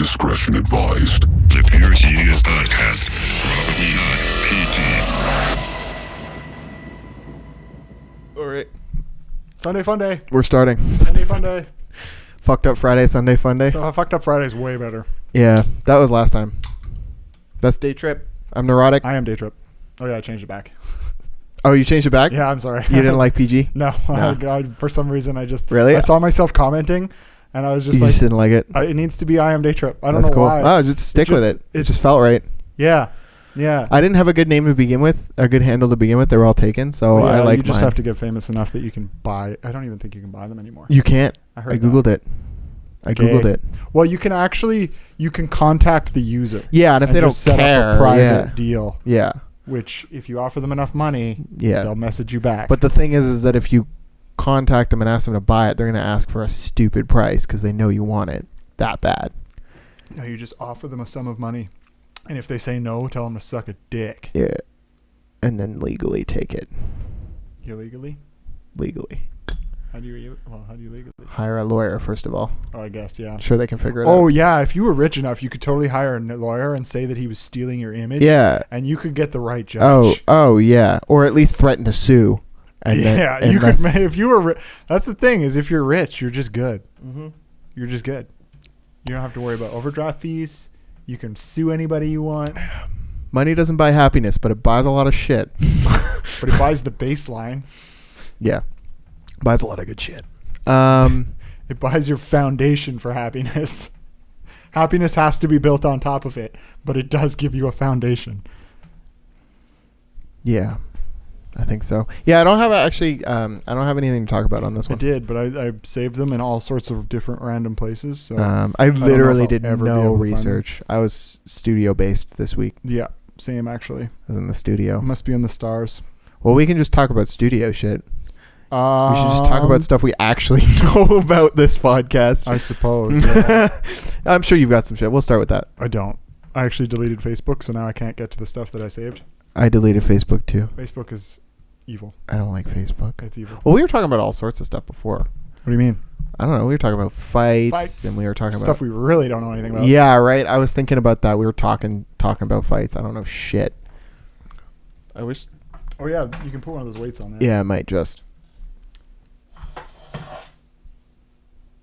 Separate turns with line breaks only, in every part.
discretion advised.
The Pure Genius Podcast. Probably not PG.
All right.
Sunday Funday.
We're starting.
Sunday Funday.
Fucked up Friday, Sunday Funday.
So Fucked Up Friday's way better.
Yeah, that was last time. That's day trip. I'm neurotic.
I am day trip. Oh yeah, I changed it back.
Oh, you changed it back?
Yeah, I'm sorry.
You didn't like PG?
No.
No.
For some reason I
Really?
saw myself commenting and I was just
You
like,
just didn't like it?
it needs to be I am day trip. I don't
That's
know
cool.
why.
Oh, just stick with it. It just felt right.
Yeah. Yeah.
I didn't have a good name to begin with, a good handle to begin with. They were all taken, so I like
you just
mine.
have to get famous enough that you can buy. I don't even think you can buy them anymore.
You can't.
I
I
heard
Googled it. I Googled it.
Well, you can contact the user.
Yeah, and if they don't
just set
care,
up a private deal,
yeah.
which if you offer them enough money,
Yeah.
they'll message you back.
But the thing is that if you contact them and ask them to buy it, they're going to ask for a stupid price because they know you want it that bad.
No, you just offer them a sum of money, and if they say no, tell them to suck a dick.
Yeah. And then legally take it.
Illegally?
Legally.
How do you legally?
Hire a lawyer, first of all.
Oh, I guess, yeah.
I'm sure they can figure it out.
Oh, yeah. If you were rich enough, you could totally hire a lawyer and say that he was stealing your image.
Yeah.
And you could get the right judge.
Oh, yeah. Or at least threaten to sue. And
yeah,
then,
you could. If you were, that's the thing is, if you're rich, you're just good.
Mm-hmm.
You're just good. You don't have to worry about overdraft fees. You can sue anybody you want.
Money doesn't buy happiness, but it buys a lot of shit.
But it buys the baseline.
Yeah. Buys a lot of good shit.
It buys your foundation for happiness. Happiness has to be built on top of it, but it does give you a foundation.
Yeah. I think so. Yeah, I don't have anything to talk about on this
I
one.
did, but I saved them in all sorts of different random places. So
I literally
I'll
did
ever be
no
able to find
research. I was studio based this week.
yeah, same actually.
I was in the studio.
Must be in the stars.
Well, we can just talk about studio shit. We should just talk about stuff we actually know about this podcast.
I suppose. Yeah.
I'm sure you've got some shit. We'll start with that.
I don't. I actually deleted Facebook, so now I can't get to the stuff that I saved.
I deleted Facebook too.
Facebook is evil.
I don't like Facebook.
It's evil.
Well, we were talking about all sorts of stuff before.
What do you mean?
I don't know. We were talking about fights. And we were talking
stuff
about
we really don't know anything about.
Yeah, right. I was thinking about that. We were talking about fights. I don't know shit. I wish.
Oh yeah, you can put one of those weights on there.
Yeah, I might just.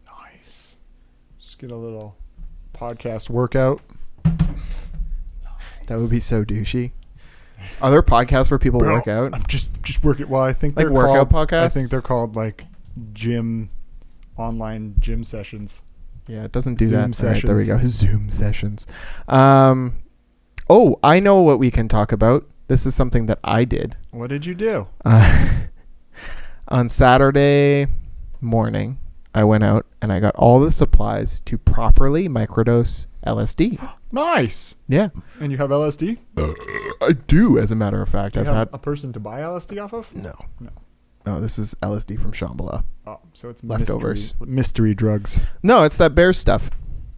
Nice. Just get a little podcast workout.
That would be so douchey. Are there podcasts where people work out?
I'm just working. Well, I think
Like
they're
workout
called,
podcasts?
I think they're called like online gym sessions.
Yeah, it doesn't do
Zoom
that. All right, there we go.
sessions.
Zoom sessions. Oh, I know what we can talk about. This is something that I did.
What did you do?
On Saturday morning, I went out and I got all the supplies to properly microdose LSD.
Nice.
Yeah.
And you have LSD?
I do, as a matter of fact.
Do you
I've
have
had...
a person to buy LSD off of?
No.
No.
No, this is LSD from Shambhala.
Oh, so it's
Leftovers.
Mystery drugs.
No, it's that bear stuff.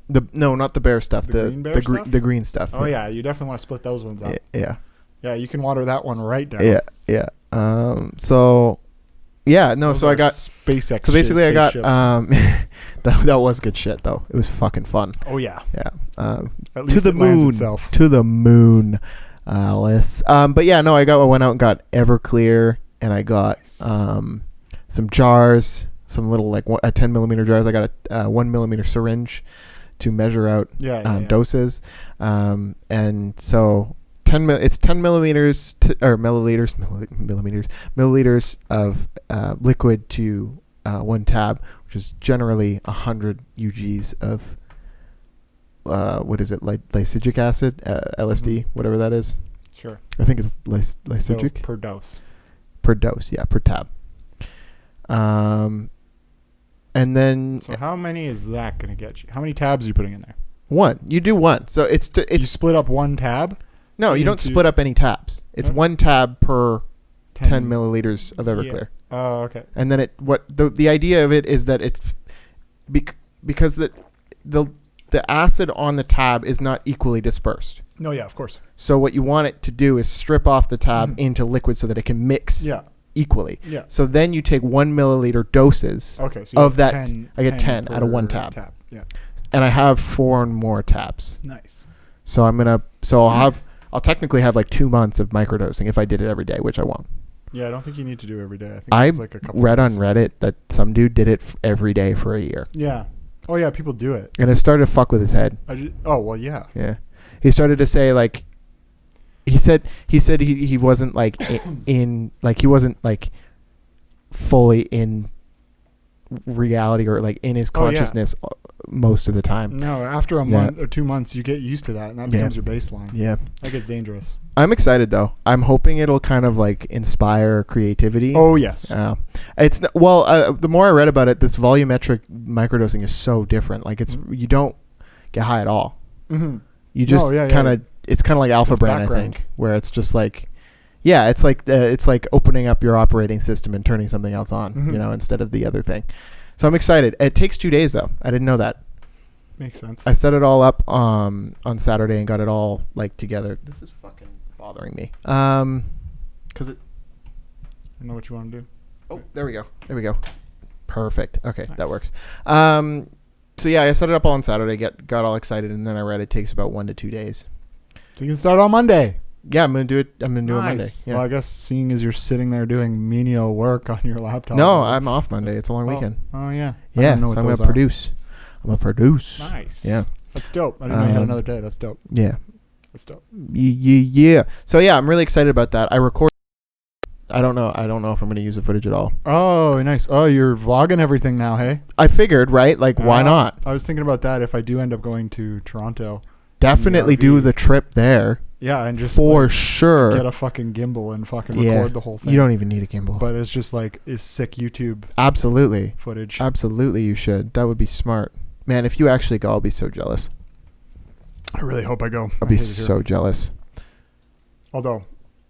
Not the bear stuff.
The green bear stuff?
The green stuff.
Oh, yeah. You definitely want to split those ones up.
Yeah.
Yeah, you can water that one right down.
Yeah. So, yeah, no,
Those
so I
are
got
SpaceX.
So basically I got
spaceships.
that was good shit though. It was fucking fun.
Oh yeah.
Yeah.
At least
To the
it lands
moon.
itself.
To the moon, Alice. But yeah, no, I went out and got Everclear and I got some jars, some little like 10 millimeter jars. I got a 1 millimeter syringe to measure out doses. And so it's 10 milliliters of liquid to 1 tab, which is generally 100 UGs of what is it, lysergic acid, LSD, whatever that is.
Sure.
I think it's lysergic.
So per dose.
Per dose, yeah, per tab. And then
So how many is that going to get you? How many tabs are you putting in there?
one. You do one. So it's
You split up one tab?
no, you don't
into-
split up any tabs. It's
Okay.
1 tab per 10 milliliters of Everclear.
Oh, okay.
And then the idea of it is that it's because the acid on the tab is not equally dispersed.
No, yeah, of course.
So what you want it to do is strip off the tab into liquid so that it can mix equally.
Yeah.
So then you take 1 milliliter doses
Okay. So you
of
have
that.
10,
I get 10 out of
per
1 tab.
Yeah.
and I have 4 more tabs.
Nice.
So I'll technically have like 2 months of microdosing if I did it every day, which I won't.
Yeah, I don't think you need to do every day. I think
I
it's like a couple
read on
days.
Reddit that some dude did it every day for a year,
Yeah. Oh yeah, people do it.
and it started to fuck with his head.
Oh well, yeah.
Yeah, he started to say like, he said he wasn't like in like he wasn't like fully in reality or like in his
Oh, yeah.
consciousness most of the time.
No, after a
Yeah.
month or 2 months, you get used to that, and that
Yeah.
becomes your baseline.
Yeah,
That gets dangerous.
I'm excited though. I'm hoping it'll kind of like inspire creativity.
Oh yes.
It's the more I read about it, this volumetric microdosing is so different. Like you don't get high at all.
Mm-hmm.
You just
yeah,
kind of
yeah.
it's kind of like Alpha
It's
Brain, I
background.
think, where it's just like, yeah, it's like opening up your operating system and turning something else on,
Mhm.
instead of the other thing. So I'm excited. It takes 2 days though. I didn't know that.
Makes sense.
I set it all up on Saturday and got it all like together. This is fucking bothering me. Cause it.
I know what you want to do.
Oh, there we go. Perfect. Okay, that
Nice.
works. So yeah, I set it up all on Saturday. Got all excited, and then I read it takes about 1 to 2 days.
So you can start on Monday.
Yeah, I'm gonna do it. I'm gonna do it Monday.
Nice.
Yeah.
Well, I guess seeing as you're sitting there doing menial work on your laptop.
No, I'm off Monday. It's a long
Oh.
weekend.
Oh yeah. I
Yeah,
don't know
so
what
I'm gonna
those are.
produce. I'm gonna produce.
Nice.
Yeah.
That's dope. I didn't know you had
Um,
another day. That's dope.
Yeah.
That's dope.
Yeah. So yeah, I'm really excited about that. I record. I don't know if I'm gonna use the footage at all.
Oh, nice. Oh, you're vlogging everything now, hey?
I figured, right? Like, why not?
I was thinking about that if I do end up going to Toronto.
Definitely do
RV.
the trip there
Yeah, and just
for
like,
sure.
get a fucking gimbal and fucking
Yeah.
record the whole thing.
You don't even need a gimbal.
But it's just like is sick YouTube
Absolutely.
footage.
Absolutely, you should. That would be smart. Man, if you actually go, I'll be so jealous.
I really hope I go.
I'll be
hate it here.
so jealous.
Although,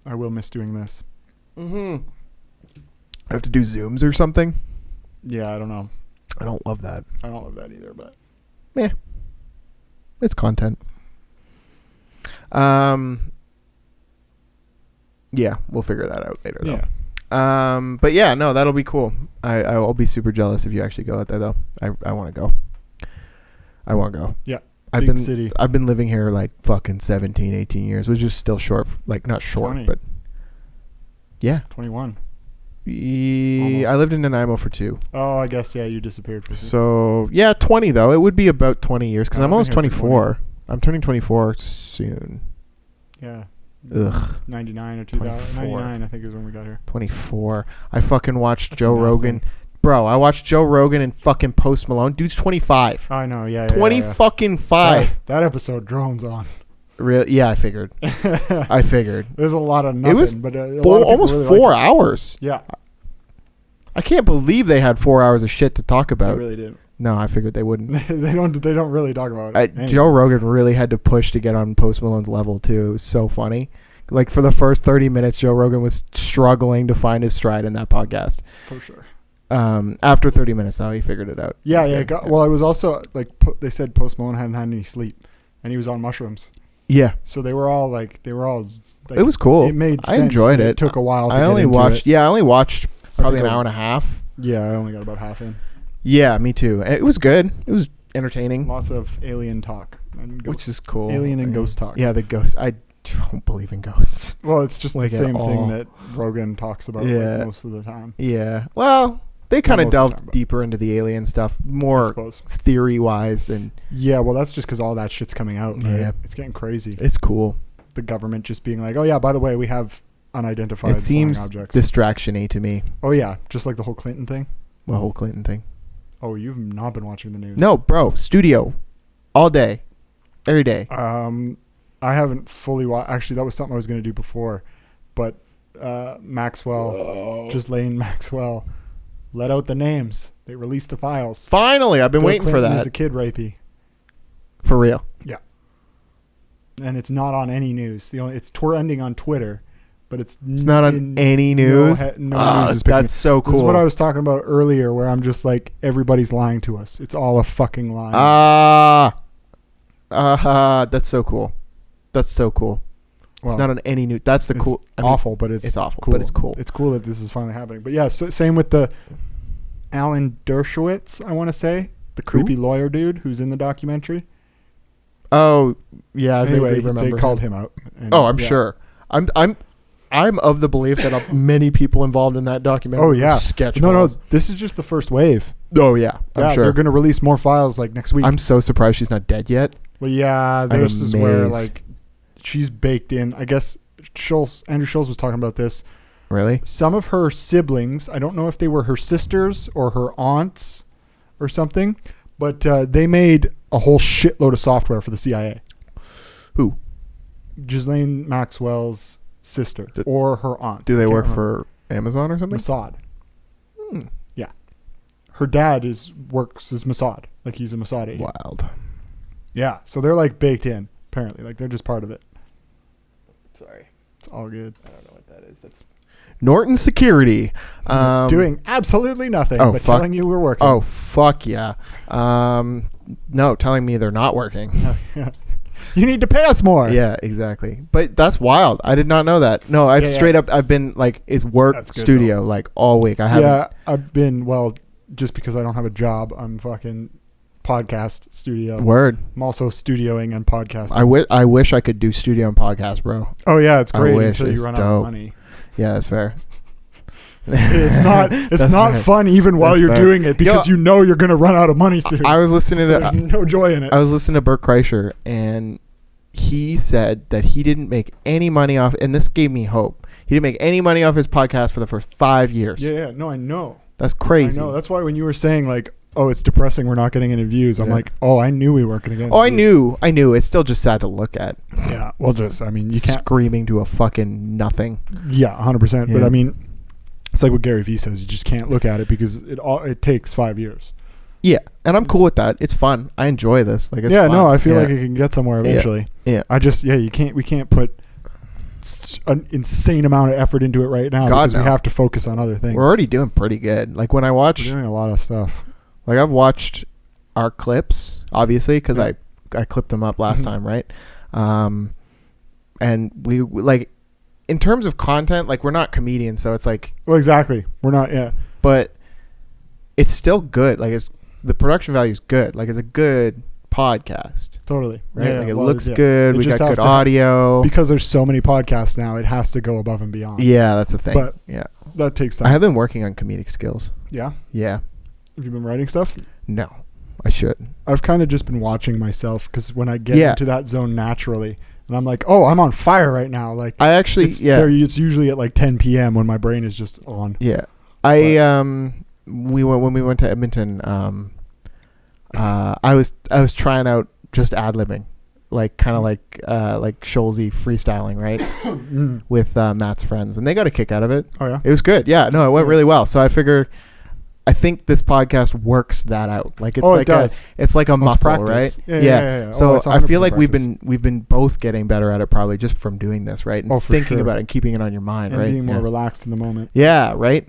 I will miss doing this.
Mm-hmm. I have to do Zooms or something.
Yeah, I don't know.
I don't love that.
I don't love that either, but
It's content. Yeah, we'll figure that out later, though.
yeah.
But yeah, no, that'll be cool. I'll be super jealous if you actually go out there, though. I want to go. I want to go.
Yeah.
I've
Big
been
city.
I've been living here like fucking 17, 18 years, which is still short. Like not short,
20.
but yeah.
21.
I lived in Nanaimo for 2.
Oh, I guess, yeah, you disappeared for
So yeah, 20 though. It would be about 20 years because
I've
I'm
been
almost
here for
24. I'm turning 24 soon.
Yeah.
Ugh.
It's 99 or 2000.
24.
99, I think, is when we got here.
24. I fucking watched
That's
Joe
nothing.
Rogan. Bro, I watched Joe Rogan and fucking Post Malone. Dude's 25.
I know, yeah.
20
yeah.
fucking 5.
That episode drones on.
Really? Yeah, I figured. I figured.
There's a lot of nothing,
was
but a lot of
Four,
people
almost
really
4
like it.
hours.
Yeah,
I can't believe they had 4 hours of shit to talk
they
about.
really did.
No, I figured they wouldn't.
They don't really talk about it. anyway.
Joe Rogan really had to push to get on Post Malone's level too. It was so funny. Like for the first 30 minutes, Joe Rogan was struggling to find his stride in that podcast.
For sure.
After 30 minutes, though, he figured it out.
Yeah,
It was
yeah.
good.
Well, it was also like they said Post Malone hadn't had any sleep, and he was on mushrooms.
Yeah,
So they were all like,
it was cool.
It made
I
sense.
enjoyed
that
it.
It took a while. To
I
get
only
into
watched.
It.
Yeah, I only watched probably
think
an
I-
hour and a half.
Yeah, I only got about half in.
Yeah, me too. And it was good. It was entertaining,
Lots of alien talk and ghosts.
which is cool.
Alien and ghost talk.
Yeah, the ghosts. I don't believe in ghosts.
Well, it's just
Like
the
at
same
all.
thing that Rogan talks about
Yeah.
like, most of the time.
Yeah. Well, they kind of
most of the
delved
time, but-
deeper into the alien stuff,
I
more
suppose.
theory wise, and
Yeah, well, that's just because all that shit's coming out. Right?
Yeah.
It's getting crazy.
it's cool.
The government just being like, oh yeah, by the way, we have unidentified
It seems
flying objects.
distraction-y to me.
Oh yeah, just like the whole Clinton thing.
The whole Clinton thing.
Oh, you've not been watching the news.
No, bro. Studio, all day, every day.
I haven't fully watched. Actually, that was something I was going to do before, but Maxwell, Ghislaine Maxwell, let out the names. They released the files.
Finally, I've been
Bill
waiting
Clinton
for
is
that.
a kid rapey,
For real.
and it's not on any news. It's ending on Twitter, but it's
not on any news?
No news is picking
That's so cool.
This is what I was talking about earlier, where I'm just like, everybody's lying to us. It's all a fucking lie.
That's so cool. That's so cool.
Well,
It's not on any news. That's the
it's
cool. I mean,
awful, but it's
awful,
cool.
but it's cool.
It's cool that this is finally happening. But yeah, so same with the Alan Dershowitz, I want to say. The creepy lawyer dude who's in the documentary.
Oh, yeah. I
Anyway,
vaguely remember
they called
him.
him out. And,
Oh, I'm
yeah.
sure. I'm of the belief that many people involved in that documentary.
Oh yeah,
were sketch
no,
balls.
this is just the first wave.
Oh yeah, I'm
Yeah,
sure.
they're gonna release more files like next week.
I'm so surprised she's not dead yet.
Well, yeah, this is where
amazed.
like she's baked in. I guess Andrew Schultz was talking about this.
Really?
Some of her siblings, I don't know if they were her sisters or her aunts or something, but they made a whole shitload of software for the CIA.
Who?
Ghislaine Maxwell's sister or her aunt.
Do they
Can't
work
remember.
for Amazon or something?
Mossad?
Hmm.
Yeah, her dad works as Mossad, like he's a Mossad agent.
Wild.
Yeah, so they're like baked in. Apparently, like they're just part of it.
Sorry,
It's all good.
I don't know what that is. That's Norton Security.
Doing absolutely nothing,
oh,
but
fuck.
telling you we're working.
Oh fuck yeah. No, telling me they're not working.
You need to pay us more.
Yeah, exactly. But that's wild. I did not know that. No, I've
Yeah,
straight up. I've been like, it's work
That's good,
studio like all week. I haven't.
Yeah, I've been, just because I don't have a job, I'm fucking podcast studio.
Word.
I'm also studioing and podcasting.
I wish I could do studio and podcast, bro.
Oh yeah, it's
I
great
wish.
until you
It's
run out
dope.
of money.
Yeah, that's fair.
It's not
That's
not
fair.
fun even while
That's
you're
fair.
doing it because you know you're gonna run out of money soon.
I was listening
So
to.
there's no joy in it.
I was listening to Bert Kreischer, and he said that he didn't make any money off, and this gave me hope. He didn't make any money off his podcast for the first 5 years.
Yeah, no, I know.
That's crazy.
I know. That's why when you were saying like, oh, it's depressing, we're not getting any views. I'm
Yeah.
like, oh, I knew we weren't gonna get.
Oh, I
any views.
knew. It's still just sad to look at.
Yeah. Well, I mean, you can't.
Screaming to a fucking nothing.
Yeah, 100%. But
Yeah.
I mean, it's like what Gary Vee says. You just can't look at it because it takes 5 years.
Yeah, and I'm cool with that. It's fun. I enjoy this. Like, it's
Yeah,
fun.
no, I feel
Yeah.
like it can get somewhere eventually.
Yeah.
We can't put an insane amount of effort into it right now
God,
because we
no.
have to focus on other things.
We're already doing pretty good. Like when I watch,
We're doing a lot of stuff.
like I've watched our clips, obviously, because
Yeah.
I clipped them up last
Mhm.
time, right? And we like, in terms of content, like we're not comedians, so it's like,
Well, exactly. We're not. Yeah.
but it's still good. Like the production value is good. Like it's a good podcast,
Totally.
right?
Yeah,
like it
well,
looks
yeah.
good.
It
We
just
got
has
good
to-
audio.
Because there's so many podcasts now, it has to go above and beyond.
Yeah, that's the thing.
But
yeah,
that takes
I
time.
have been working on comedic skills.
Yeah.
Yeah,
Have you been writing stuff?
no, I should.
I've kind of just been watching myself because when I get
Yeah.
into that zone naturally, and I'm like, oh, I'm on fire right now. Like
I actually,
it's usually at like 10 p.m. when my brain is just on.
Yeah, when we went to Edmonton. I was trying out just ad libbing, like kind of like Scholzy freestyling, right?
Mm.
With Matt's friends, and they got a kick out of it.
Oh yeah.
It was good. Yeah, no, it went really well. So I think this podcast works that out. Like it's
Oh, it
like
does.
it's like a
Well, it's
muscle,
practice.
right?
Yeah.
So
Oh, it's
I feel
100%
like
practice.
we've been both getting better at it, probably just from doing this, right? And
Oh, for
thinking
sure.
about it and keeping it on your mind,
and
right?
being more
Yeah.
relaxed in the moment.
Yeah, right.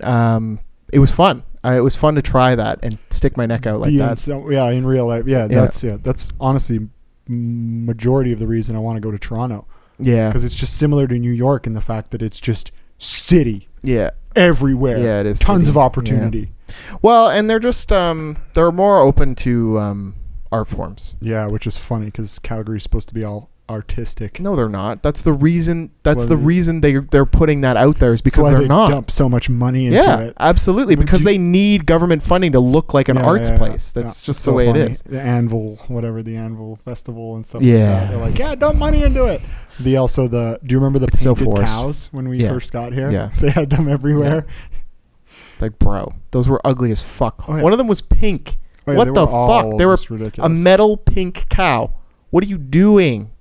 It was fun. It was fun to try that and stick my neck out like that.
In real life. Yeah,
Yeah.
that's honestly majority of the reason I want to go to Toronto
Yeah,
because it's just similar to New York in the fact that it's just city
yeah,
everywhere.
yeah. It is
Tons
city.
of opportunity.
Yeah. Well, and they're just they're more open to art forms.
Yeah, which is funny because Calgary's supposed to be all artistic.
No, they're not. That's the reason. That's
Well,
the reason they're putting that out there is
That's
because
why
they're
they
not.
dump so much money into
Yeah,
it.
absolutely.
But
Because
you-
they need government funding to look like an
Yeah,
arts
yeah,
place.
yeah.
That's
Yeah,
just
it's
the
so
way
funny.
it is.
The Anvil, whatever the Anvil Festival and stuff.
Yeah.
like that. They're like, yeah, dump money into it. Do you remember the
It's so
painted
forced.
cows when we
Yeah.
first got here?
Yeah.
They had them everywhere.
Like, bro, those were ugly as fuck.
Oh, yeah.
One of them was pink.
Oh, yeah,
What
they
the
were all
fuck? They were
just
a
ridiculous.
metal pink cow. What are you doing?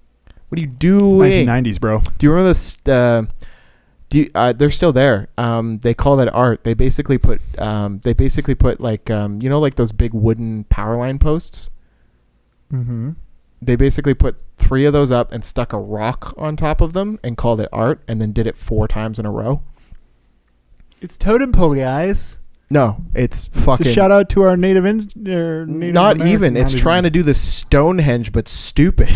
What are you doing?
1990s, bro.
Do you remember this? They're still there. They call that art. They basically put like like those big wooden power line posts.
Mm-hmm.
They basically put 3 of those up and stuck a rock on top of them and called it art, and then did it 4 times in a row.
It's totem pole, guys.
No, it's fucking.
It's a shout out to our native
not even. It's trying to do the Stonehenge, but stupid.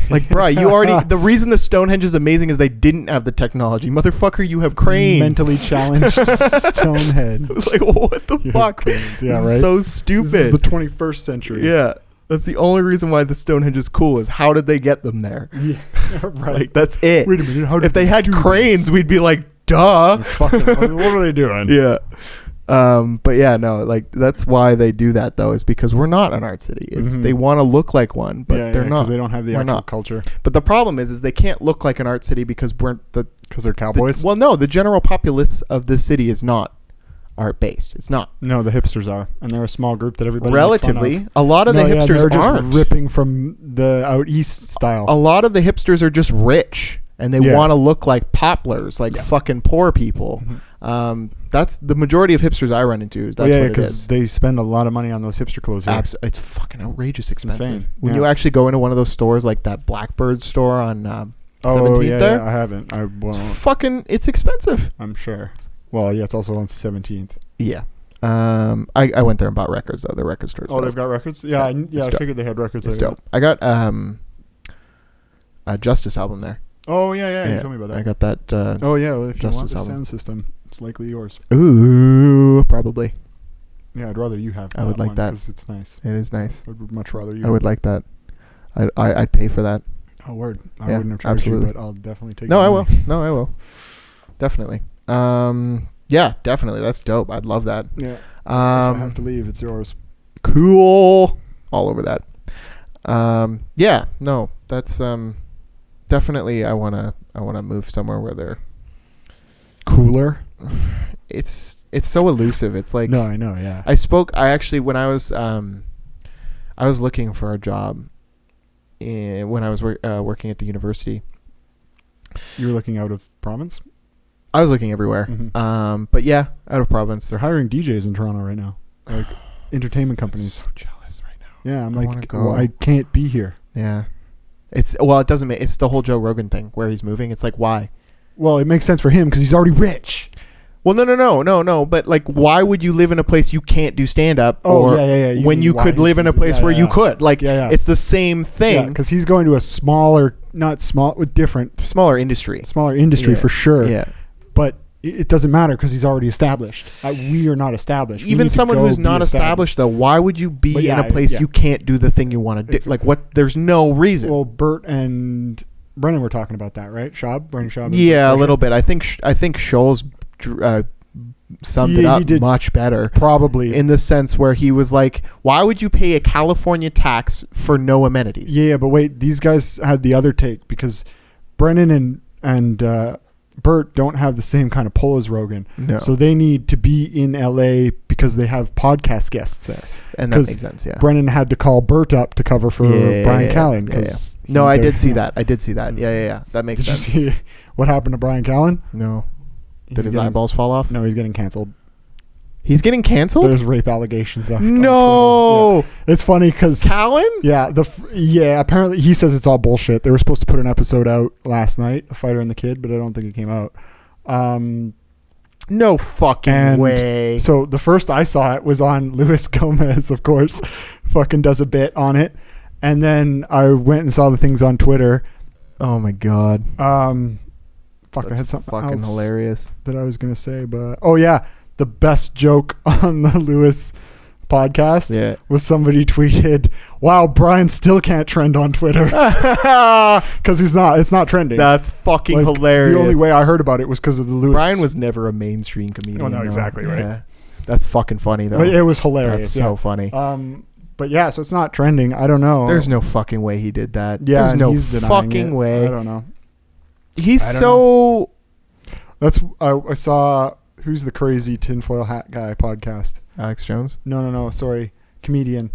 Like, bruh, you already. The reason the Stonehenge is amazing is they didn't have the technology. Motherfucker, you have cranes.
Mentally challenged Stonehead.
I was like, what the
You have
fuck?
cranes. Yeah,
This
right.
is so
This
stupid.
is the 21st century.
Yeah, that's the only reason why the Stonehenge is cool is how did they get them there?
Yeah, right.
Like, that's it.
Wait a minute. How did
If they had
do
cranes,
this?
we'd be like, duh.
Fucking, what are they doing?
Yeah. But yeah, no, like that's why they do that though, is because we're not an art city. It's
Mhm.
they want to look like one, but
Yeah,
they're
yeah,
not.
'cause they don't have the
We're
actual
not.
culture.
But the problem is they can't look like an art city because we're
Because they're cowboys.
well, no, the general populace of this city is not art based. It's not.
No, the hipsters are, and they're a small group that everybody
Relatively,
makes fun
a lot of
of.
the
No, yeah,
hipsters
they're just
aren't.
ripping from the out east style.
A lot of the hipsters are just rich and they
Yeah.
want to look like poplars, like
Yeah.
fucking poor people. That's the majority of hipsters I run into. That's
yeah,
what it
because
is.
they spend a lot of money on those hipster clothes here.
It's fucking outrageous expensive.
insane.
When
Yeah.
you actually go into one of those stores, like that Blackbird store on 17th
Oh yeah,
there,
yeah, I haven't. I
it's
won't.
it's expensive.
I'm sure. Well, yeah, it's also on 17th.
Yeah. I went there and bought records though. The record store.
Oh, they've got records. Yeah, I
It's dope.
figured they had records.
It's
there.
dope. I got a Justice album there.
Oh yeah, you told me about that.
I got that.
Oh yeah, well, if you want
Justice
the
album.
sound system, it's likely yours.
Ooh, probably.
Yeah, I'd rather you have.
I would like
one
that.
'cause it's nice.
It is nice.
I would much rather you.
I would like that. I'd pay for that.
Oh word! I
Yeah,
wouldn't have charged
absolutely.
you, but I'll definitely take.
No,
your
I will.
money.
No, I will. Definitely. Yeah, definitely. That's dope. I'd love that.
Yeah. If I have
Um,
to leave, it's yours.
cool. All over that. Yeah. No, that's definitely. I wanna move somewhere where they're.
Cooler.
It's so elusive. It's like
No, I know. Yeah.
I actually when I was looking for a job when I was working at the university.
You were looking out of province.
I was looking everywhere.
Mhm.
But yeah, out of province.
They're hiring DJs in Toronto right now, like entertainment
I'm
companies.
so jealous right now.
Yeah, I'm
I wanna
like,
go.
well, I can't be here.
Yeah. It doesn't make it's the whole Joe Rogan thing where he's moving. It's like why?
Well, it makes sense for him because he's already rich.
Well, no. But like, why would you live in a place you can't do stand up?
Oh, yeah.
When
mean
you
why
could
he
live in a
thinks-
place
yeah,
where
yeah,
you
yeah.
could. Like,
Yeah.
it's the same thing.
because he's going to a smaller, not small, different,
Smaller industry.
smaller industry
Yeah.
for sure.
Yeah.
But it doesn't matter because he's already established. We are not established. We
Even
need to
someone
go
who's
be
not established, though, why would you be
But
in
yeah,
a place
yeah.
you can't do the thing you want to do?
Exactly.
Like, what? There's no reason.
Well, Bert and Brennan were talking about that, right? Brennan Schaub. and
yeah, a
Bert
little bit. I think Scholes summed it
Yeah,
up
he did.
much better.
Probably.
In the sense where he was like, why would you pay a California tax for no amenities?
Yeah, but wait, these guys had the other take because Brennan and Bert don't have the same kind of pull as Rogan.
No.
So they need to be in LA because they have podcast guests there.
And that
'cause
makes sense, yeah.
Brennan had to call Bert up to cover for Brian Callen.
yeah.
'Cause
No, I
they're-
did see that. I did see that. Yeah. That makes
Did you
sense.
see what happened to Brian Callen?
No. Did
He's
his
getting-
eyeballs fall off?
No, he's getting canceled.
He's getting canceled?
There's rape allegations. On Twitter.
No.
Yeah. It's funny because
Callen?
yeah, apparently he says it's all bullshit. They were supposed to put an episode out last night, The Fighter and the Kid, but I don't think it came out.
No fucking
And
way.
So the first I saw it was on Luis Gomez, of course, fucking does a bit on it. And then I went and saw the things on Twitter.
Oh my god.
Fuck, I
That's
had something
fucking
else
hilarious.
that I was going to say, but oh yeah, the best joke on the Luis podcast
Yeah.
was somebody tweeted, "Wow, Brian still can't trend on Twitter." Because it's not trending.
That's fucking
Like,
hilarious.
The only way I heard about it was because of the Lewis.
Brian was never a mainstream comedian.
Oh, no,
though.
exactly, right.
Yeah. That's fucking funny though.
But it was hilarious.
That's so funny.
But yeah, so it's not trending. I don't know.
There's no fucking way he did that.
Yeah,
There's
and
no
he's denying
fucking
it.
way.
I don't know.
He's
I don't
so.
That's I saw who's the crazy tinfoil hat guy podcast.
Alex Jones.
No. Sorry, comedian.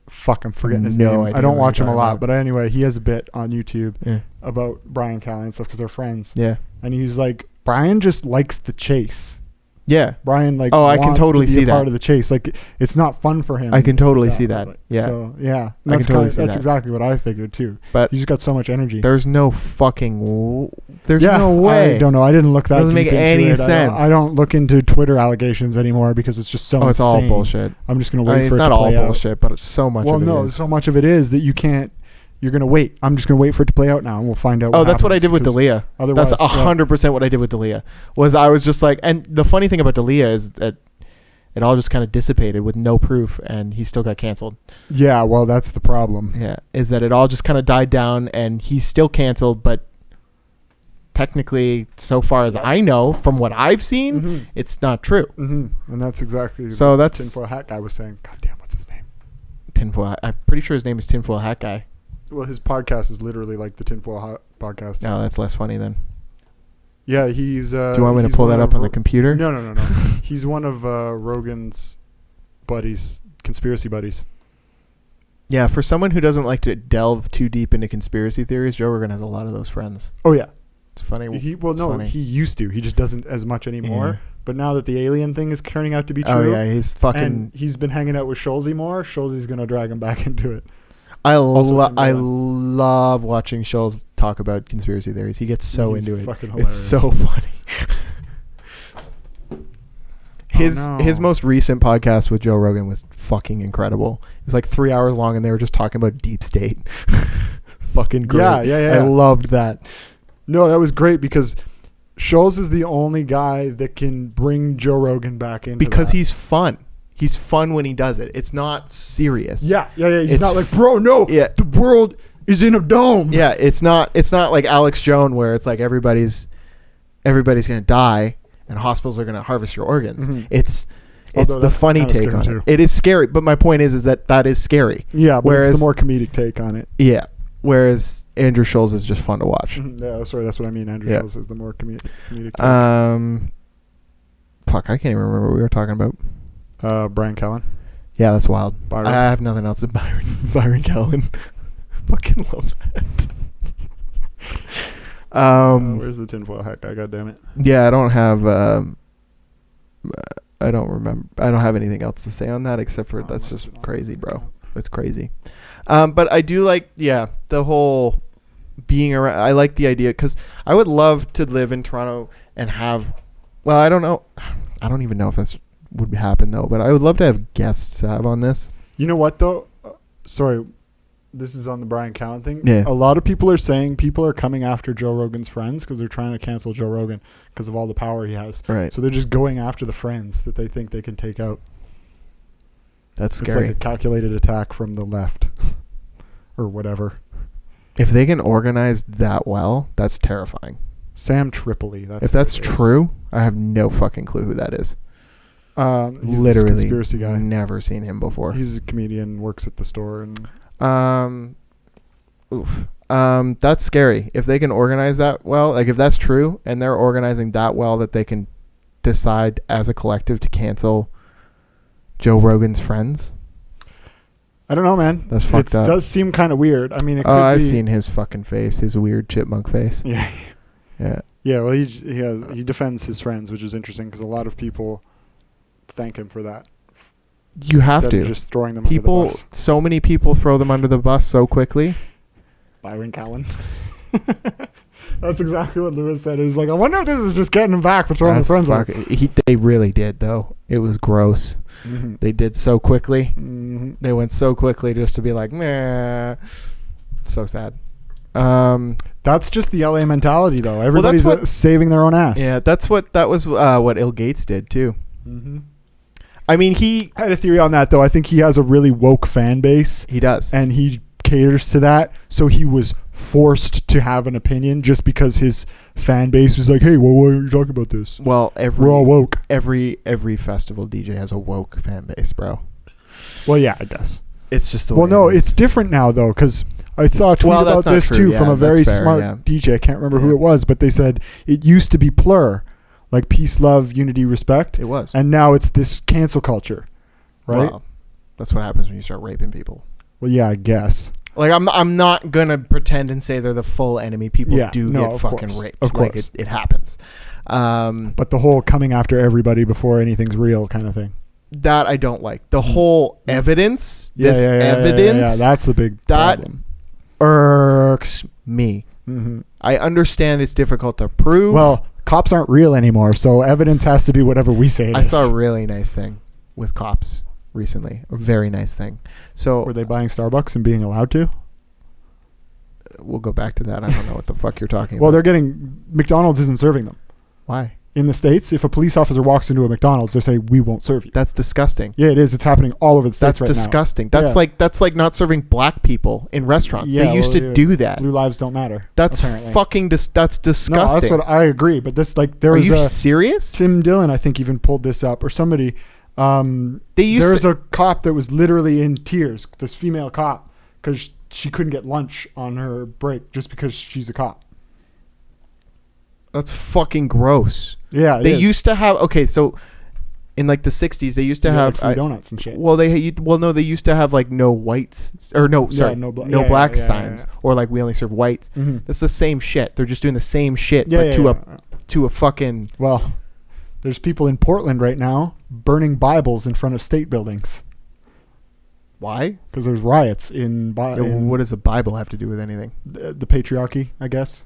Fuck, I'm forgetting his
No
name.
idea
I don't
what
watch
you're
him a
talking
lot,
about.
but anyway, he has a bit on YouTube
Yeah.
about Brian Callen and stuff because they're friends.
Yeah.
And he's like, Brian just likes the chase.
Yeah.
Brian like
Oh, I can
wants
totally
to be
see
a part
that.
of the chase. Like it's not fun for him.
I can totally see that. Yeah.
So yeah,
I can totally see
that's
that.
exactly what I figured too.
But
He's just got so much energy.
there's no fucking. There's
yeah,
no way.
I don't know. I didn't look that.
Doesn't
deep
make
into
any
it.
sense.
I don't look into Twitter allegations anymore because it's just so.
Oh, it's
insane.
all bullshit.
I'm just gonna
I
wait
mean,
for
it's
it
not
to
all
play out.
bullshit, but it's so much
Well,
of it
no,
is.
so much of it is that you can't. you're gonna wait. I'm just gonna wait for it to play out now, and we'll find out.
Oh, that's what I did with D'Elia.
Otherwise,
That's 100% what I did with D'Elia. Was I was just like, and the funny thing about D'Elia is that it all just kind of dissipated with no proof, and he still got canceled.
Yeah, well, that's the problem.
Yeah, is that it all just kind of died down, and he's still canceled, but technically, so far as I know, from what I've seen, it's not true.
And that's exactly
So
what
that's
Tinfoil Hat Guy was saying. God damn, what's his name?
Tinfoil. I'm pretty sure his name is Tinfoil Hat Guy.
Well, his podcast is literally like the Tinfoil Hat podcast.
No, that's less funny then.
Yeah, he's.
Do you want me to pull that up on the computer?
No. He's one of Rogan's buddies, conspiracy buddies.
Yeah, for someone who doesn't like to delve too deep into conspiracy theories, Joe Rogan has a lot of those friends.
Oh yeah,
it's funny.
He
funny.
used to. He just doesn't as much anymore.
Yeah.
But now that the alien thing is turning out to be true,
oh yeah, he's fucking.
and he's been hanging out with Schulze more. Schulze's gonna drag him back into it.
I love watching Schulz talk about conspiracy theories. He gets so into it.
Fucking
It's so funny. His most recent podcast with Joe Rogan was fucking incredible. It was like 3 hours long, and they were just talking about deep state. Fucking great.
Yeah.
I loved that.
No, that was great because Schulz is the only guy that can bring Joe Rogan back into
because
that.
he's fun. He's fun when he does it. It's not serious.
Yeah. He's
It's
not like, bro, no, the world is in a dome.
Yeah, it's not like Alex Jones where it's like everybody's gonna die and hospitals are gonna harvest your organs. It's the funny take on it. It is scary, but my point is that is scary.
Yeah, but it's the more comedic take on it.
Yeah. Whereas Andrew Schulz is just fun to watch.
Yeah, sorry, that's what I mean. Andrew Schulz is the more comedic take.
Fuck, I can't even remember what we were talking about.
Brian Callen.
Yeah, that's wild.
Byron.
I have nothing else than Byron Callen. Fucking love that.
Where's the tinfoil hat guy? God damn it.
Yeah, I don't have. I don't remember. I don't have anything else to say on that except for that's just crazy, bro. That's crazy. But I do like, the whole being around. I like the idea because I would love to live in Toronto and have. Well, I don't know. I don't even know if that's would happen though. But I would love to have guests to have on this.
You know what though? Sorry, this is on the Brian Callen thing.
Yeah.
A lot of people are saying people are coming after Joe Rogan's friends because they're trying to cancel Joe Rogan because of all the power he has.
Right.
So they're just going after the friends that they think they can take out.
That's
It's
scary.
like a calculated attack from the left or whatever.
If they can organize that well, that's terrifying.
Sam Tripoli.
If that's true, I have no fucking clue who that is.
He's this
Literally
conspiracy guy.
Never seen him before.
He's a comedian, works at the store, and
that's scary. If they can organize that well, like if that's true, and they're organizing that well that they can decide as a collective to cancel Joe Rogan's friends.
I don't know, man.
That's fucked up.
It does seem kind of weird. I mean, it could
I've
be.
seen his fucking face, his weird chipmunk face.
Yeah.
Yeah.
Yeah. Well, he defends his friends, which is interesting because a lot of people thank him for that.
You have
Instead
to.
of just throwing them under the bus.
So many people throw them under the bus so quickly.
Byron Callen. That's exactly what Lewis said. He was like, I wonder if this is just getting him back for throwing his friends out.
They really did, though. It was gross.
Mm-hmm.
They did so quickly.
Mm-hmm.
They went so quickly just to be like, meh. So sad.
That's just the LA mentality, though. Everybody's saving their own ass.
Yeah, that was what Ill Gates did, too.
Mm-hmm.
I mean, I
had a theory on that, though. I think he has a really woke fan base.
He does.
And he caters to that. So he was forced to have an opinion just because his fan base was like, hey, well, why are you talking about this?
Well,
we're all woke.
Every festival DJ has a woke fan base, bro.
Well, yeah, I guess.
It's just the
well,
way
no,
it is.
it's different now, though, because I saw a tweet about this, too, from a very smart DJ. I can't remember who it was, but they said it used to be plur, like peace, love, unity, respect.
It was.
And now it's this cancel culture, right?
Well, that's what happens when you start raping people.
Well, yeah, I guess.
Like, I'm not going to pretend and say they're the full enemy. People get fucking raped.
Of course.
Like, it happens.
But the whole coming after everybody before anything's real kind of thing.
That I don't like. The whole evidence,
evidence. Yeah, that's the big problem.
Irks me.
Mm-hmm.
I understand it's difficult to prove.
Well, cops aren't real anymore, so evidence has to be whatever we say it is.
I saw a really nice thing with cops recently. A very nice thing. So
were they buying Starbucks and being allowed to?
we'll go back to that. I don't know what the fuck you're talking
Well,
about.
McDonald's isn't serving them.
Why?
In the States, if a police officer walks into a McDonald's, they say, we won't serve you.
That's disgusting.
Yeah, it is. It's happening all over the States
That's
right
disgusting.
now.
That's like not serving black people in restaurants.
Yeah,
They used to do that.
Blue lives don't matter.
That's
apparently.
fucking that's disgusting.
No, that's what I agree. But this, like, there
Are
was
you
a
serious?
Tim Dillon, I think, even pulled this up, or somebody. There was a cop that was literally in tears. This female cop, because she couldn't get lunch on her break just because she's a cop.
That's fucking gross.
Yeah,
They used to have so in like the 60s they used to have
like free donuts and shit.
Well, they used to have like no whites or no black signs or like we only serve whites.
Mm-hmm.
That's the same shit. They're just doing the same shit,
Yeah,
but
yeah,
to a fucking.
Well, there's people in Portland right now burning Bibles in front of state buildings
Why?
because there's riots in
What does the Bible have to do with anything?
the patriarchy, I guess.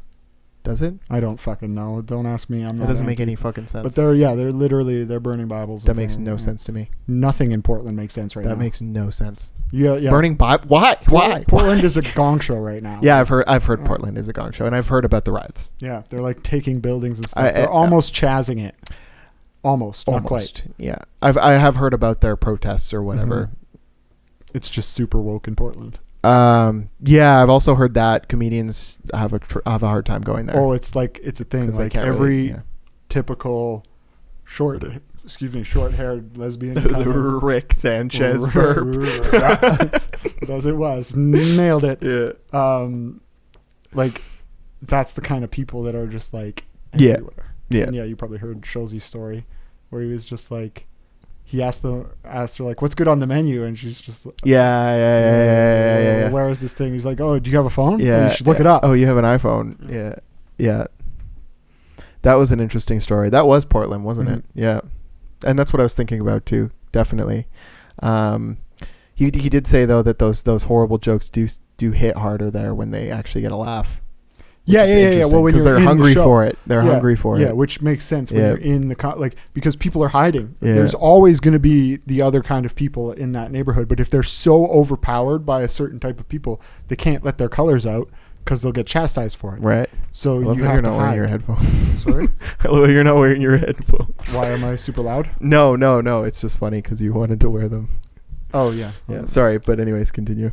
Does it?
I don't fucking know. Don't ask me. I'm not.
That doesn't make any fucking sense.
But they're burning Bibles.
That makes no sense to me.
Nothing in Portland makes sense right now.
That makes no sense.
Yeah.
Burning Bible? Why? Why?
Portland is a gong show right now.
Yeah, I've heard Portland is a gong show, and I've heard about the riots.
Yeah, they're like taking buildings and stuff. They're almost chazzing it. Almost, not quite.
Yeah, I have heard about their protests or whatever.
Mm-hmm. It's just super woke in Portland.
Yeah, I've also heard that comedians have a hard time going there.
Oh, it's a thing. Like every typical short-haired lesbian.
That was a Rick Sanchez burp.
As it was, nailed it.
Yeah.
Like that's the kind of people that are just like
Yeah.
everywhere.
Yeah.
And yeah, you probably heard Schulze's story where he was just like. He asked her like, "What's good on the menu?" And she's just like,
yeah.
Where is this thing? He's like, "Oh, do you have a phone?
Yeah,
you should look it up."
Oh, you have an iPhone? Yeah. That was an interesting story. That was Portland, wasn't it? Yeah, and that's what I was thinking about too. Definitely. He did say though that those horrible jokes do hit harder there when they actually get a laugh.
Yeah. Well, when
because
you're
they're hungry
the
for it. They're hungry for it.
Yeah, which makes sense when you're in the because people are hiding.
Yeah.
There's always going to be the other kind of people in that neighborhood, but if they're so overpowered by a certain type of people, they can't let their colors out because they'll get chastised for it.
Right.
So
you
have
you're
to
not
hide.
wearing your headphones.
Sorry?
I love you're not wearing your headphones.
Why am I super loud?
No. It's just funny because you wanted to wear them.
Oh yeah.
Yeah. Sorry, but anyways, continue.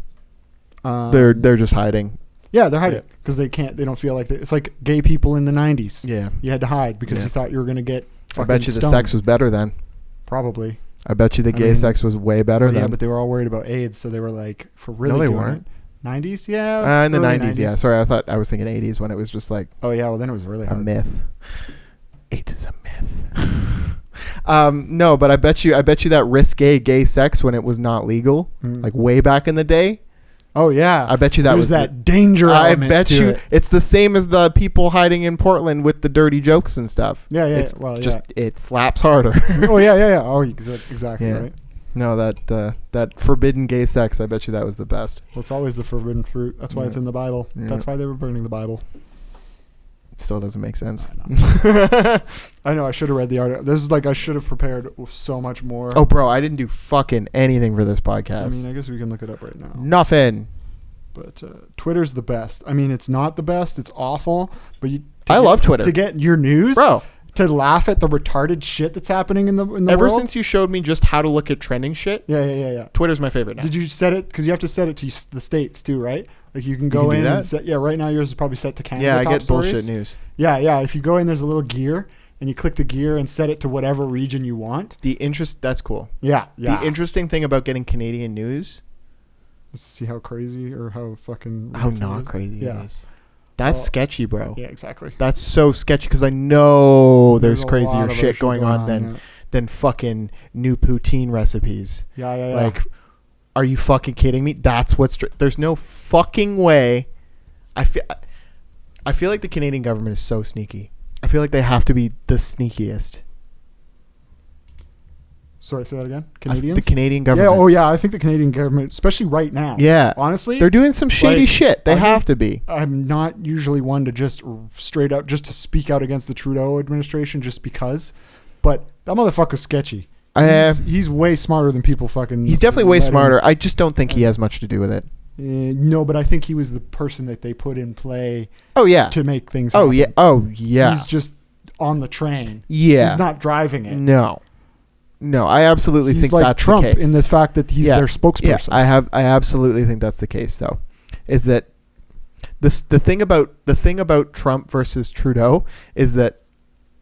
Um,
They're just hiding.
Yeah, they're hiding because they don't feel like it's like gay people in the 90s.
Yeah.
You had to hide because you thought you were going to get
I bet you the
stoned.
sex was better then.
Probably.
I bet you the gay sex was way better then.
Yeah, but they were all worried about AIDS, so they were like, for really
No, they
doing
weren't.
it. 90s? Yeah.
In the
early
90s, yeah. Sorry, I was thinking 80s when it was just like
Oh, yeah, well, then it was really
a
hard.
myth. AIDS is a myth. No, but I bet you that risque gay sex when it was not legal, like way back in the day.
Oh, yeah.
I bet you that
There's
was
that danger
I
element
bet
to
you
it.
it's the same as the people hiding in Portland with the dirty jokes and stuff.
Yeah.
It's
Well,
just it slaps harder.
Oh, yeah. Oh, exactly,
Yeah.
right?
No, that forbidden gay sex. I bet you that was the best.
Well, it's always the forbidden fruit. That's why it's in the Bible.
Yeah.
That's why they were burning the Bible.
Still doesn't make sense.
I know. I should have read the article. This is like I should have prepared so much more.
Oh, bro, I didn't do fucking anything for this podcast.
I mean, I guess we can look it up right now.
Nothing.
But Twitter's the best. I mean, it's not the best. It's awful. But
I love Twitter.
To get your news,
Bro.
To laugh at the retarded shit that's happening in the
Ever
world.
since you showed me just how to look at trending shit,
Yeah.
Twitter's my favorite now.
Did you set it? Because you have to set it to the states too, right? Like you can go
can do
in
that?
and set. Yeah, right now yours is probably set to Canada.
Yeah, I
top
get
stories.
bullshit news.
Yeah. If you go in, there's a little gear, and you click the gear and set it to whatever region you want.
That's cool.
Yeah.
The interesting thing about getting Canadian news,
Let's see how crazy or how fucking
how
ridiculous
not
it is.
crazy
Yeah.
it is. That's sketchy, bro.
Yeah, exactly.
That's so sketchy because I know there's
a
crazier
lot of
shit
other
going on than fucking new poutine recipes.
Yeah.
Like, are you fucking kidding me? That's what's there's no fucking way. I feel like the Canadian government is so sneaky. I feel like they have to be the sneakiest.
Sorry, say that again. Canadians?
The Canadian government.
Yeah, oh yeah, I think the Canadian government, especially right now.
Yeah.
Honestly,
They're doing some shady
like,
shit. They have to be.
I'm not usually one to just straight up just to speak out against the Trudeau administration just because, but that motherfucker's sketchy. He's way smarter than people fucking.
He's definitely way
let him-
smarter. I just don't think he has much to do with it.
No, but I think he was the person that they put in play.
Oh yeah.
To make things.
Oh
happen.
yeah. Oh yeah.
He's just on the train.
Yeah.
He's not driving it.
No. I absolutely
He's
think
like
that's
Trump
the case.
in this fact that he's their spokesperson.
Yeah, I absolutely think that's the case though. Is that the thing about Trump versus Trudeau is that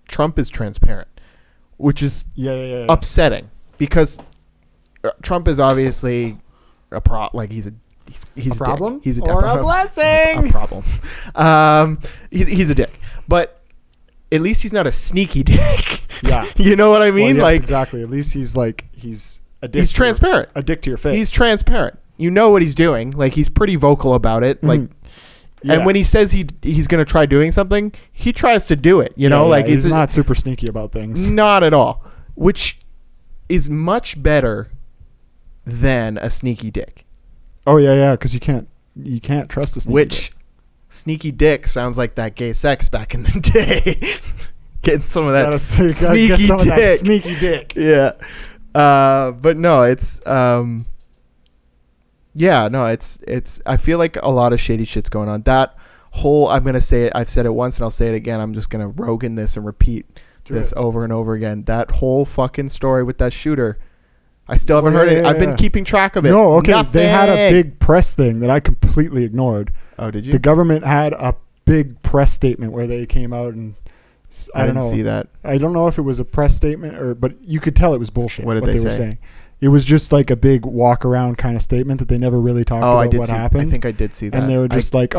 Trump is transparent, which is upsetting because Trump is obviously a he's a
problem.
He's a
or a blessing.
A problem. He's a dick, but at least he's not a sneaky dick. Yeah, you know what I mean.
Well, yes,
like
exactly. At least he's a dick.
He's transparent.
A dick to your face.
He's transparent. You know what he's doing. Like he's pretty vocal about it. Mm-hmm. Like, and when he says he's going to try doing something, he tries to do it. You know, like
he's not super sneaky about things.
Not at all. Which is much better than a sneaky dick.
Oh yeah, because you can't trust a sneaky dick.
Sneaky dick sounds like that gay sex back in the day. Getting some of that
sneaky dick.
Yeah. But no, it's I feel like a lot of shady shit's going on. That whole, I'm going to say it, I've said it once and I'll say it again. I'm just going to Rogan this and repeat this over and over again. That whole fucking story with that shooter. I still haven't heard it. I've been keeping track of it.
No, okay. Nothing. They had a big press thing that I completely ignored.
Oh, did you?
The government had a big press statement where they came out and I don't know.
See that.
I don't know if it was a press statement but you could tell it was bullshit.
What did they say?
Were saying. It was just like a big walk around kind of statement that they never really talked about what happened.
I think I did see that.
And they were just it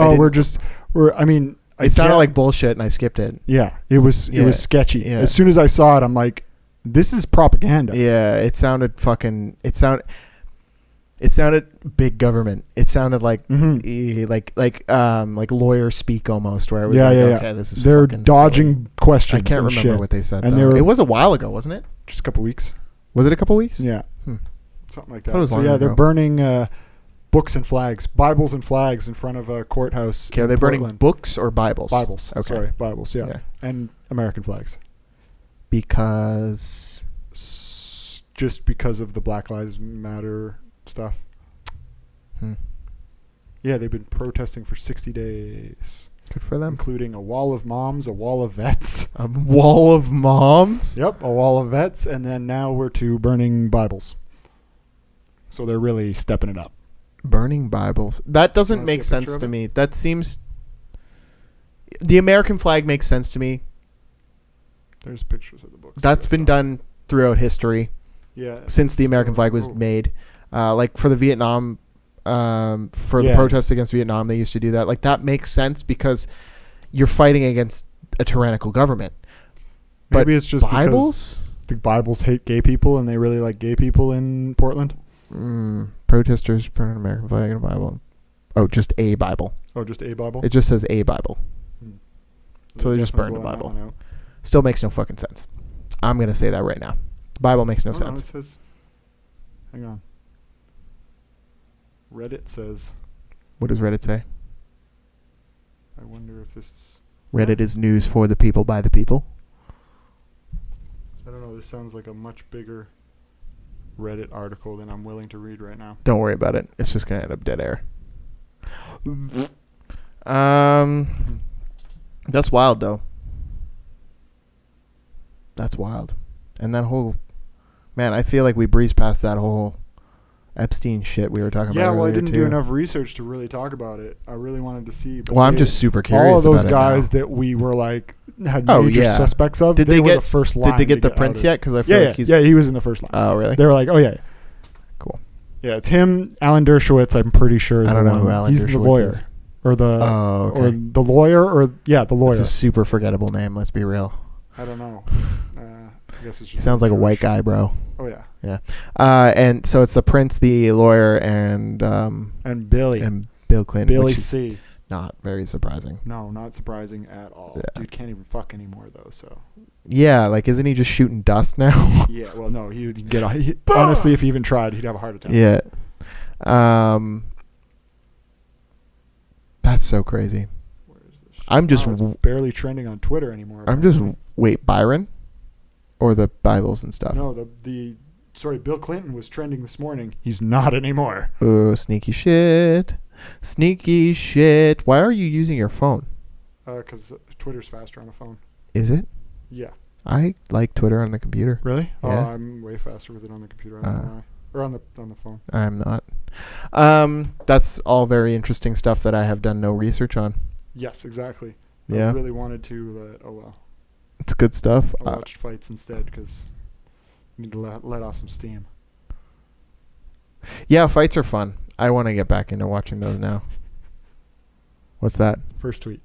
sounded
like bullshit and I skipped it.
Yeah, it was sketchy. Yeah. As soon as I saw it, I'm like, this is propaganda.
Yeah, it sounded big government. It sounded like like lawyer speak almost, where it was okay, this is
they're dodging silly questions.
I can't remember what they said.
And
it was a while ago, wasn't it?
Just a couple weeks.
Was it a couple weeks?
Yeah. Something like that. So they're burning books and flags, Bibles and flags in front of a courthouse.
Okay, are they burning books or Bibles?
Bibles.
Okay.
Sorry, Bibles, yeah. And American flags.
Because
just because of the Black Lives Matter stuff. Yeah, they've been protesting for 60 days.
Good for them.
Including a wall of moms, a wall of vets.
A wall of moms?
Yep, a wall of vets, and then now we're to burning Bibles. So they're really stepping it up.
Burning Bibles. That doesn't make sense to me. That seems... The American flag makes sense to me.
There's pictures of the books.
That's been done throughout history.
Yeah.
Since the American flag was made. Like for the Vietnam... the protests against Vietnam, they used to do that. Like that makes sense because you're fighting against a tyrannical government.
Maybe
but
it's just
Bibles?
Because the Bibles hate gay people and they really like gay people in Portland.
Protesters burn an American flag and a Bible. Oh, just a Bible.
Oh, just a Bible?
It just says a Bible. So they just burned the Bible. Still makes no fucking sense. I'm going to say that right now. The Bible makes no sense.
It says, hang on. Reddit says.
What does Reddit say?
I wonder if this is.
Reddit is news for the people by the people.
I don't know. This sounds like a much bigger Reddit article than I'm willing to read right now.
Don't worry about it. It's just going to end up dead air. That's wild, though. That's wild. And that whole... Man, I feel like we breezed past that whole... Epstein shit we were talking about earlier.
Yeah, well, I didn't do enough research to really talk about it. I really wanted to see.
But I'm just super curious.
All of those guys that we were like had major suspects of. Did they were the first line?
Did they get the prince yet? Because I feel like
he was in the first line.
Oh, really?
They were like, oh yeah,
cool.
Yeah, it's him. Alan Dershowitz. I'm pretty sure is
I don't know who Alan Dershowitz
the lawyer,
is.
or the lawyer, or the lawyer.
It's a super forgettable name. Let's be real.
I don't know. I guess it's just
sounds like a white guy, bro.
Oh yeah.
Yeah. And so it's the prince, the lawyer, and
Billy
and Bill Clinton.
Billy
which is
C.
Not very surprising.
No, not surprising at all. Yeah. Dude can't even fuck anymore though. So.
Yeah, like isn't he just shooting dust now?
Yeah. Well, no, he'd get. Honestly, if he even tried, he'd have a heart attack.
Yeah. That's so crazy.
Where is this shit?
I'm just
it's barely trending on Twitter anymore.
Wait, Byron, or the Bibles and stuff.
No, Bill Clinton was trending this morning. He's not anymore.
Oh, sneaky shit. Sneaky shit. Why are you using your phone?
Because Twitter's faster on a phone.
Is it?
Yeah.
I like Twitter on the computer.
Really?
Yeah.
Oh, I'm way faster with it on the computer. I don't know why. Or on the phone.
I'm not. That's all very interesting stuff that I have done no research on.
Yes, exactly.
Yeah.
I really wanted to, but oh well.
It's good stuff.
I watched fights instead because I need to let off some steam.
Yeah, fights are fun. I want to get back into watching those now. What's that?
First tweet.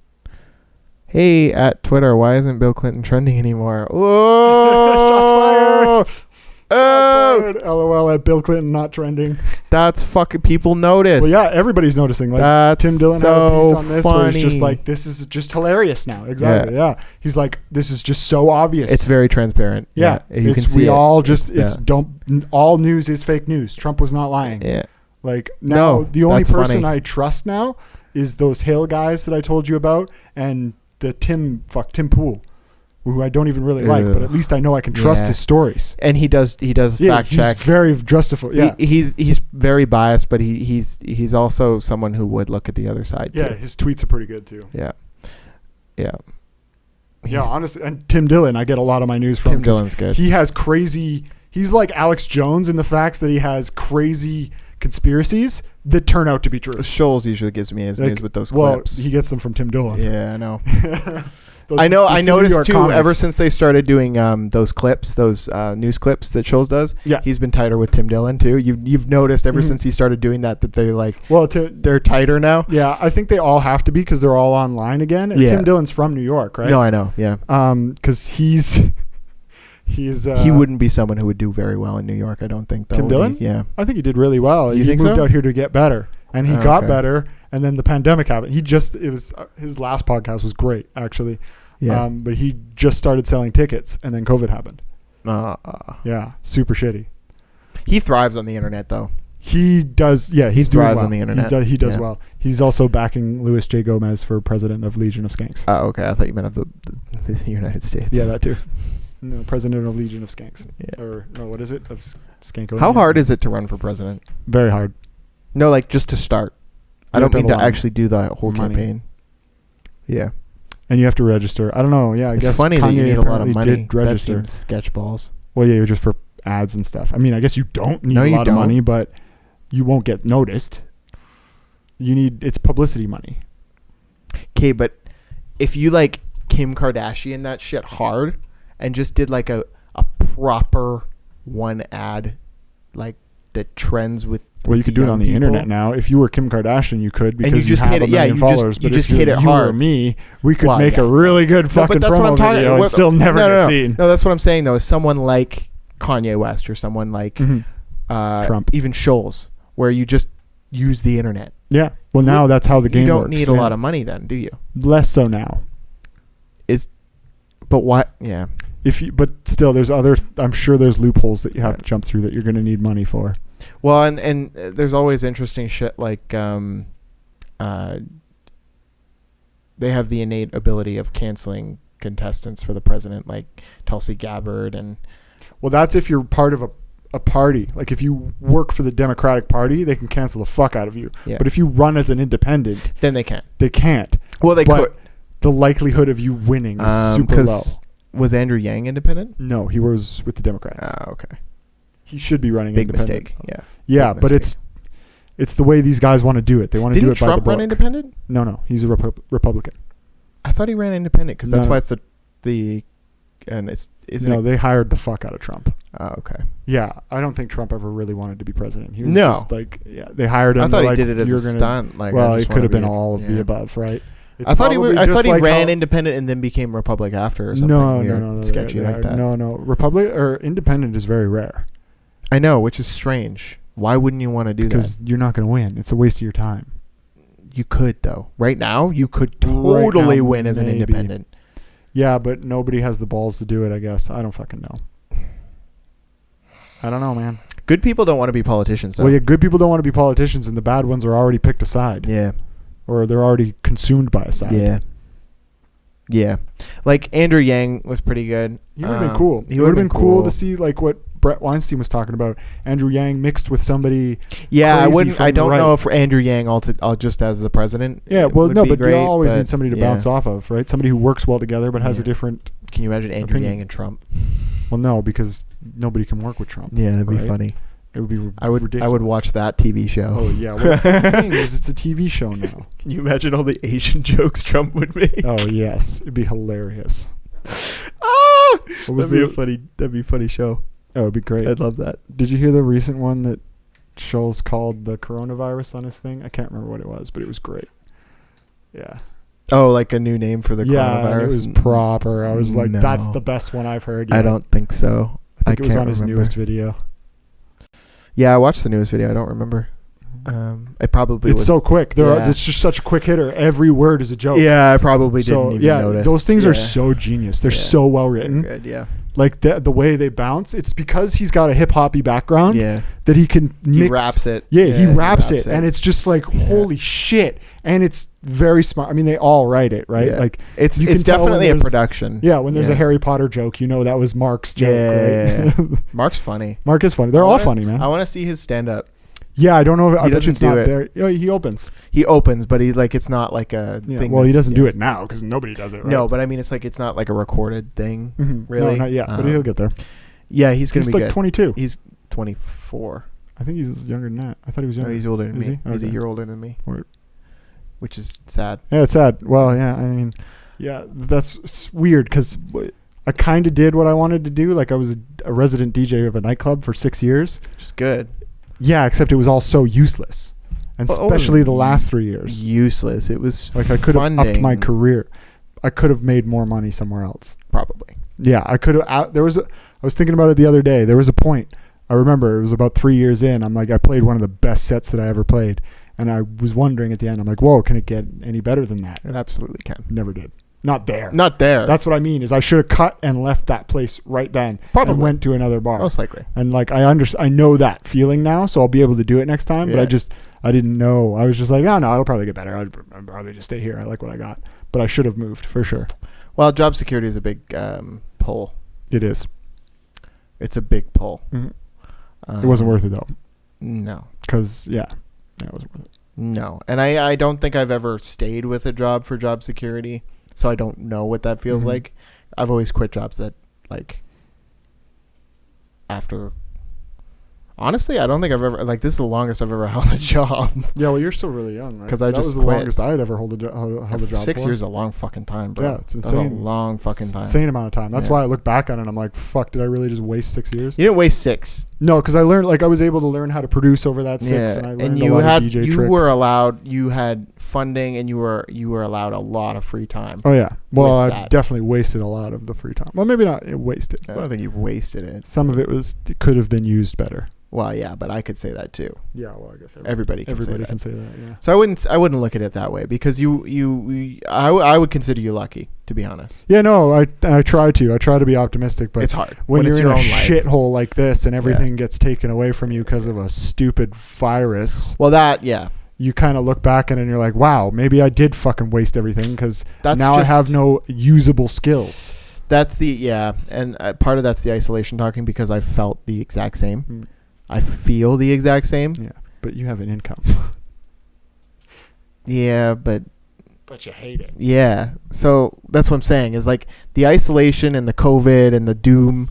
Hey, at Twitter, why isn't Bill Clinton trending anymore? Whoa!
Shots fired! Shots fired! LOL at Bill Clinton not trending.
That's fucking people notice.
Well, yeah, everybody's noticing. Like
That's
Tim Dillon had a piece on this where he's just
funny.
like, this is just hilarious now. Exactly. Yeah. He's like, this is just so obvious.
It's very transparent.
Yeah.
You can see
we
it.
all just
Yeah.
all news is fake news. Trump was not lying.
Yeah.
Like now the only
that's
person
funny.
I trust now is those Hill guys that I told you about and the Tim Pool, who I don't even really like, but at least I know I can trust his stories.
And he does fact check.
He's very justified. Yeah.
He's very biased, but he's also someone who would look at the other side too.
Yeah, his tweets are pretty good too.
Yeah. Yeah.
Yeah, honestly, and Tim Dillon, I get a lot of my news from.
Tim Dillon's good.
He has crazy. He's like Alex Jones in the facts that he has crazy conspiracies that turn out to be true.
Scholes usually gives me his news with those clips.
Well, he gets them from Tim Dillon.
Yeah, I know. I noticed too.
Comics.
Ever since they started doing those clips, those news clips that Scholes does,
yeah,
he's been tighter with Tim Dillon too. You've noticed ever since he started doing that they like.
Well,
they're tighter now.
Yeah, I think they all have to be because they're all online again. And Tim Dillon's from New York, right?
No, I know. Yeah.
Because he's
he wouldn't be someone who would do very well in New York. I don't think. Though,
Tim Dillon?
Yeah.
I think he did really well.
You
he
think
moved
so?
out here to get better, and he got better. And then the pandemic happened. His last podcast was great, actually.
Yeah.
But he just started selling tickets, and then COVID happened. Yeah, super shitty.
He thrives on the internet, though.
He does. Yeah, he's
he
doing
thrives
well.
on the internet.
He does well. He's also backing Luis J. Gomez for president of Legion of Skanks.
Oh, okay. I thought you meant of the United States.
Yeah, that too. No, president of Legion of Skanks.
Yeah.
Or no, what is it? Of Skanko.
How hard is it to run for president?
Very hard.
No, like just to start. I don't mean to actually do the whole campaign. Yeah.
And you have to register. I don't know. Yeah, I guess
it's funny
Kanye
that you need a lot of money.
Did register.
That seems sketch balls.
Well, yeah, just for ads and stuff. I mean, I guess you don't need a lot of money, but you won't get noticed. It's publicity money.
Okay, but if you like Kim Kardashian that shit hard and just did like a proper one ad like that trends with
you could do it on the internet now. If you were Kim Kardashian, you could because you have a million followers.
But if you
or me, we could make a really good fucking promo video and still never get seen.
No, that's what I'm saying though. Is someone like Kanye West or someone like
Trump,
even Scholes, where you just use the internet.
Yeah. Well, now that's how the game works.
You don't need a lot of money then, do you?
Less so now.
But what? Yeah.
But still, there's other. I'm sure there's loopholes that you have to jump through that you're going to need money for.
Well, and there's always interesting shit like they have the innate ability of canceling contestants for the president, like Tulsi Gabbard and.
Well, that's if you're part of a party. Like if you work for the Democratic Party, they can cancel the fuck out of you.
Yeah.
But if you run as an independent,
then they can't.
They can't.
Well, they could.
The likelihood of you winning is super low.
Was Andrew Yang independent?
No, he was with the Democrats.
Ah, okay.
He should be running
Big
independent.
Mistake. Yeah.
Yeah, but it's the way these guys want to do it. They want to do it by the book.
Didn't Trump run independent?
No, he's a Republican.
I thought he ran independent because that's why it's
they hired the fuck out of Trump.
Oh, okay.
Yeah, I don't think Trump ever really wanted to be president. He was just they hired him.
I thought he did it as a stunt.
Well, it could have been all of the above, right?
I thought he ran independent and then became Republic after or something.
No,
sketchy like that.
No, Republic or independent is very rare.
I know, which is strange. Why wouldn't you want to do that?
Because you're not going to win. It's a waste of your time.
You could though. Right now, you could totally win as an independent.
Yeah, but nobody has the balls to do it. I guess I don't fucking know. I don't know, man.
Good people don't want to be politicians, though.
Well, yeah, good people don't want to be politicians, and the bad ones are already picked aside.
Yeah.
Or they're already consumed by a side.
Yeah. Yeah. Like Andrew Yang was pretty good.
He would have been cool. It would have been cool to see like what Brett Weinstein was talking about Andrew Yang mixed with somebody.
Yeah,
crazy from
I
the
don't
right.
know if Andrew Yang just as the president.
Yeah, well,
would
no,
be
but
great,
you always
but
need somebody to bounce off of, right? Somebody who works well together but has a different.
Can you imagine Andrew
opinion.
Yang and Trump?
Well, no, because nobody can work with Trump.
Yeah, that'd be
right?
funny.
It would be. Ridiculous.
I would watch that TV show.
Oh yeah, well, that's the thing is it's a TV show now.
Can you imagine all the Asian jokes Trump would make?
Oh yes, it'd be hilarious.
What was that'd be a funny show.
Oh, it'd be great.
I'd love that.
Did you hear the recent one that Scholes called the coronavirus on his thing? I can't remember what it was, but it was great. Yeah.
Oh, like a new name for the coronavirus?
It was proper. I was like,
No.
that's the best one I've heard yet.
I don't think so.
I think it was
can't
on his
remember.
newest video.
Yeah, I watched the newest video. I don't remember. It probably
It's
was
so quick.
Yeah.
It's just such a quick hitter. Every word is a joke.
Yeah, I probably didn't even notice.
Those things
Yeah.
are so genius. They're
Yeah.
so well written.
Good, yeah.
Like the way they bounce, it's because he's got a hip hoppy background
Yeah.
that he can mix.
He raps it.
Yeah, he raps it, and it's just like holy shit, and it's very smart. I mean, they all write it, right?
Yeah.
Like
It's
you can tell when
definitely a
there's-
production.
Yeah, when there's
Yeah.
a Harry Potter joke, you know that was Mark's joke.
Yeah.
Right?
Mark's funny.
Mark is funny. They're all funny, man.
I want to see his stand up.
Yeah, I don't know. I bet
doesn't
it's
do
not
it.
there. Yeah, he opens.
He opens, but he's like it's not like a
Yeah,
thing.
well, he
that's-
doesn't do it now because nobody does it. Right?
No, but I mean it's like it's not like a recorded thing.
Mhm.
Really?
No, not yet, but he'll get there.
Yeah, he's gonna
He's
be
like
good.
22.
He's 24.
I think he's younger than that. I thought he was
No,
younger.
he's older than
Is
me.
he?
He's a
Okay.
year older than me,
Word.
which is sad.
Yeah, it's sad. Well, yeah, I mean, yeah, that's weird because I kind of did what I wanted to do. Like I was a resident DJ of a nightclub for 6 years.
Which is good.
Yeah, except it was all so useless, and especially the last 3 years.
Useless. It was
Like I could have upped
funding,
my career. I could have made more money somewhere else.
probably.
Yeah, I could have. I was thinking about it the other day. There was a point. I remember it was about 3 years in. I'm like, I played one of the best sets that I ever played, and I was wondering at the end. I'm like, whoa, can it get any better than that?
It absolutely can.
Never did. Not there.
Not there.
That's what I mean. Is I should have cut and left that place right then.
Probably.
And went to another bar.
most likely.
And like I know that feeling now, so I'll be able to do it next time.
Yeah.
But I didn't know. I was just like, no, it'll probably get better. I'll probably just stay here. I like what I got. But I should have moved for sure.
Well, job security is a big pull.
It is.
It's a big pull.
It wasn't worth it though.
No.
Because it wasn't worth it.
No. And I don't think I've ever stayed with a job for job security, so I don't know what that feels like. I've always quit jobs that, like, after... Honestly, I don't think I've ever... Like, this is the longest I've ever held a job.
Yeah, well, you're still really young, right?
'Cause I
that
just
was the
quit.
longest I had ever held a job
6
for.
years is a long fucking time, bro.
Yeah, it's
That's a
insane.
long fucking time.
Insane amount of time. That's
Yeah.
why I look back on it and I'm like, fuck, did I really just waste 6 years?
You didn't waste 6.
No, because I learned, like, I was able to learn how to produce over that 6,
Yeah,
and I learned
and
a
you
lot
had
of DJ
you
tricks.
were allowed. You had funding, and you were allowed a lot of free time.
Oh yeah. Well, I
with that.
definitely wasted a lot of the free time. Well, maybe not wasted.
I
But
don't think you wasted it.
some of it could have been used better.
Well, yeah, but I could say that too.
Yeah. Well, I guess
Everybody can say that.
can say that. Yeah.
So I wouldn't look at it that way because I would consider you lucky, to be honest.
Yeah. No, I try to be optimistic, but
It's hard
when you're
it's
in
your
a
own life.
shithole like this and everything gets taken away from you because of a stupid virus.
Well, yeah.
You kind of look back and you're like, wow, maybe I did fucking waste everything because now I
just-
have no usable skills.
That's and part of that's the isolation talking because I felt the exact same. I feel the exact same.
Yeah, but you have an income.
Yeah, but
you hate it.
yeah. So that's what I'm saying is like the isolation and the COVID and the doom.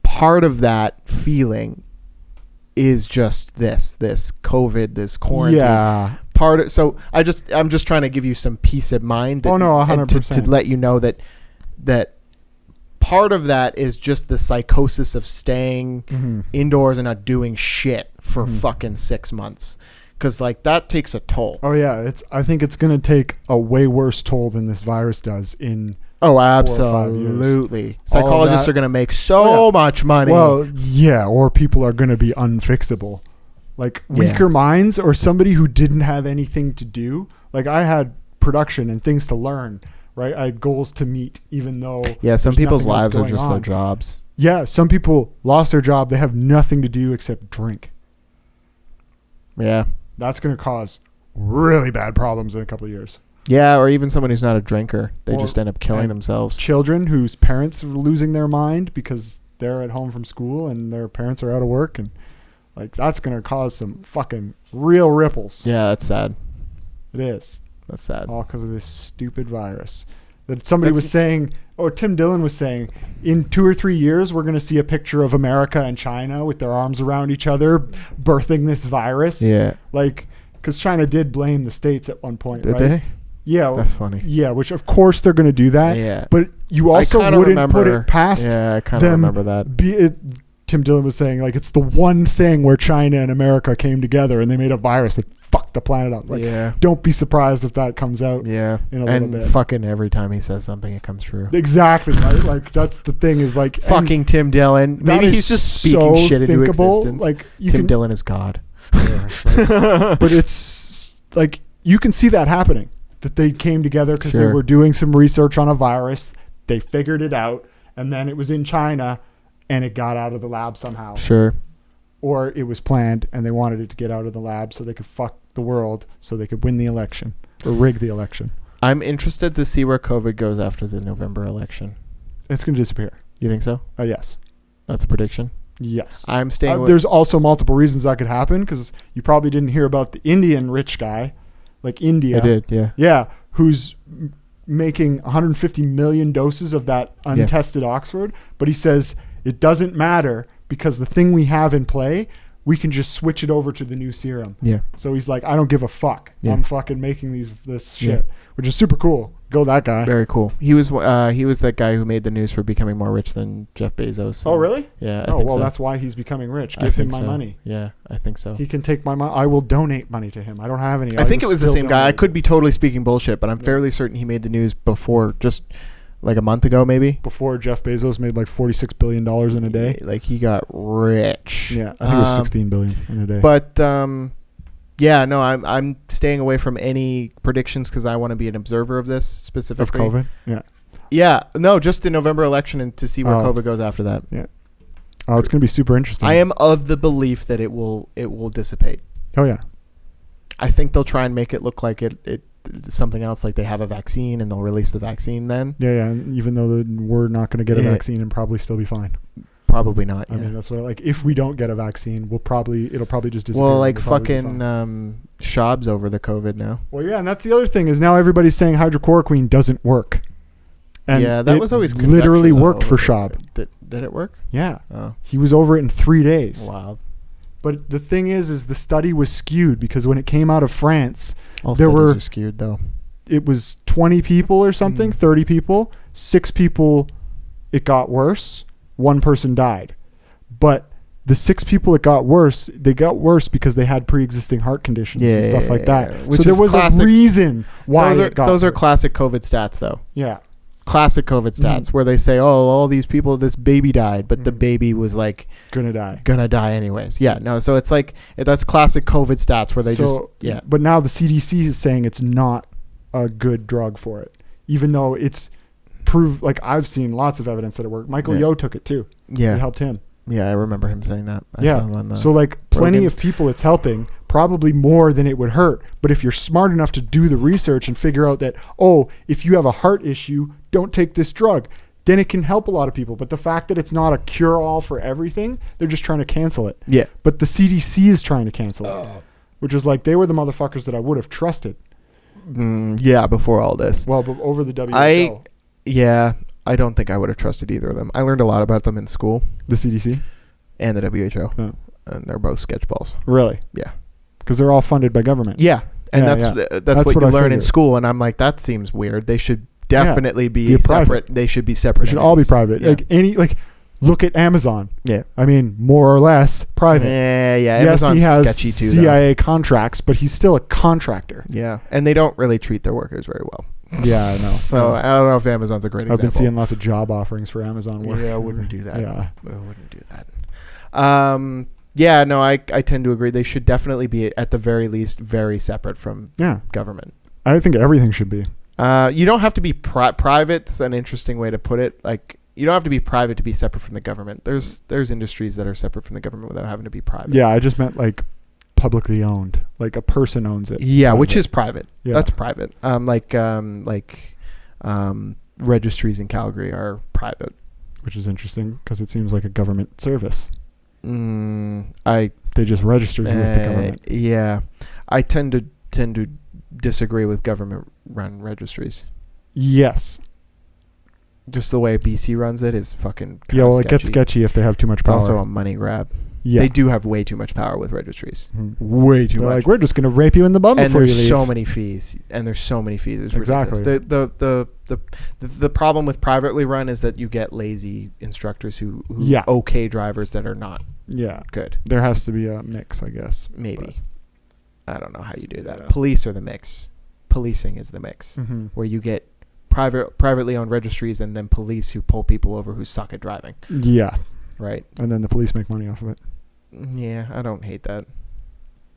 Part of that feeling is just this COVID, this quarantine.
Yeah.
So I'm just trying to give you some peace of mind. That,
Oh, no, 100%.
To let you know that part of that is just the psychosis of staying indoors and not doing shit for fucking 6 months. Because, like, that takes a toll.
Oh, yeah. I think it's going to take a way worse toll than this virus does in...
Oh,
4 or 5 years.
absolutely. Psychologists
that-
are going to make so much money.
Well, yeah, or people are going to be unfixable. Like, weaker minds or somebody who didn't have anything to do. Like, I had production and things to learn, right? I had goals to meet, even though...
yeah, some
there's
people's
nothing else
lives are
going
just their
on.
jobs.
Yeah, some people lost their job. They have nothing to do except drink.
Yeah.
That's going to cause really bad problems in a couple of years.
Yeah, or even someone who's not a drinker. They
Or-
just end up killing
and
themselves.
Children whose parents are losing their mind because they're at home from school and their parents are out of work, and like that's gonna cause some fucking real ripples.
Yeah, that's sad.
It is.
That's sad.
All because of this stupid virus. That somebody was saying, or Tim Dillon was saying, in 2 or 3 years, we're going to see a picture of America and China with their arms around each other, birthing this virus.
Yeah.
Like, because China did blame the States at one point,
Did
right?
they?
Yeah.
That's funny.
Yeah, which of course they're going to do that.
Yeah.
But you also
kinda
wouldn't put it past
Yeah, I kind of
them.
remember that.
Tim Dillon was saying, like, it's the one thing where China and America came together and they made a virus that fucked the planet up. Like,
Yeah.
don't be surprised if that comes out.
Yeah.
in a little
And
bit.
fucking every time he says something, it comes true.
Exactly, right? Like, that's the thing is, like...
Fucking Tim Dillon.
that
Maybe
is
he's just speaking
so
shit into
thinkable.
existence.
Like, you
Tim
can,
Dillon is God.
but it's, like, you can see that happening. That they came together because they
Sure.
were doing some research on a virus. They figured it out. And then it was in China, and it got out of the lab somehow.
Sure.
Or it was planned, and they wanted it to get out of the lab so they could fuck the world, so they could win the election or rig the election.
I'm interested to see where COVID goes after the November election.
It's going to disappear.
You think so?
Yes.
That's a prediction.
Yes.
I'm staying with...
There's also multiple reasons that could happen, because you probably didn't hear about the Indian rich guy, like India.
I did, yeah.
Yeah, who's making 150 million doses of that untested Oxford, but he says it doesn't matter because the thing we have in play, we can just switch it over to the new serum.
Yeah.
So he's like, I don't give a fuck.
Yeah.
I'm fucking making this shit, which is super cool. Go that guy.
Very cool. He was that guy who made the news for becoming more rich than Jeff Bezos.
Oh, really?
Yeah. I
Oh,
think
well,
so.
that's why he's becoming rich.
I
Give him
think
my
so.
money.
Yeah, I think so.
He can take my money. I will donate money to him. I don't have any.
I think it was the
still
same guy. I
donate.
could be totally speaking bullshit, but I'm fairly certain he made the news before, just like a month ago, maybe.
Before Jeff Bezos made like $46 billion in a day.
Like he got rich.
Yeah, I think it was 16 billion in a day.
But yeah, no, I'm staying away from any predictions because I want to be an observer of this
of
specifically.
COVID. Yeah.
Yeah, no, just the November election and to see where
Oh.
COVID goes after that.
Yeah. Oh, it's going to be super interesting.
I am of the belief that it will dissipate.
Oh, yeah.
I think they'll try and make it look like it something else, like they have a vaccine and they'll release the vaccine then.
Yeah, yeah. And even though we're not going to get a
Yeah.
vaccine and probably still be fine.
Probably not.
I
Yeah.
mean, that's what, like, if we don't get a vaccine, it'll probably just disappear.
Well,
and
like
we'll probably be
fucking
fine.
Shab's over the COVID now.
Well, yeah, and that's the other thing is now everybody's saying hydrochloroquine doesn't work. And
yeah, that
it
was always
literally
conjecture,
worked
though.
for Shab.
Did it work?
Yeah.
Oh,
He was over it in 3 days.
wow.
But the thing is the study was skewed because when it came out of France,
All
there
studies
were
are skewed though.
it was 20 people or something, 30 people, 6 people, it got worse, 1 person died. But the 6 people that got worse, they got worse because they had pre-existing heart conditions and stuff like that.
Which
so there
is
was
classic.
a reason why it got
those are
worse.
classic COVID stats though.
Yeah.
Classic COVID stats where they say, "Oh, all these people, this baby died, but the baby was like
Gonna die.
gonna die anyways." Yeah, no. So it's like that's classic COVID stats where they
But now the CDC is saying it's not a good drug for it, even though it's proved. Like I've seen lots of evidence that it worked. Michael
Yeah.
Yo took it too.
Yeah,
It helped him.
yeah. I remember him saying that. I saw him on,
So like plenty
Rogan.
of people it's helping, probably more than it would hurt. But if you're smart enough to do the research and figure out that, oh, if you have a heart issue, don't take this drug, then it can help a lot of people. But the fact that it's not a cure-all for everything, they're just trying to cancel it.
Yeah.
But the CDC is trying to cancel it, which is like they were the motherfuckers that I would have trusted.
Yeah, before all this.
Well, but over the WHO.
I don't think I would have trusted either of them. I learned a lot about them in school
The CDC?
and the WHO,
Oh.
and they're both sketchballs.
Really?
Yeah.
Because they're all funded by government.
Yeah, and
Yeah,
that's
That's
what
what
you
I
learn in
figured.
school, and I'm like, that seems weird. They should definitely
be
be
a private.
separate. They should be separate.
They should all be
entities.
private.
Yeah.
Look at Amazon.
Yeah.
I mean, more or less private.
Yeah.
Yes,
Amazon's
he has
sketchy too.
CIA contracts, but he's still a contractor.
Yeah, and they don't really treat their workers very well.
Yeah, I know.
So I don't know if Amazon's a great
I've
example.
been seeing lots of job offerings for Amazon work.
Yeah, I wouldn't do that.
Yeah.
I wouldn't do that. Yeah, no, I tend to agree. They should definitely be, at the very least, very separate from
Yeah.
government.
I think everything should be.
You don't have to be private's an interesting way to put it. Like, you don't have to be private to be separate from the government. There's industries that are separate from the government without having to be private.
Yeah, I just meant like publicly owned. Like a person owns it.
Yeah, which is private.
Yeah.
That's private. Registries in Calgary are private.
Which is interesting because it seems like a government service.
They
just register you with the government.
Yeah, I tend to disagree with government-run registries.
Yes.
Just the way BC runs it is fucking
Yeah, well,
sketchy.
it gets sketchy if they have too much power.
It's also a money grab.
Yeah.
They do have way too much power with registries.
Way too much. Like, we're just going to rape you in the bum
and
before you leave.
there's so many fees. It's
exactly.
ridiculous. The problem with privately run is that you get lazy instructors who okay drivers that are not good.
There has to be a mix, I guess.
Maybe. But I don't know how you do that.
Yeah.
Police are the mix. Policing is the mix. Where you get privately owned registries and then police who pull people over who suck at driving.
Yeah.
Right.
And then the police make money off of it.
Yeah, I don't hate that.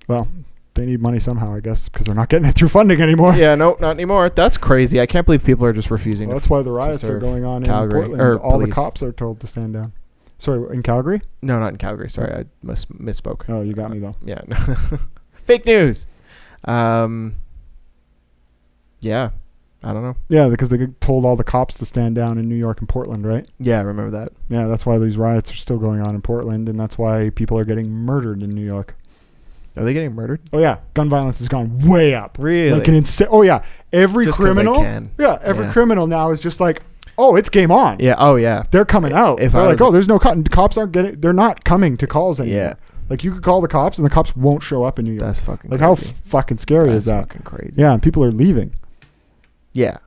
Well, they need money somehow, I guess, because they're not getting it through funding anymore.
Yeah, no, not anymore. That's crazy. I can't believe people are just refusing.
Well, that's why the riots are going on
Calgary,
in Portland. All
police.
the cops are told to stand down. Sorry, in Calgary?
No, not in Calgary. Sorry, I misspoke.
Oh, you got me though.
Yeah. Fake news. Yeah. I don't know.
Yeah, because they told all the cops to stand down in New York and Portland, right?
Yeah, I remember that.
Yeah, that's why these riots are still going on in Portland, and that's why people are getting murdered in New York.
Are they getting murdered?
Oh yeah, gun violence has gone way up.
Really?
Like an insane. Oh yeah, every
Just 'cause they
criminal.
can.
Yeah, every criminal now is just like, oh, it's game on.
Yeah. Oh yeah.
They're coming out.
If
they're
I
like,
was
oh, there's no cops aren't getting. They're not coming to calls anymore.
Yeah.
Like you could call the cops and the cops won't show up in New York.
That's fucking
like
crazy.
how fucking scary is that?
Fucking crazy.
Yeah, and people are leaving.
Yeah.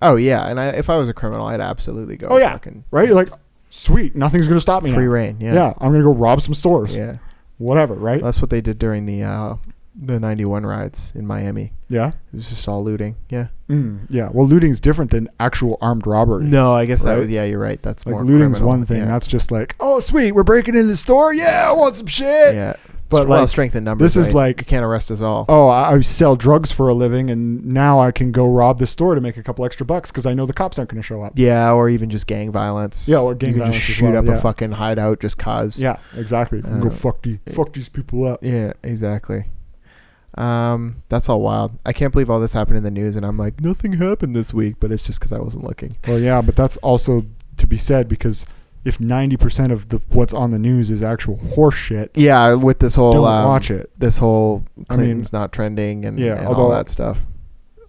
Oh yeah, and if I was a criminal, I'd absolutely go.
Oh yeah,
fucking,
right. You're like, sweet, nothing's gonna stop me.
Free
now.
reign. Yeah.
Yeah, I'm gonna go rob some stores.
Yeah.
Whatever. Right.
That's what they did during the 91 riots in Miami.
Yeah.
It was just all looting. Yeah.
Yeah. Well, looting's different than actual armed robbery.
No, I guess
right?
that was. Yeah, you're right. That's
like
more
looting's
criminal.
one thing.
Yeah.
That's just like, oh sweet, we're breaking into the store. Yeah, I want some shit.
Yeah.
But
well,
like,
strength in numbers.
this is like,
you can't arrest us all.
oh, I sell drugs for a living, and now I can go rob the store to make a couple extra bucks because I know the cops aren't going to show up.
Yeah, or even just gang violence.
Yeah, or gang
you can
violence
just
as
shoot
well,
up
yeah.
a fucking hideout just cause.
Yeah, exactly. And go fuck these people up.
Yeah, exactly. That's all wild. I can't believe all this happened in the news, and I'm like, nothing happened this week, but it's just because I wasn't looking.
Well, yeah, but that's also to be said because if 90% of what's on the news is actual horse shit,
Yeah, with this whole
don't watch it.
This whole Clinton's not trending and all that stuff.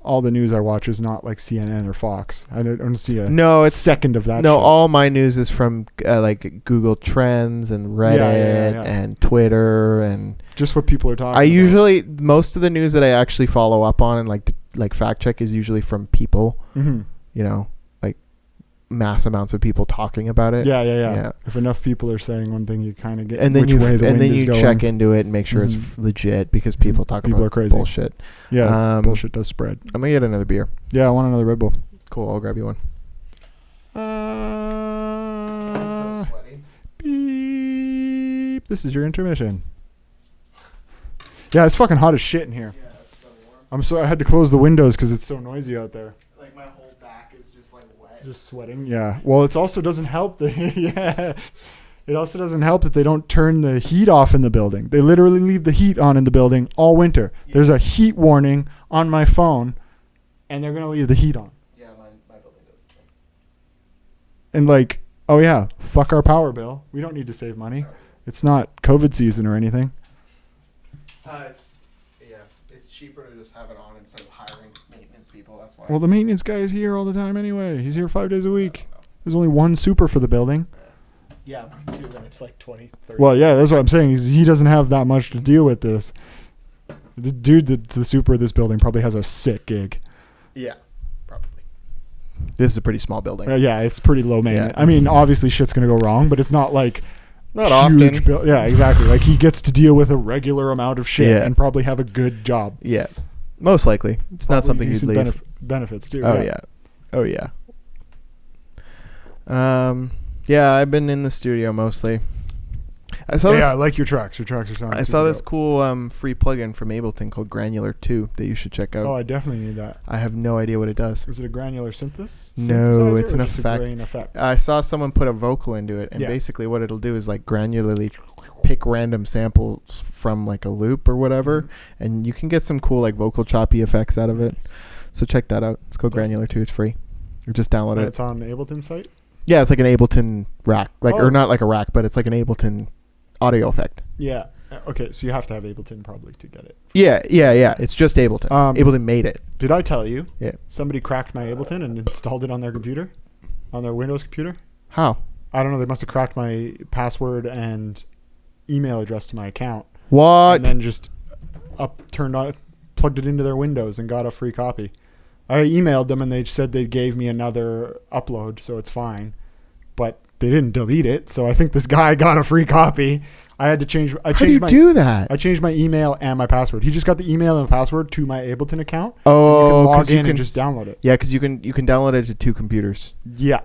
All the news I watch is not like CNN or Fox. I don't see a
it's
second of that.
No,
shit.
all my news is from like Google Trends and Reddit and Twitter and
just what people are talking.
I
about.
usually most of the news that I actually follow up on and like fact check is usually from people.
Mm-hmm.
You know, like mass amounts of people talking about it.
Yeah. If enough people are saying one thing, you kind of get
and then
which way the wind is going.
check into it and make sure it's legit because people talk
People
about
are crazy.
bullshit.
Yeah, bullshit does spread.
I'm gonna get another beer.
Yeah, I want another Red Bull.
Cool, I'll grab you one.
I'm so sweaty. Beep. This is your intermission. Yeah, it's fucking hot as shit in here.
Yeah, it's so warm.
I had to close the windows because it's so noisy out there.
Like my whole back is just like wet.
Just sweating. Yeah. Well, it also doesn't help that It also doesn't help that they don't turn the heat off in the building. They literally leave the heat on in the building all winter. Yeah. There's a heat warning on my phone, and they're gonna leave the heat on.
Yeah, my building does the same.
And like, oh yeah, fuck our power bill. We don't need to save money. It's not COVID season or anything.
It's cheaper to just have it on instead of hiring maintenance people. That's why.
Well, the maintenance guy is here all the time anyway. He's here 5 days a week. There's only one super for the building.
Yeah, two, then it's like 20, 30.
Well, yeah, that's what I'm saying. He doesn't have that much to deal with this. The dude that's the super of this building probably has a sick gig.
Yeah, probably. This is a pretty small building.
Yeah, it's pretty low maintenance.
Yeah.
I mean, obviously shit's going to go wrong, but it's not like
not
huge
often.
Yeah, exactly. Like he gets to deal with a regular amount of shit
Yeah.
and probably have a good job.
Yeah, most likely. It's
Probably
not something you'd leave.
Benefits too.
Oh yeah. Oh yeah. Yeah, I've been in the studio mostly. I
like your tracks. Your tracks are sounding.
I saw this cool free plugin from Ableton called Granular 2 that you should check out.
Oh, I definitely need that.
I have no idea what it does.
Is it a granular synthesis?
No, it's an
just
effect.
a grain effect.
I saw someone put a vocal into it, and basically what it'll do is like granularly pick random samples from like a loop or whatever, and you can get some cool like vocal choppy effects out of it. So check that out. It's called Granular 2. It's free. Or just download it.
It's on the Ableton site?
Yeah, it's like an Ableton rack. Or not like a rack, but it's like an Ableton audio effect.
Yeah. Okay, so you have to have Ableton probably to get it.
Yeah. It's just Ableton. Ableton made it.
Did I tell you?
Yeah.
Somebody cracked my Ableton and installed it on their computer? On their Windows computer?
How?
I don't know. They must have cracked my password and email address to my account.
What?
And then just plugged it into their Windows and got a free copy. I emailed them and they said they gave me another upload, so it's fine. But they didn't delete it, so I think this guy got a free copy. I had to change.
How do you do that?
I changed my email and my password. He just got the email and password to my Ableton account.
Oh,
and you can log in and just download it.
Yeah, because you can download it to 2 computers.
Yeah.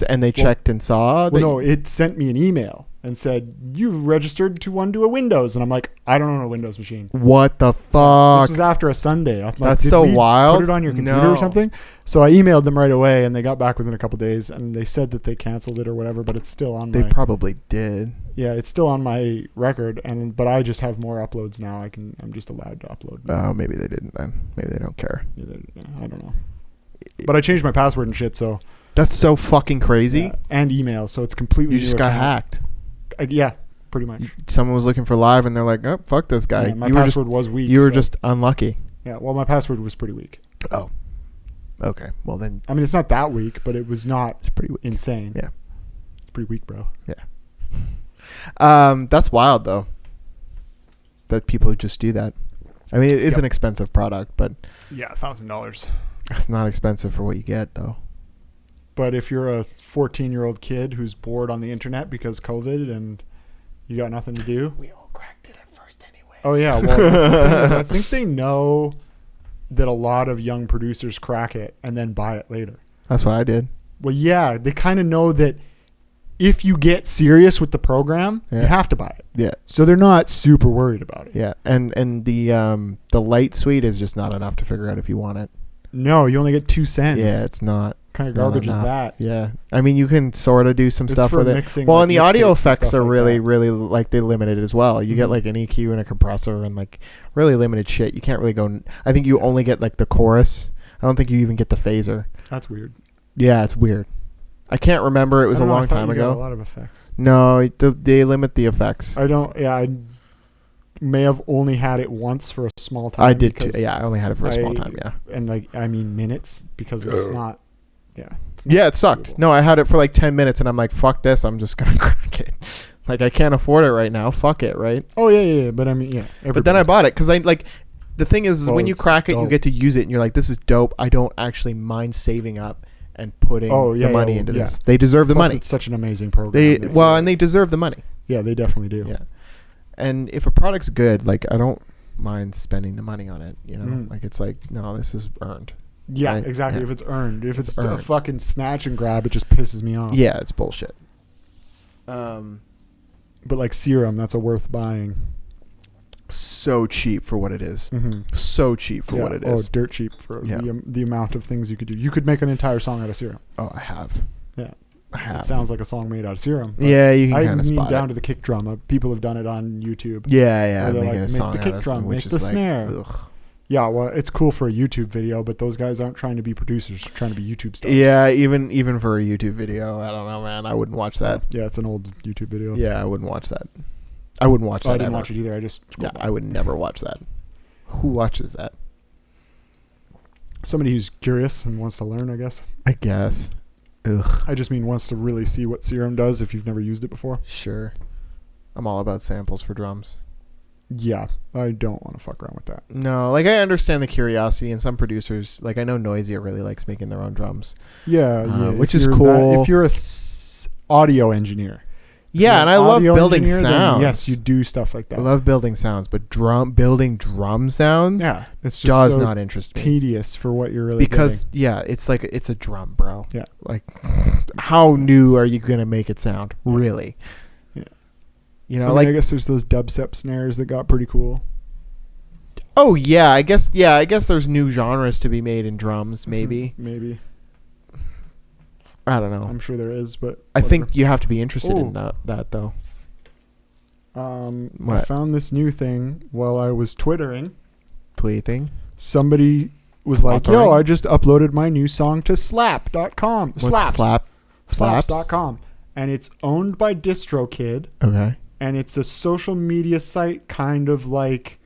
And they checked and saw.
Well, no, it sent me an email and said, you've registered to undo a Windows. And I'm like, I don't own a Windows machine.
What the fuck?
This was after a Sunday. I'm like,
that's so wild.
Put it on your computer or something? So I emailed them right away and they got back within a couple of days and they said that they canceled it or whatever, but it's still on
They probably did.
Yeah, it's still on my record, but I just have more uploads now. I'm just allowed to upload.
Oh, maybe they didn't then. Maybe they don't care.
I don't know. But I changed my password and shit, so...
That's so fucking crazy.
Yeah, and email, so it's completely...
You just got hacked.
Yeah, pretty much.
Someone was looking for live, and they're like, "Oh, fuck this guy."
Yeah, my password was weak.
You were just unlucky.
Yeah, well, my password was pretty weak.
Oh, okay. Well then,
I mean, it's not that weak, but it was not.
It's pretty weak.
Insane.
Yeah,
it's pretty weak, bro.
Yeah. That's wild though. That people just do that. I mean, it is an expensive product, but
yeah, $1,000.
It's not expensive for what you get, though.
But if you're a 14-year-old kid who's bored on the internet because COVID and you got nothing to do,
we all cracked it at first anyway.
Oh yeah, well, that's the thing is, I think they know that a lot of young producers crack it and then buy it later.
That's what I did.
Well, yeah, they kind of know that if you get serious with the program, you have to buy it.
Yeah.
So they're not super worried about it.
Yeah, and the light suite is just not enough to figure out if you want it.
No, you only get 2 cents.
Yeah, it's not.
What kind of garbage is that?
Yeah, I mean, you can sort of do some stuff with it. Well, and the audio effects are really like they limited as well. You get like an EQ and a compressor and like really limited shit. You can't really go. I think you only get like the chorus. I don't think you even get the phaser.
That's weird.
Yeah, it's weird. I can't remember. It was a long time ago.
A lot of effects.
No, they limit the effects.
I don't. Yeah, I may have only had it once for a small time.
I did too. Yeah, I only had it for a small time. Yeah,
and like I mean minutes because it's not. Yeah.
Yeah, it sucked. Doable. No, I had it for like 10 minutes and I'm like, fuck this. I'm just going to crack it. Like, I can't afford it right now. Fuck it, right?
Oh, yeah. But I mean, yeah.
But then I bought it because I like, the thing is when you crack it, you get to use it and you're like, this is dope. I don't actually mind saving up and putting the money into this. They deserve the money.
It's such an amazing program.
And they deserve the money.
Yeah, they definitely do.
Yeah. And if a product's good, like, I don't mind spending the money on it, you know? Like, it's like, no, this is earned.
Yeah,
right?
exactly. Yeah. If it's earned. If it's
earned.
A fucking snatch and grab, it just pisses me off.
Yeah, it's bullshit.
But like Serum, that's a worth buying.
So cheap for what it is.
Mm-hmm.
So cheap for what it is.
Oh, dirt cheap for the amount of things you could do. You could make an entire song out of Serum.
Oh, I have.
Yeah.
I have.
It sounds like a song made out of Serum.
Yeah, you can kind of spot
down to the kick drum. People have done it on YouTube.
Yeah.
Making
like,
a song make the kick drum, make the snare.
Ugh.
Yeah, well, it's cool for a YouTube video, but those guys aren't trying to be producers; they're trying to be YouTube stars.
Yeah, even for a YouTube video, I don't know, man. I wouldn't watch that.
Yeah, it's an old YouTube video.
Yeah, I wouldn't watch that. I wouldn't watch that.
I didn't watch it either.
I would never watch that. Who watches that?
Somebody who's curious and wants to learn, I guess.
I guess. Ugh.
I just mean wants to really see what Serum does if you've never used it before.
Sure. I'm all about samples for drums.
Yeah, I don't want to fuck around with that.
No, like I understand the curiosity, and some producers, like I know Noisia really likes making their own drums.
Yeah,
which is cool.
If you're a audio engineer.
Yeah, and I love building sounds.
Yes, you do stuff like that.
I love building sounds, but building drum sounds,
it's
just not interest me.
Tedious for what you're really
getting. It's like it's a drum, bro.
Yeah,
like how new are you gonna make it sound? Really?
Yeah,
you know, I
guess there's those dubstep snares that got pretty cool.
Oh yeah, I guess there's new genres to be made in drums, maybe.
Maybe.
I don't know.
I'm sure there is, but
I think you have to be interested in that though.
I
What?
found this new thing while I was twittering.
Tweeting.
Somebody was like,
Twittering?
yo, I just uploaded my new song to slap.com.
What's slap? Slaps?
Slaps.com. And it's owned by DistroKid.
Okay.
And it's a social media site kind of like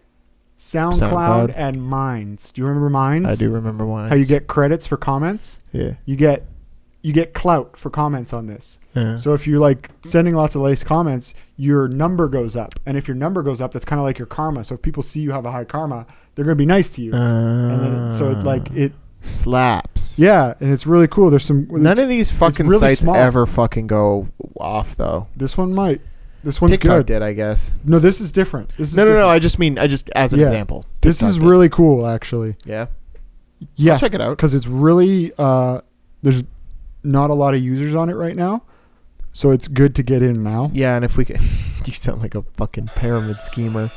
SoundCloud and Minds. Do you remember Minds?
I do remember one.
How you get credits for comments?
Yeah.
You get clout for comments on this.
Yeah.
So if you're like sending lots of nice comments, your number goes up. And if your number goes up, that's kind of like your karma. So if people see you have a high karma, they're going to be nice to you. And then so it
slaps.
yeah, and it's really cool. There's some
None of these fucking
really
sites
small.
ever fucking go off though.
This one might. This one's
TikTok
good.
did, I guess.
No, this is different. This is
No.
different.
I just mean, as an
Yeah.
example.
This
TikTok
is
did.
really cool, actually.
Yeah.
Yes,
check it out.
because it's really there's not a lot of users on it right now, so it's good to get in now.
Yeah, and if we can, you sound like a fucking pyramid schemer.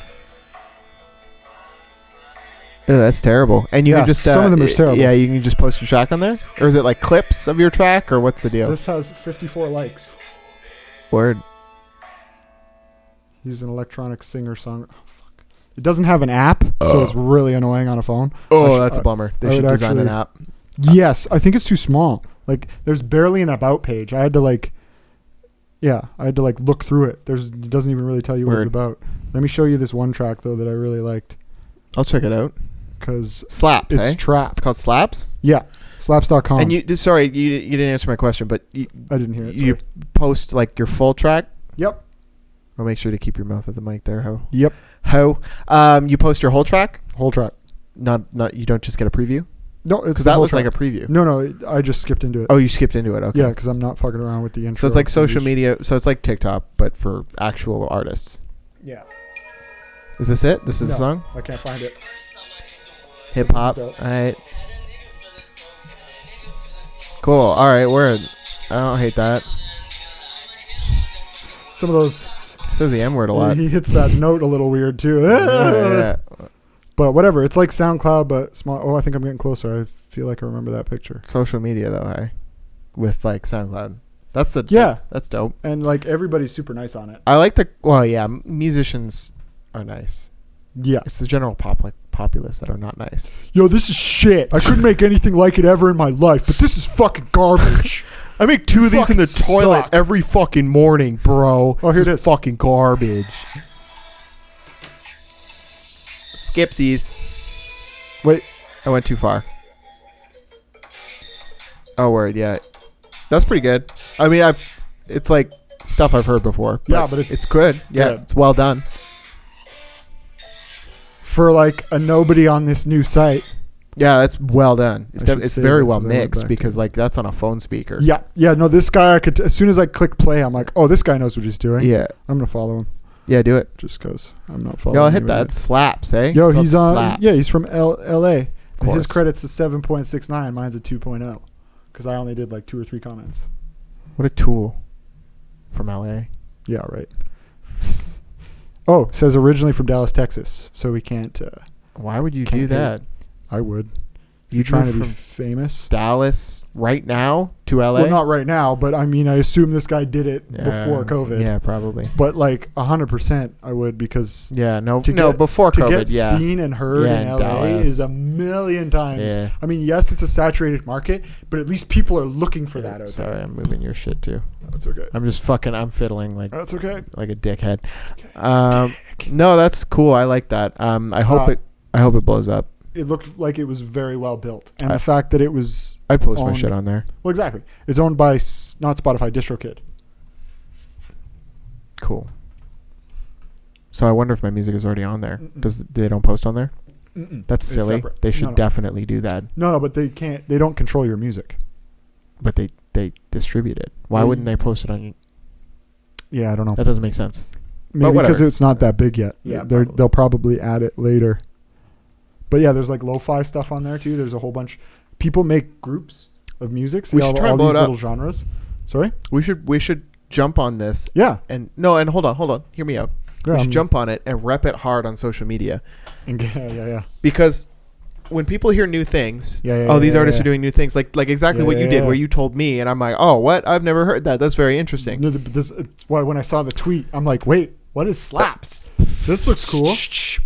Oh, that's terrible. And you
Yeah,
can just
some of them are terrible.
Yeah, you can just post your track on there, or is it like clips of your track, or what's the deal?
This has 54 likes.
Word.
He's an electronic singer-songwriter. Oh, fuck. It doesn't have an app, so it's really annoying on a phone.
Oh, that's a bummer. They
I
should
would
design an
actually-
app.
Yes, I think it's too small. Like, there's barely an about page. I had to look through it. It doesn't even really tell you what
Word.
it's about. Let me show you this one track though that I really liked
I'll check it out.
because
Slaps,
it's
eh?
trap.
It's called Slaps.
Yeah, slaps.com.
And you didn't answer my question, but
I didn't hear it.
you
sorry.
post like your full track.
Yep.
I'll make sure to keep your mouth at the mic there.
Yep.
You post your whole track.
Whole track.
Not you don't just get a preview.
No, it's
Because
the
that
whole
looked like
track.
a preview.
No, I just skipped into it.
Oh, you skipped into it. Okay.
Yeah, because I'm not fucking around with the intro.
So it's like social
English.
media. So it's like TikTok, but for actual artists.
Yeah.
Is this it? This is the
No,
song?
I can't find it.
Hip hop.
Dope.
All right. Cool. All right. Word. I don't hate that.
Some of those.
It says the M word a lot.
He hits that note a little weird too.
Yeah.
But whatever. It's like SoundCloud, but small. Oh, I think I'm getting closer. I feel like I remember that picture.
Social media though, hey, with like SoundCloud.
Yeah.
That's dope.
And like everybody's super nice on it.
I like musicians are nice.
Yeah.
It's the general populace that are not nice.
Yo, this is shit. I couldn't make anything like it ever in my life, but this is fucking garbage.
I make two of these in the
Fucking
toilet
suck.
every fucking morning, bro.
Oh, here
This
it
is
is.
fucking garbage. Skipsies.
Wait.
I went too far. Oh, word, yeah. That's pretty good. I mean, it's like stuff I've heard before.
Yeah, but
it's good. Yeah,
good.
it's well done.
For like a nobody on this new site.
Yeah, that's well done.
I should
It's
save
very
it
well
'cause I went
mixed
back
because
to-
like that's on a phone speaker.
Yeah. Yeah, no, this guy as soon as I click play, I'm like, oh, this guy knows what he's doing.
Yeah.
I'm gonna follow him
Yeah, do it.
just because I'm not following
Yo, I'll hit
anybody.
that. Slaps, eh?
Yo,
It's
he's
called
on.
Slaps.
Yeah, he's from L.A. And his
course.
credits is 7.69. Mine's a 2.0 because I only did like 2 or 3 comments.
What a tool from LA.
Yeah, right. Oh, it says originally from Dallas, Texas, so we can't.
Why would you
Can't
do
hate
that?
I would.
You
trying to
moved
be
from
famous?
Dallas right now to LA?
Well, not right now, but I mean, I assume this guy did it before COVID.
Yeah, probably.
But like 100%, I would because
Yeah, no,
to
before
to
COVID,
get
yeah.
seen and heard
Yeah,
in
in
LA
Dallas.
is a million times.
Yeah.
I mean, yes, it's a saturated market, but at least people are looking for that out
Sorry,
there.
I'm moving your shit too.
That's okay.
I'm fiddling like
That's okay.
a dickhead.
Okay.
No, that's cool. I like that. I hope it blows up.
It looked like it was very well built, and
I-
the fact that it was
I'd post my
owned-
shit on there.
well, exactly, it's owned by not Spotify, DistroKid.
Cool. So I wonder if my music is already on there.
Mm-mm.
They don't post on there?
Mm-mm.
That's
It's
silly.
separate.
They should
No.
definitely do that.
No, but they can't. They don't control your music.
But they distribute it. Why
Well,
wouldn't they post it on you?
Yeah, I don't know.
That doesn't make sense.
Maybe because
whatever.
it's not that big yet.
Yeah,
They'll probably add it later. But yeah, there's like lo-fi stuff on there too. There's a whole bunch. People make groups of music. So
We
you
should
have
try
all
and blow
these
it up.
little genres. Sorry.
We should jump on this
Yeah.
and hold on. Hear me out.
Yeah,
We should jump on it and rep it hard on social media.
Yeah.
Because when people hear new things,
Yeah,
these
yeah,
artists
yeah.
are doing new things, like exactly
Yeah,
what you
yeah,
did,
yeah.
where you told me, and I'm like, oh, what? I've never heard that. That's very interesting.
No, it's why when I saw the tweet, I'm like, wait, what is slaps? This looks cool.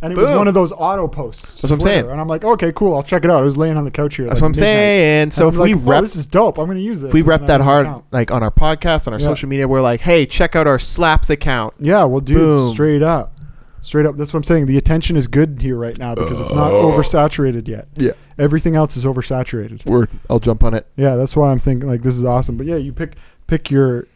And it was
Boom.
one of those auto posts.
That's what I'm saying.
And I'm like, okay, cool. I'll check it out. I was laying on the couch here.
That's
like
what I'm
midnight.
saying. So
And
if
I'm
we
like,
rep,
this is dope. I'm going to use this.
if we
And
rep
then I
that
made an
hard,
account.
like on our podcast, on our
Yeah.
social media, we're like, hey, check out our slaps account.
Yeah, well, dude,
Boom.
straight up. Straight up. That's what I'm saying. The attention is good here right now because it's not oversaturated yet.
Yeah.
Everything else is oversaturated.
Word. I'll jump on it.
Yeah, that's why I'm thinking like this is awesome. But yeah, you pick your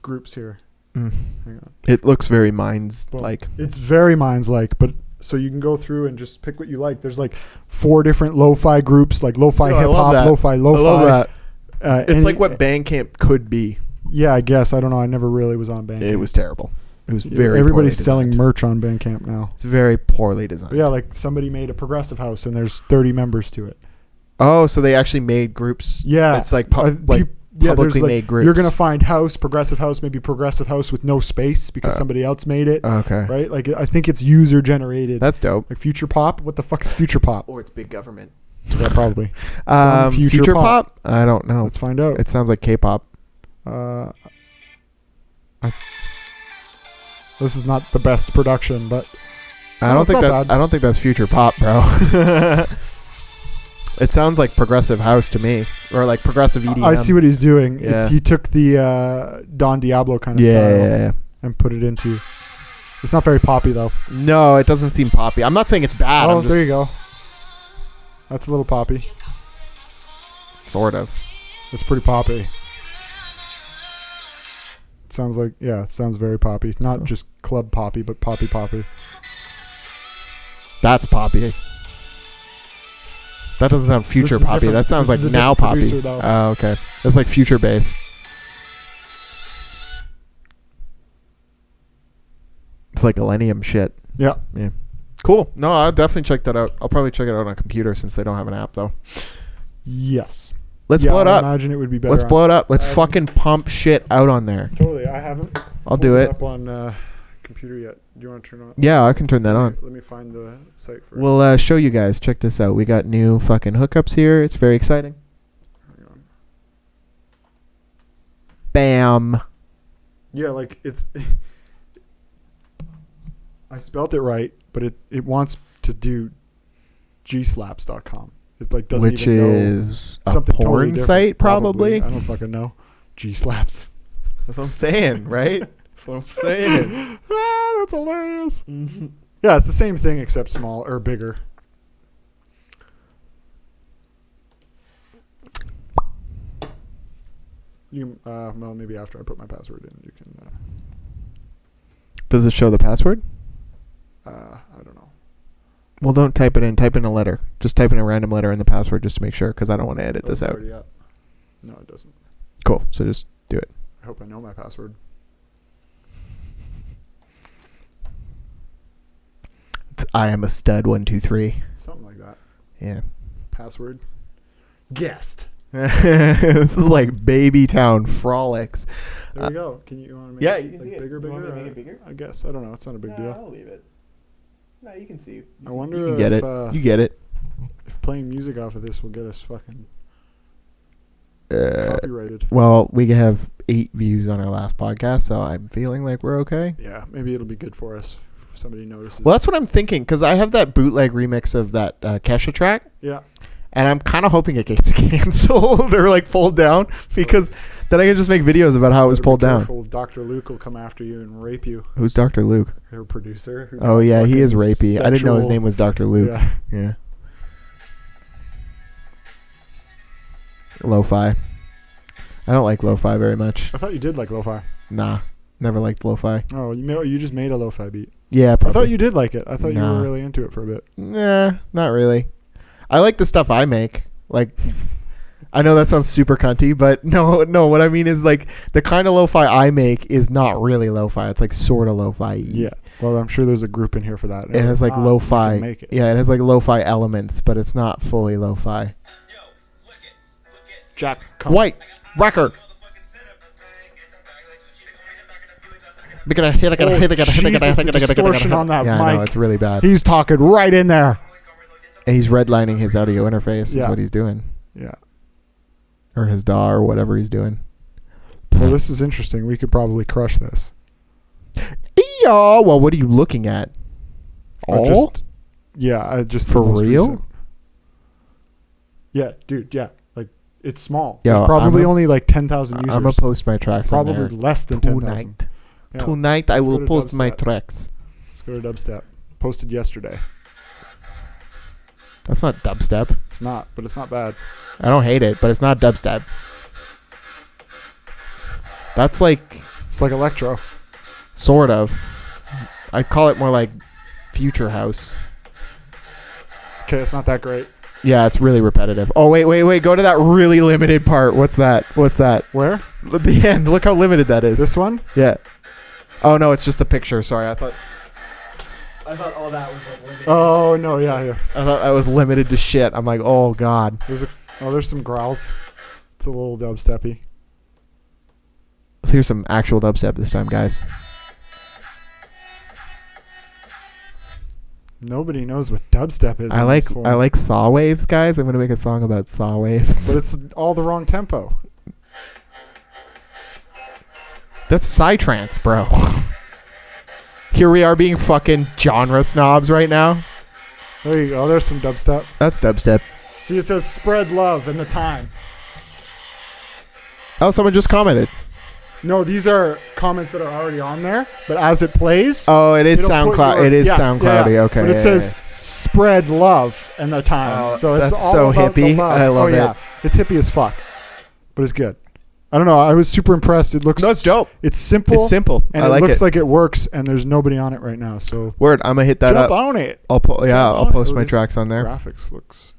groups here.
Mm.
Hang on.
It looks very Minds
Well,
like.
It's very Minds like, but so you can go through and just pick what you like. There's like 4 different lo-fi groups, like lo-fi
Yo, I
hip
love
hop,
that.
lo-fi,
I love that. It's like what Bandcamp could be.
Yeah, I guess. I don't know. I never really was on Bandcamp.
It was terrible. It was very.
Everybody's
poorly
selling
designed.
merch on Bandcamp now.
It's very poorly designed.
But yeah, like somebody made a progressive house and there's 30 members to it.
Oh, so they actually made groups.
Yeah,
It's like
there's
publicly
like,
made groups.
You're gonna find progressive house, maybe progressive house with no space because somebody else made it.
Okay.
Right? Like I think it's user generated.
That's dope.
Like future pop. What the fuck is future pop?
Or it's big government.
Yeah, probably. Some
future pop? I don't know.
Let's find out.
It sounds like K-pop.
This is not the best production, but
I don't
it's
think
not
that.
bad.
I don't think that's future pop, bro. It sounds like progressive house to me, or like progressive EDM.
I see what he's doing.
Yeah.
He took the Don Diablo kind of style
Yeah.
and put it into. It's not very poppy though.
No, it doesn't seem poppy. I'm not saying it's bad.
Oh,
I'm just
there you go. That's a little poppy.
sort of.
It's pretty poppy. It sounds like, yeah, it sounds very poppy. Not just club poppy, but poppy.
That's poppy. That doesn't sound future
This is
poppy.
different.
That sounds
This
like
is a
now
different
poppy.
producer, though.
Oh, okay. That's like future bass. It's like Millennium shit.
Yeah.
Yeah. Cool. No, I'll definitely check that out. I'll probably check it out on a computer since they don't have an app though.
Yes.
Let's
Yeah,
blow it
I
up.
imagine it would be better.
Let's
on-
blow it up. Let's
I
fucking pump shit out on there.
Totally. I haven't.
I'll
pulled
do it.
Up on computer yet? Do you want to turn on?
Yeah, I can turn that on.
Let me find the site first.
We'll show you guys. Check this out. We got new fucking hookups here. It's very exciting.
Hang on.
Bam.
Yeah, like it's. I spelt it right, but it wants to do gslaps.com. It like doesn't
Which
even know
is a
something
porn
totally different,
site, probably.
I don't fucking know. G-slaps.
That's what I'm saying, right? That's what I'm saying.
That's hilarious. Mm-hmm. Yeah, it's the same thing except small or bigger. You well, maybe after I put my password in, you can.
Does it show the password?
I don't know.
Well, don't type it in. Type in a letter. Just type in a random letter in the password just to make sure, because I don't want to edit this out.
Already up. No, it doesn't.
Cool. So just do it.
I hope I know my password.
It's I am a stud 123.
Something like that.
Yeah.
Password. Guest.
This is like Baby Town Frolics.
There we go. Can you want to make
yeah,
it
you can
like
see it.
bigger,
You want me to
bigger?
make it bigger?
I guess. I don't know. It's not a big deal.
I'll leave it. No, you can see.
I wonder
You get
if,
it. You get it.
if playing music off of this will get us fucking copyrighted.
Well, we have 8 views on our last podcast, so I'm feeling like we're okay.
Yeah, maybe it'll be good for us if somebody notices.
Well, that's what I'm thinking, because I have that bootleg remix of that Kesha track,
Yeah.
and I'm kind of hoping it gets canceled or like pulled down, because then I can just make videos about how it was
Better be
pulled down.
careful. Dr. Luke will come after you and rape you.
Who's Dr. Luke?
Her producer. who
Oh,
got
yeah, he is
fucking
rapey. I didn't know his
sexual-
name was Dr. Luke.
Yeah.
Yeah. Lo-fi. I don't like lo-fi very much.
I thought you did like lo-fi.
Nah, never liked lo-fi.
Oh, you just made a lo-fi beat.
Yeah,
I
probably.
thought you did like it. I thought you
Nah.
were really into it for a bit.
Nah, not really. I like the stuff I make. Like, I know that sounds super cunty, but no. What I mean is like the kind of lo-fi I make is not really lo-fi. It's like sort of lo-fi.
Yeah. Well, I'm sure there's a group in here for that.
It has like
Ah, you
lo-fi.
can make it.
Yeah, it has like lo-fi elements, but it's not fully lo-fi.
Jack.
White record.
Distortion on that
Yeah, I know,
mic.
it's really bad.
He's talking right in there.
And he's redlining his audio interface.
Yeah.
Is what he's doing,
Yeah.
or his DAW, or whatever he's doing.
Well, this is interesting. We could probably crush this.
Yeah. Well, what are you looking at? All?
I just
For
the most
real?
recent. Yeah, dude. Yeah, like it's small.
Yo,
There's probably
I'm a-
only like 10,000 users.
I'm gonna post my tracks on
probably
there
less than 10,000.
tonight.
Yeah.
Tonight I
Let's go
will
to
post my
Dubstep.
tracks.
Let's go to Dubstep. Posted yesterday.
That's not dubstep.
It's not, but it's not bad.
I don't hate it, but it's not dubstep. That's like
It's like electro.
sort of. I call it more like future house.
Okay, it's not that great.
Yeah, it's really repetitive. Oh wait! Go to that really limited part. What's that?
Where?
At the end. Look how limited that is.
This one?
Yeah. Oh no, it's just a picture. Sorry, I thought all that was like limited.
Oh no, yeah.
I thought that was limited to shit. I'm like, oh god.
There's some growls. It's a little dubsteppy.
Let's hear some actual dubstep this time, guys.
Nobody knows what dubstep is.
I like saw waves, guys. I'm gonna make a song about saw waves.
But it's all the wrong tempo.
That's psytrance, bro. Here we are being fucking genre snobs right now.
There you go. There's some dubstep.
That's dubstep.
See, it says spread love in the time.
Oh, someone just commented.
No, these are comments that are already on there, but as it plays,
Oh, it is
it'll put
SoundCloud. It is SoundCloudy. Okay,
But it
yeah,
says
yeah.
spread love in the time.
Oh,
so it's
that's
all
so
about the
hippie.
love.
I love it.
It's hippie as fuck, but it's good. I don't know. I was super impressed. It looks.
No, it's dope.
It's simple.
It's simple.
And
I
it
like
looks
it.
like it works. And there's nobody on it right now. So
Word, I'm gonna hit that
jump
up.
on it.
I'll
Jump on
post
it.
my
This
tracks on there.
Graphics looks.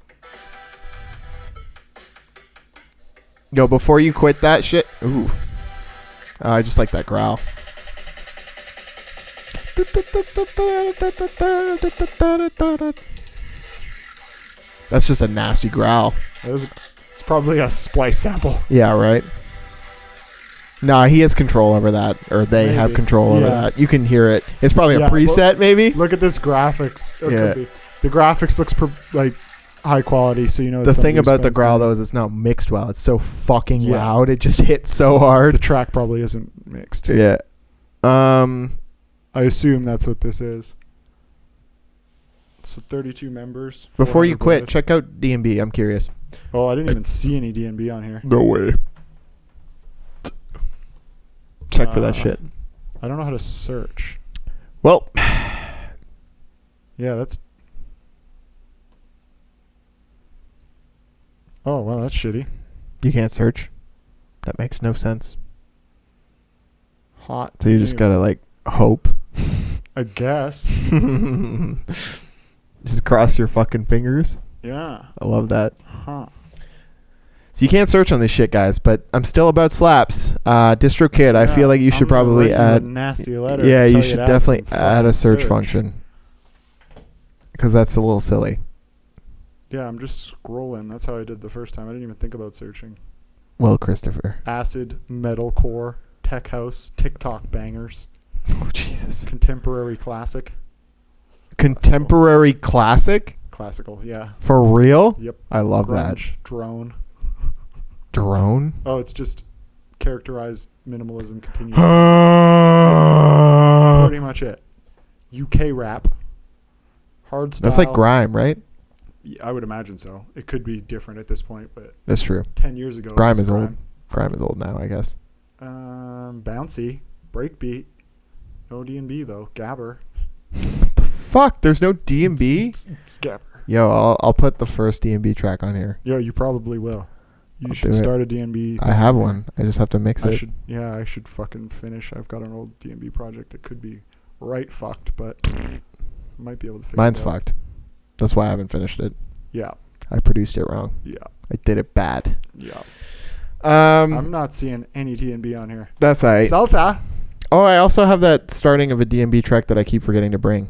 Yo, before you quit that shit. Ooh. I just like that growl. That's just a nasty growl.
It's probably a splice sample.
Yeah, right? Nah, he has control over that. Or they have
Maybe.
control over
Yeah.
that. You can hear it. It's probably
Yeah,
a preset, maybe?
Look at this graphics. It
Yeah.
could be. The graphics looks like high quality, so you know.
The
it's
thing
somebody who
about the
spends
growl,
money.
though, is it's not mixed well. It's so fucking
Yeah.
loud. It just hits so
The
hard.
track probably isn't mixed.
Yeah.
I assume that's what this is. It's 32 members.
Before you
400
quit,
plays.
check out D&B. I'm curious.
Oh, I didn't even see any DNB on here.
No way. Check for that shit.
I don't know how to search.
Well,
Yeah, that's. Oh, well, that's shitty.
you can't search. That makes no sense.
Hot.
So you just gotta, like, hope.
I guess.
Just cross your fucking fingers.
Yeah.
I love that.
Huh.
So you can't search on this shit, guys, but I'm still about slaps. DistroKid, I feel like you should
I'm gonna
probably
write you a
add...
nasty letter.
Yeah,
and
you
tell
should
to
definitely
some
add a
fucking
search function. Because that's a little silly.
Yeah, I'm just scrolling. That's how I did the first time. I didn't even think about searching.
Well, Christopher.
Acid, metalcore, tech house, TikTok bangers,
Oh, Jesus.
contemporary classic.
Contemporary classic?
Classical, yeah.
For real?
Yep.
I love that.
Grunge, drone.
Drone?
Oh, it's just characterized minimalism continues.
That's
Pretty much it. UK rap. Hardstyle.
like grime, right?
Yeah, I would imagine so. It could be different at this point, but
That's true.
10 years ago. it
Grime
was
is old. Grime is old now, I guess.
Bouncy. Breakbeat. No D&B though. Gabber.
What the fuck? There's no D&B?
It's Gabber.
Yo, I'll put the first D&B track on here.
Yo, you probably will. You
I'll
should
do it.
start a D&B.
I have one. I just have to mix it.
I should fucking finish. I've got an old D&B project that could be right fucked, but I might be able to figure
Mine's
it out.
fucked. That's why I haven't finished it.
Yeah.
I produced it wrong.
Yeah.
I did it bad.
Yeah. I'm not seeing any D&B on here.
That's all right.
Salsa.
Oh, I also have that starting of a D&B track that I keep forgetting to bring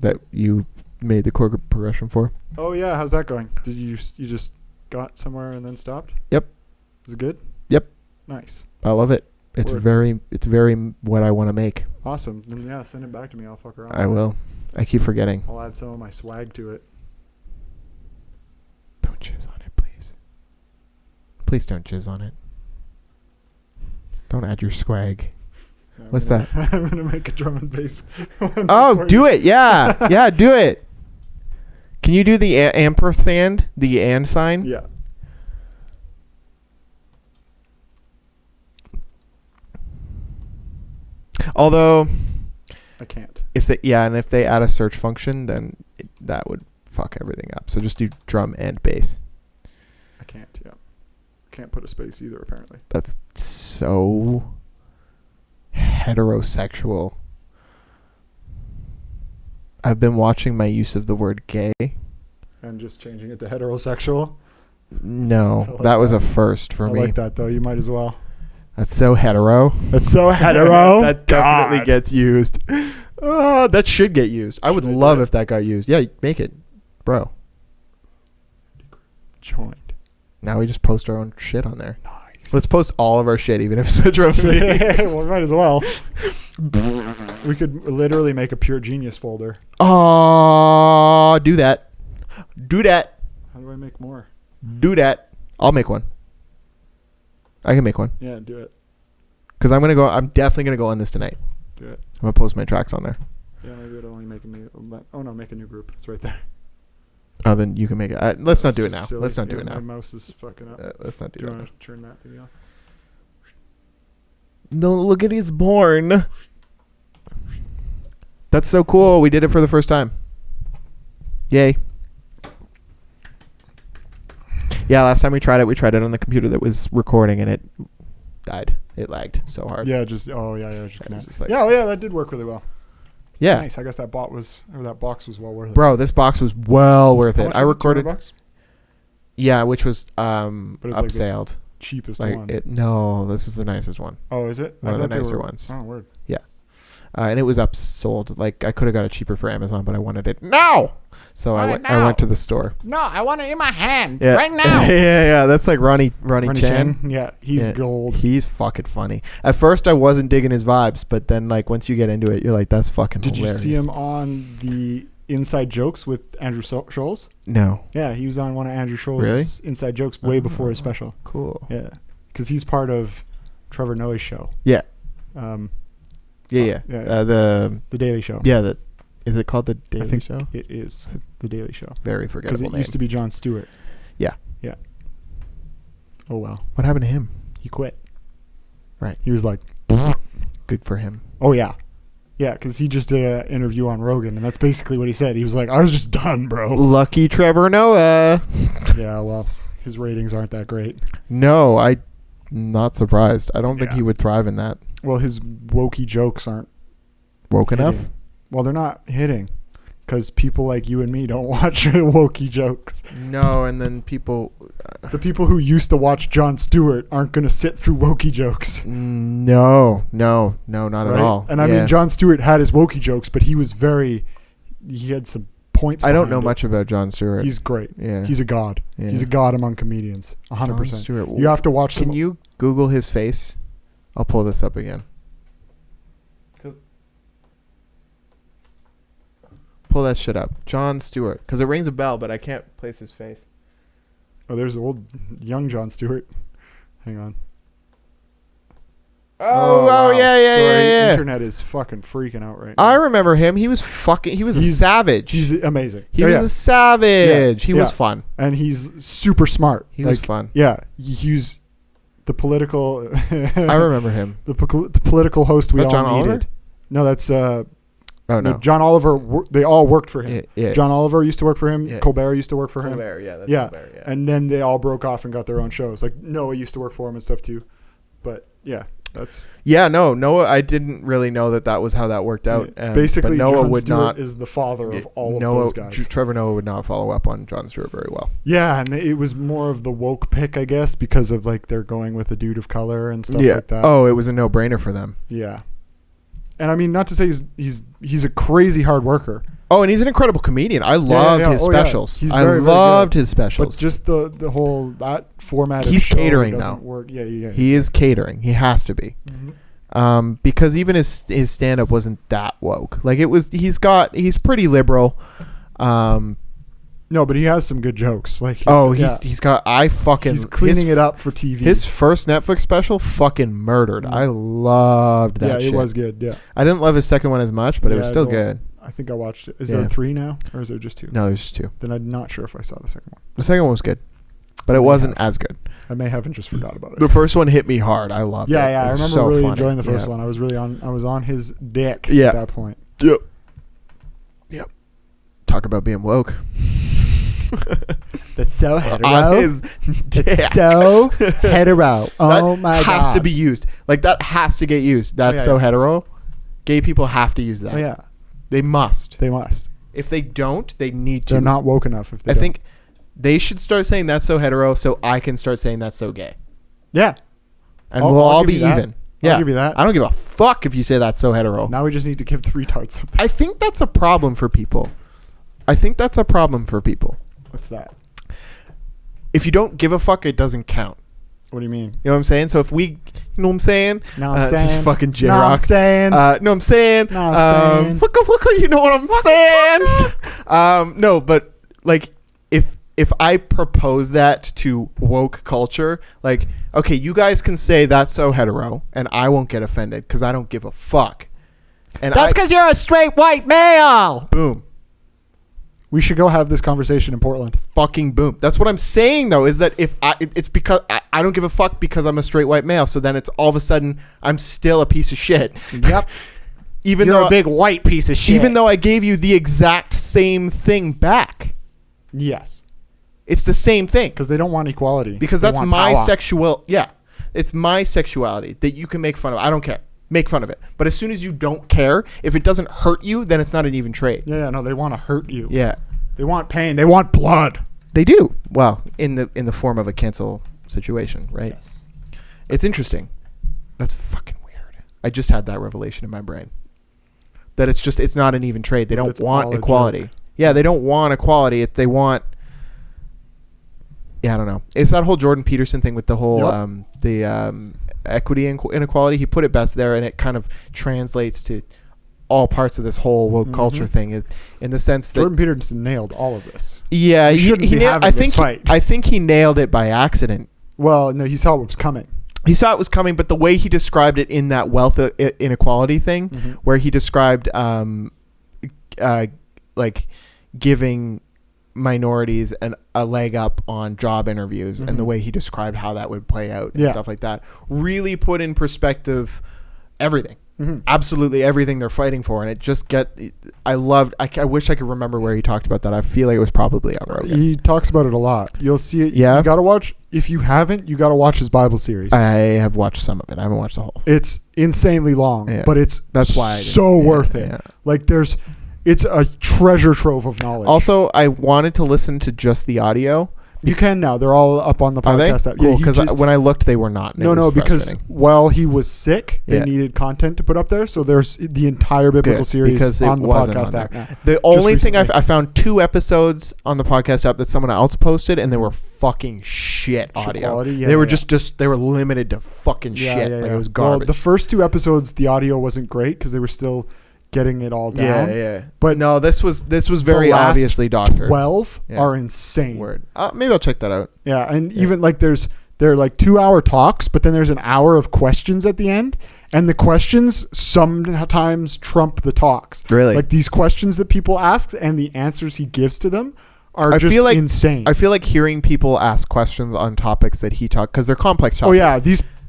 that you made the chord progression for.
Oh yeah, how's that going? Did you just got somewhere and then stopped?
Yep.
Is it good?
Yep.
Nice.
I love it. It's
Word.
very what I want to make.
Awesome. Then yeah, send it back to me. I'll fuck around.
I will. I keep forgetting.
I'll add some of my swag to it.
Don't jizz on it, please. Please don't jizz on it. Don't add your swag. What's that?
I'm gonna make a drum and bass.
Oh, do it. Yeah. Yeah, do it. Can you do the ampersand, the and sign?
Yeah.
Although
I can't.
if they add a search function, then that would fuck everything up. So just do drum and bass.
I can't. Yeah. Can't put a space either. Apparently.
That's so heterosexual. I've been watching my use of the word gay.
And just changing it to heterosexual.
No,
like
that was
that.
a first for me.
I like that though. You might as well.
That's so hetero.
That's so hetero.
That definitely
God.
gets used. That should get used. I would
Should they
love
do it?
if that got used. Yeah, make it, bro.
Joined.
Now we just post our own shit on there.
Nice.
Let's post all of our shit, even if it's a drum
Well, we might as well. We could literally make a pure genius folder.
Oh, do that. Do that.
How do I make more?
Do that. I'll make one. I can make one.
Yeah, do it.
Because I'm definitely going to go on this tonight.
Do it.
I'm going to post my tracks on there.
Yeah, maybe it'll only make a new. Oh no, make a new group. It's right there.
Oh, then you can make it. Let's not do it now.
Silly.
Let's not do
Yeah,
it now.
My mouse is fucking up.
Let's not
Do
do
you
it.
want to turn that thing off?
No, look at he's born. That's so cool. We did it for the first time. Yay. Yeah, last time we tried it on the computer that was recording and it died. It lagged so hard.
Yeah, just just,
It was just like-
yeah, that did work really well.
Yeah.
Nice. I guess that box was well worth it.
Bro, this box was well worth
How
it.
much
I
was
recorded.
$200?
Yeah, which was
it's like the
upsailed.
Cheapest
Like
one.
No, this is the nicest one.
Oh, is it?
One
I
of the
thought they
nicer
were-
ones.
Oh, word.
And it was upsold. Like I could have got it cheaper for Amazon, but I wanted it now. So I went to the store.
No, I want it in my hand
Yeah. yeah. That's like Ronnie Chan.
Yeah, he's
Yeah.
gold.
He's fucking funny. At first, I wasn't digging his vibes, but then like once you get into it, you're like, that's fucking
Did
hilarious.
you see him on the Inside Jokes with Andrew Scholes?
No.
Yeah, he was on one of Andrew Scholes'
Really?
Inside Jokes way before his special.
Cool.
Yeah, because he's part of Trevor Noah's show.
Yeah.
Um,
Yeah.
yeah.
The
Daily Show.
is it called the Daily
I think
Show?
it is the Daily Show.
Very
Because
forgettable
it
name.
used to be Jon Stewart.
Yeah.
Yeah. Oh well,
What happened to him?
he quit.
Right.
He was like,
Good for him.
oh yeah. Yeah, because he just did an interview on Rogan, and that's basically what he said. He was like, I was just done, bro.
Lucky Trevor Noah.
Yeah, well, his ratings aren't that great.
No, I'm not surprised. I don't think
Yeah.
he would thrive in that.
Well, his wokey jokes aren't
Woke enough?
hitting. Well, they're not hitting because people like you and me don't watch wokey jokes.
No, and then people.
The people who used to watch Jon Stewart aren't going to sit through wokey jokes.
No, not
Right?
at all.
And I
Yeah.
mean, Jon Stewart had his wokey jokes, but he had some points.
I don't know
behind it.
much about Jon Stewart.
He's great.
Yeah.
He's a god.
Yeah.
He's a god among comedians. 100%.
Jon Stewart.
You have to watch
Can
some.
you Google his face? I'll pull this up again. Pull that shit up. Jon Stewart. Because it rings a bell, but I can't place his face.
Oh, there's old young Jon Stewart. Hang on.
Oh,
wow.
yeah.
Sorry, internet is fucking freaking out right now.
I remember him. He was a savage.
He's amazing.
He
Oh,
was
yeah.
a savage. He was
Yeah.
fun.
And he's super smart.
He was fun.
Yeah, he's the political.
I remember him.
the political host we
That
all
John
needed.
Oliver?
No, that's
Oh, no.
John Oliver. They all worked for him.
Yeah.
John Oliver used to work for him.
Yeah.
Colbert used to work for him.
Colbert, yeah. That's
Yeah.
Colbert, yeah.
And then they all broke off and got their own shows. Like Noah used to work for him and stuff too. But yeah, that's
Noah, I didn't really know that was how that worked out.
basically
but Noah
Jon
would
Stewart
not.
is the father of all of
Noah,
those guys.
Trevor Noah would not follow up on Jon Stewart very well.
Yeah, and it was more of the woke pick, I guess, because of like they're going with a dude of color and stuff like that.
Oh, it was a no-brainer for them.
Yeah. And I mean, not to say he's a crazy hard worker,
Oh, and he's an incredible comedian. I loved his
Oh, yeah.
specials.
He's
I
very, very
loved
good.
his specials.
but just the whole that format.
He's
of show
catering
doesn't
now.
work. Yeah.
He is catering. He has to be.
Mm-hmm.
Because even his stand-up wasn't that woke. Like he's pretty liberal.
No, but he has some good jokes. Like,
he's got.
he's cleaning it up for TV.
His first Netflix special fucking murdered. I loved that.
Yeah,
shit.
it was good. Yeah,
I didn't love his second one as much, but it was still good.
I think I watched it. Is there 3 now, or is there just 2?
No, there's just 2.
Then I'm not sure if I saw the second one.
The second one was good, but it wasn't as good.
I may have just forgot about it.
The first one hit me hard. I loved it.
Yeah,
it
I remember
so
really
funny.
enjoying the first one. I was on his dick
Yeah.
at that point.
Yep. Talk about being woke.
That's so hetero.
On his dick.
It's so hetero. Oh
that
my god.
has to be used. Like, that has to get used. That's so hetero. Gay people have to use that.
Oh, yeah.
They must.
They must.
If they don't, they need to.
They're not woke enough if they
I
don't.
think they should start saying that's so hetero so I can start saying that's so gay.
Yeah.
And we'll all be even.
I'll
Yeah.
give you that.
I don't give a fuck if you say that's so hetero.
Now we just need to give the retards something.
I think that's a problem for people.
What's that?
If you don't give a fuck, it doesn't count.
What do you mean?
You know what I'm saying? So if we, you know what I'm saying?
No, I'm saying.
Just fucking J
No,
Rock.
I'm saying.
No, I'm saying.
No, I'm saying.
Fuck, you know what I'm saying? No, but like, if I propose that to woke culture, like, okay, you guys can say that's so hetero, and I won't get offended because I don't give a fuck. And
That's because you're a straight white male.
boom.
We should go have this conversation in Portland.
Fucking boom. That's what I'm saying, though, is that if it's because I don't give a fuck because I'm a straight white male, so then it's all of a sudden I'm still a piece of shit.
Yep.
Even
You're
though
a big white piece of shit.
Even though I gave you the exact same thing back.
Yes.
It's the same thing.
Because they don't want equality.
Because
They
that's
want
my
power.
it's my sexuality that you can make fun of. I don't care. Make fun of it. But as soon as you don't care, if it doesn't hurt you, then it's not an even trade.
Yeah, no, they want to hurt you.
Yeah.
They want pain. They want blood.
They do. Well, in the form of a cancel situation, right?
Yes.
It's interesting. That's fucking weird. I just had that revelation in my brain. That it's not an even trade. They don't want equality. Yeah, they don't want equality. They want. Yeah, I don't know. It's that whole Jordan Peterson thing with the whole equity and inequality. He put it best there, and it kind of translates to all parts of this whole woke culture thing, in the sense that
Jordan Peterson nailed all of this.
Yeah,
he shouldn't be having this fight.
I think he nailed it by accident.
Well, no, he saw what was coming.
He saw it was coming, but the way he described it in that wealth inequality thing, where he described like giving minorities a leg up on job interviews, and the way he described how that would play out and stuff like that, really put in perspective everything. Absolutely everything they're fighting for, and it just I wish I could remember where he talked about that. I feel like it was probably on Rogan.
He talks about it a lot. You'll see it.
Yeah.
You gotta watch. If you haven't, you gotta watch his Bible series.
I have watched some of it. I haven't watched the whole.
It's insanely long, but that's why so worth it. Yeah. Like it's a treasure trove of knowledge.
Also, I wanted to listen to just the audio.
You can now. They're all up on the podcast app.
Cool, because when I looked, they were not.
No, because while he was sick, they needed content to put up there. So there's the entire biblical series on the podcast app now.
The only thing I found 2 episodes on the podcast app that someone else posted, and they were fucking shit audio. Quality? Yeah, they were just they were limited to fucking shit. Like it was garbage.
Well, the first 2 episodes, the audio wasn't great because they were still getting it all down.
Yeah. But no, this was very obviously doctored.
12 are insane.
Word. Maybe I'll check that out.
Yeah, and even like they're like 2-hour talks, but then there's an hour of questions at the end, and the questions sometimes trump the talks.
Really?
Like these questions that people ask and the answers he gives to them are insane.
I feel like hearing people ask questions on topics that he talked, because they're complex topics.
Oh yeah,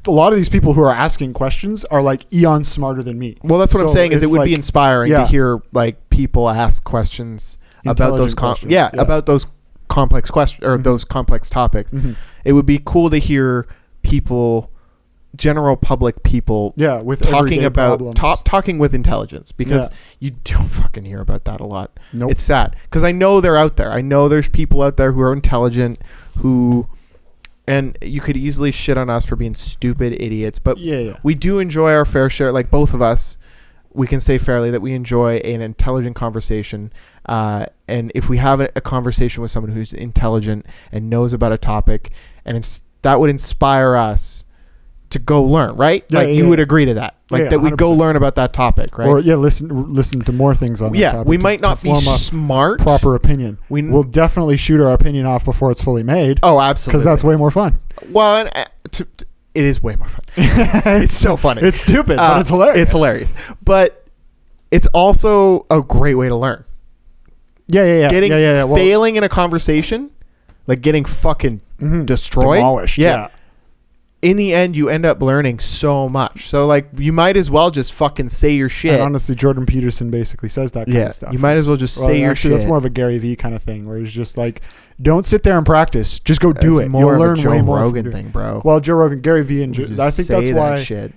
a lot of these people who are asking questions are like eons smarter than me.
Well, that's what I'm saying, is it would be inspiring to hear like people ask questions about those about those complex questions or those complex topics. It would be cool to hear people, general public people,
with
talking about talking with intelligence, because you don't fucking hear about that a lot.
Nope.
It's sad, because I know they're out there. I know there's people out there who are intelligent, and you could easily shit on us for being stupid idiots, but we do enjoy our fair share. Like both of us, we can say fairly that we enjoy an intelligent conversation. And if we have a conversation with someone who's intelligent and knows about a topic, and that would inspire us to go learn, right?
Yeah,
like
yeah,
you
yeah.
would agree to that, like
Yeah,
that we go
100%.
learn about that topic, right?
Or listen to more things on that
yeah,
topic
we
to-
might
to
not be
form a
smart.
proper opinion. We'll definitely shoot our opinion off before it's fully made.
Oh, absolutely,
because that's way more fun.
Well, and, it is way more fun. It's so funny.
It's stupid, but it's hilarious.
It's hilarious, but it's also a great way to learn.
Yeah.
Getting
Well,
failing in a conversation, like getting fucking destroyed,
demolished. Yeah.
In the end, you end up learning so much. So, like, you might as well just fucking say your shit.
And honestly, Jordan Peterson basically says that kind of stuff.
You might as well just say your shit.
That's more of a Gary Vee kind of thing, where he's just like, don't sit there and practice. Just go do
It's
it.
more
You'll
of a
learn
Joe
way more.
Rogan thing, bro.
Well, Joe Rogan, Gary Vee, and
Just
I think
say
that's
that
why
shit.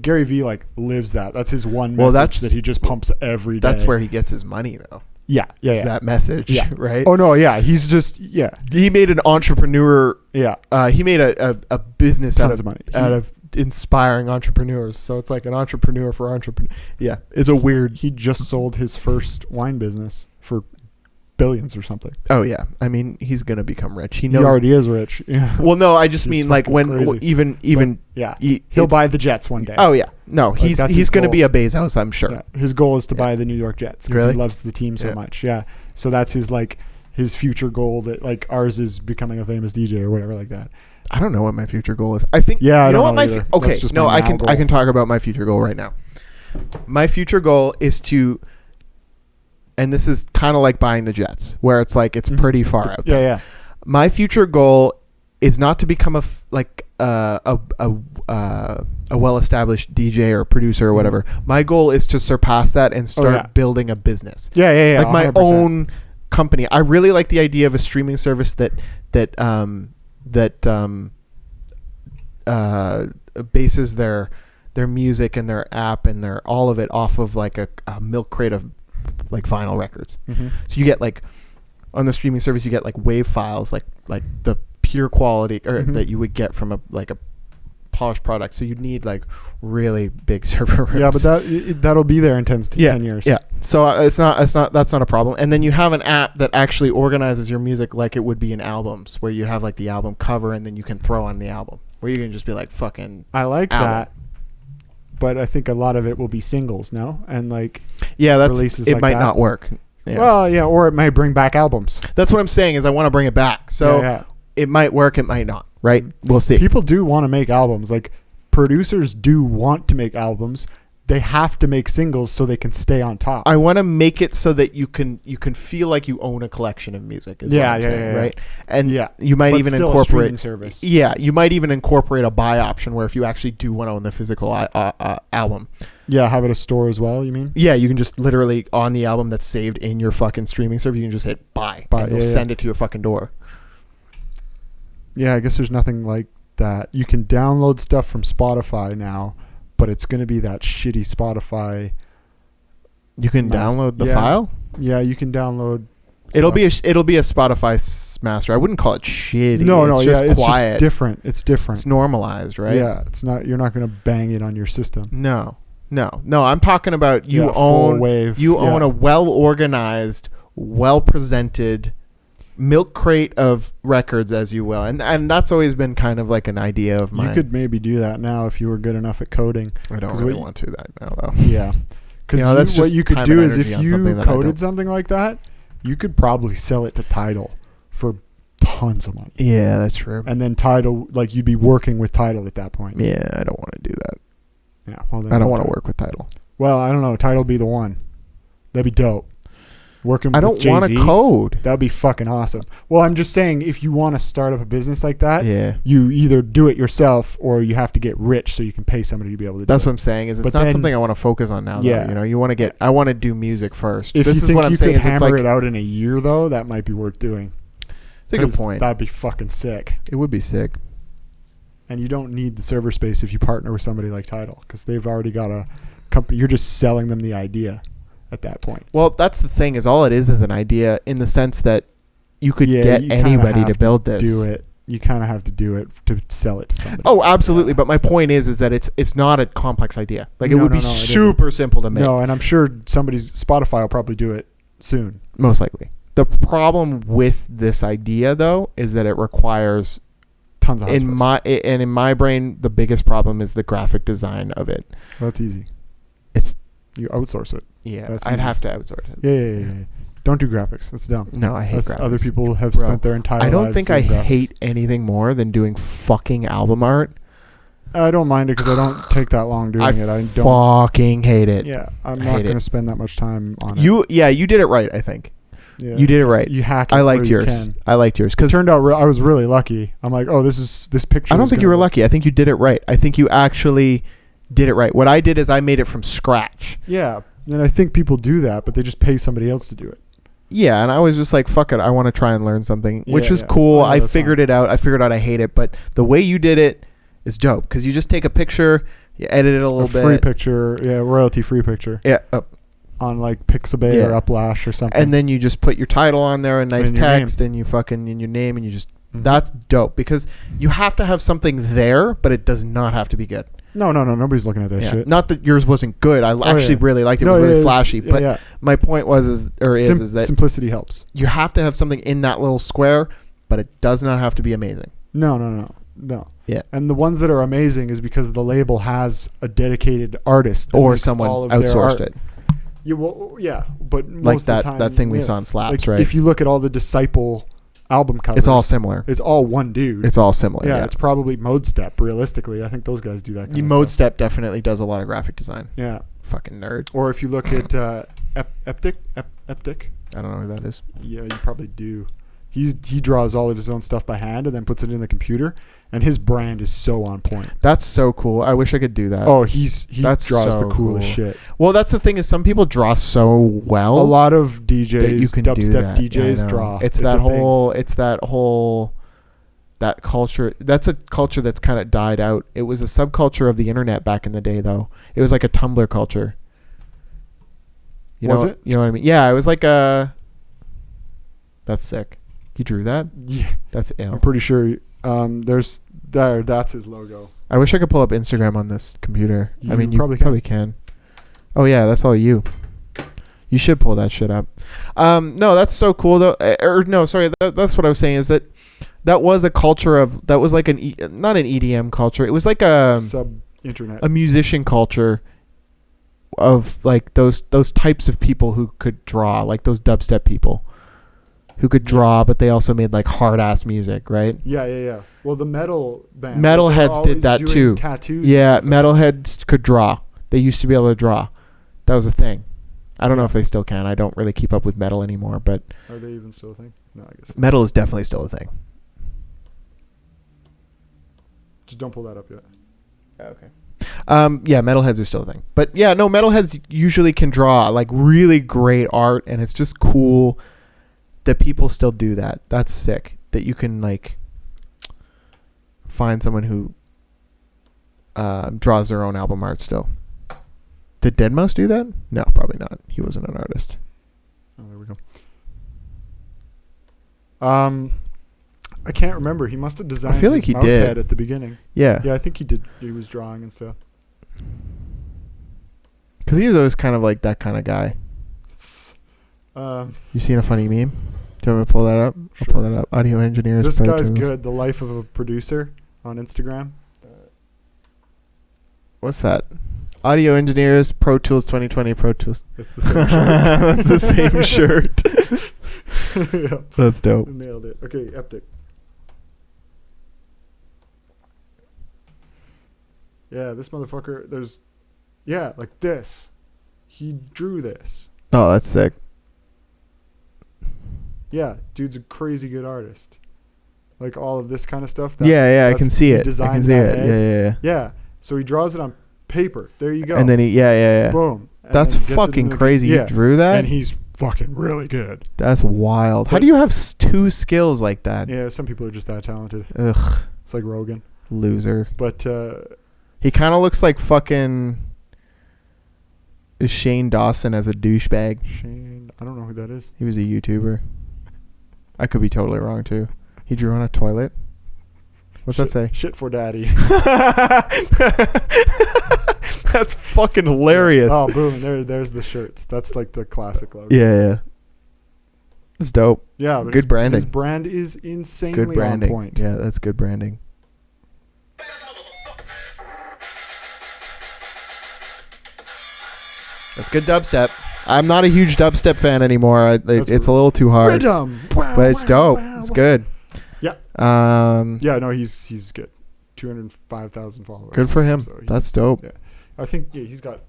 Gary Vee like lives that. That's his one
Well,
message that he just pumps every day.
That's where he gets his money, though.
Yeah.
Is that message,
Yeah.
right?
Oh no, yeah. He's just
He made an entrepreneur.
yeah.
He made a business
Tons of money.
out of inspiring entrepreneurs. So it's like an entrepreneur for entrepreneur. Yeah, it's a weird.
He just sold his first wine business for billions or something.
Oh yeah, I mean he's gonna become rich. He
He
knows.
already is rich. Yeah.
Well, no, I just
He's
mean like
fucking
when
crazy.
even
Yeah.
he'll
He'll buy the Jets one day.
Oh yeah, no, he's
that's his
gonna
goal.
be a Bezos, I'm sure.
Yeah. His goal is to buy the New York Jets because
Really?
he loves the team so
Yeah.
much. Yeah. So that's his future goal. That like ours is becoming a famous DJ or whatever like that.
I don't know what my future goal is. I think
Yeah, I
you know
don't
what
know
my
either.
okay.
That's just
No,
my
I
now
can
goal.
talk about my future goal right now. My future goal is to, and this is kind of like buying the Jets, where it's like it's pretty far out there.
Yeah.
My future goal is not to become a well-established DJ or producer or whatever. My goal is to surpass that and start building a business.
Yeah.
Like my
100%.
own company. I really like the idea of a streaming service that bases their music and their app and their all of it off of like a milk crate of like vinyl records. So you get like on the streaming service you get like wave files like the pure quality or that you would get from a polished product. So you'd need like really big server rooms.
Yeah, but that'll be there in 10 years.
Yeah. So that's not a problem. And then you have an app that actually organizes your music like it would be in albums, where you have like the album cover and then you can throw on the album, where you can just be like fucking.
I like
album.
that. But I think a lot of it will be singles, no? And like
releases
like
might
that.
not work. Yeah.
Well, yeah, or it might bring back albums.
That's what I'm saying is I want to bring it back. So
Yeah.
it might work, it might not. Right? We'll see.
People do want to make albums. Like producers do want to make albums. They have to make singles so they can stay on top.
I want to make it so that you can feel like you own a collection of music. Is what I'm saying, right? And you might
But
even
still a
incorporate
streaming service.
Yeah, you might even incorporate a buy option where if you actually do want to own the physical album.
Yeah, have it a store as well, you mean?
Yeah, you can just literally on the album that's saved in your fucking streaming service, you can just hit buy and they'll send it to your fucking door.
Yeah, I guess there's nothing like that. You can download stuff from Spotify now, but it's going to be that shitty Spotify.
You can download the file?
Yeah, you can download.
It'll be a Spotify master. I wouldn't call it shitty.
No,
it's just quiet.
Just different. It's different.
It's normalized, right?
Yeah, it's not. You're not going to bang it on your system.
No. I'm talking about you
full
own
wave.
You own a well organized, well presented milk crate of records, as you will, and that's always been kind of like an idea of mine.
You could maybe do that now if you were good enough at coding.
I don't really want to do that now, though.
Yeah, because
that's
what
just
you could
time
do
and
is if
energy on
you
something that I
coded
don't.
something like that, you could probably sell it to Tidal for tons of money.
Yeah, that's true.
And then Tidal, like you'd be working with Tidal at that point.
Yeah, I don't want to do that.
Yeah, well, then
I don't want to work with Tidal.
Well, I don't know. Tidal be the one. That'd be dope. Working.
I
with
don't want
Jay-Z,
to code.
That'd be fucking awesome. Well, I'm just saying, if you want to start up a business like that,
Yeah.
you either do it yourself or you have to get rich so you can pay somebody to be able to do
That's
it.
what I'm saying. Is it's
But
not
then-
something I want to focus on now.
Yeah.
Though, you know, you want to get. I want to do music first.
If
This
you
is
think
what I'm
you
saying.
could
Is it's
hammer
like
it out in a year, though, that might be worth doing.
it's a good
'Cause
point.
That'd be fucking sick.
It would be sick.
And you don't need the server space if you partner with somebody like Tidal because they've already got a company. You're just selling them the idea at that point.
Well, that's the thing. Is all it is an idea in the sense that you could get
you kinda
anybody
have
to build this.
Do it. You kind of have to do it to sell it to somebody.
Oh, absolutely. But my point is that it's not a complex idea. Like it
No,
would
no,
be
no, it isn't.
super simple to make.
No, and I'm sure Spotify will probably do it soon.
Most likely. The problem with this idea, though, is that it requires
tons of
in my brain, the biggest problem is the graphic design of it.
That's easy.
It's
You outsource it.
yeah.
That's
I'd
easy.
have to outsource it.
Yeah. Don't do graphics. That's dumb.
No, I hate
That's
graphics.
other people have
Bro,
spent their entire
I don't
lives
think I
doing graphics.
hate anything more than doing fucking album art.
I don't mind it because I don't take that long doing it. I don't.
Fucking hate it.
Yeah, I'm
I
not
hate
going to
it.
spend that much time on it.
You did it right. I think
Yeah,
you did it right.
You hack it.
I liked
where you
yours.
can.
I liked yours
It
because
turned out I was really lucky. I'm like, oh, this picture.
I don't
is
think you
gonna
were
look-
lucky. I think you did it right. I think you actually did it right. What I did is I made it from scratch.
Yeah, and I think people do that, but they just pay somebody else to do it.
Yeah, and I was just like, fuck it. I want to try and learn something, which
Yeah,
is
yeah.
cool.
Oh, yeah,
I
that's
figured
fine.
it out. I figured out I hate it, but the way you did it is dope because you just take a picture, you edit it a little bit.
Free picture, royalty free picture
Yeah.
on like Pixabay
Yeah.
or Uplash or something.
And then you just put your title on there, a nice
And your name.
text, and you fucking in your name, and you just
Mhm.
that's dope because you have to have something there, but it does not have to be good.
no, nobody's looking at that
Yeah.
shit.
Not that yours wasn't good. I actually
yeah.
really liked it.
No,
It was really
it's-
flashy.
yeah,
But
yeah.
my point was is that
Simplicity helps.
you have to have something in that little square, but it does not have to be amazing.
No.
Yeah.
And the ones that are amazing is because the label has a dedicated artist that
Or
makes
someone
all of their
outsourced
art.
it.
But most
Like
of the
that
time,
thing we
yeah.
saw in Slaps,
Like,
right?
If you look at all the Disciple album covers,
It's all similar.
It's all one dude.
It's all similar.
yeah,
Yeah.
it's probably Mode Step. Realistically, I think those guys do that. Kind of
Mode
stuff.
Step definitely does a lot of graphic design.
Yeah.
Fucking nerd.
Or if you look at Eptic.
I don't know who that is.
Yeah, you probably do. He draws all of his own stuff by hand and then puts it in the computer, and his brand is so on point.
That's so cool. I wish I could do that.
Oh, he
That's
draws
so
the coolest
cool.
shit.
Well, that's the thing is some people draw so well.
A lot of
that you
DJs,
can do
dubstep
that. Yeah, I
DJs
know.
draw.
It's
a
that
thing.
whole that culture. That's a culture that's kind of died out. It was a subculture of the internet back in the day, though. It was like a Tumblr culture.
Was it?
You know what I mean? Yeah, it was like a. That's sick. You drew that?
Yeah,
That's ill.
I'm pretty sure. That's his logo.
I wish I could pull up Instagram on this computer. I
You
mean, you
probably
probably can. Oh yeah, that's all you. You should pull that shit up. No, that's so cool though. That's what I was saying is that was a culture of that was like not an EDM culture. It was like a
Sub-internet.
musician culture of like those types of people who could draw, like those dubstep people who could draw, but they also made like hard ass music, right?
Yeah. Well, the metal band.
Metalheads did that too.
Tattoos.
Yeah, metalheads could draw. They used to be able to draw. That was a thing. I don't know if they still can. I don't really keep up with metal anymore, but
Are they even still a thing? No, I guess.
metal is definitely still a thing.
Just don't pull that up yet.
Okay. Yeah, metalheads are still a thing. But yeah, no, metalheads usually can draw like really great art, and it's just cool that people still do that. That's sick. That you can like find someone who draws their own album art still. Did Deadmau5 do that? No, probably not. He wasn't an artist.
Oh, there we go. I can't remember. He must have designed
feel like
his
he
mouse
did.
head at the beginning.
Yeah.
Yeah, I think he did. He was drawing and stuff.
Because he was always kind of like that kind of guy. You seen a funny meme? Do you want me to pull that up?
Sure.
I'll pull that up. Audio engineers.
This
Pro
guy's
Tools.
good. The Life of a Producer on Instagram.
What's that? Audio engineers, Pro Tools 2020, Pro Tools.
It's the same shirt.
That's the same shirt.
Yeah.
That's dope.
Nailed it. Okay, Eptic. Yeah, this motherfucker, like this. He drew this.
Oh, that's sick.
Yeah, dude's a crazy good artist. Like all of this kind of stuff.
Yeah, I can see
he
it. I
designed
can see
that
it.
head.
Yeah.
Yeah, so he draws it on paper. There you go.
And then yeah.
boom. And
That's
then gets it
fucking
in the-
crazy.
Yeah.
You drew that?
And he's fucking really good.
That's wild. How
But-
do you have two skills like that?
Yeah, some people are just that talented.
Ugh,
It's like Rogan.
loser.
But
He kind of looks like fucking Shane Dawson as a douchebag.
Shane, I don't know who that is.
He was a YouTuber. I could be totally wrong too. He drew on a toilet. What's that say?
Shit for daddy.
That's fucking hilarious.
Oh, boom. There's the shirts. That's like the classic logo.
Yeah. It's dope.
Yeah. But
Good branding.
His brand is insanely
Good branding.
on point.
Yeah, that's good branding. That's good dubstep. I'm not a huge dubstep fan anymore. It's a little too hard.
Rhythm.
But it's dope. It's good.
Yeah.
Yeah,
no, he's good. 205,000 followers.
Good for him.
So
that's dope.
Yeah. I think he's got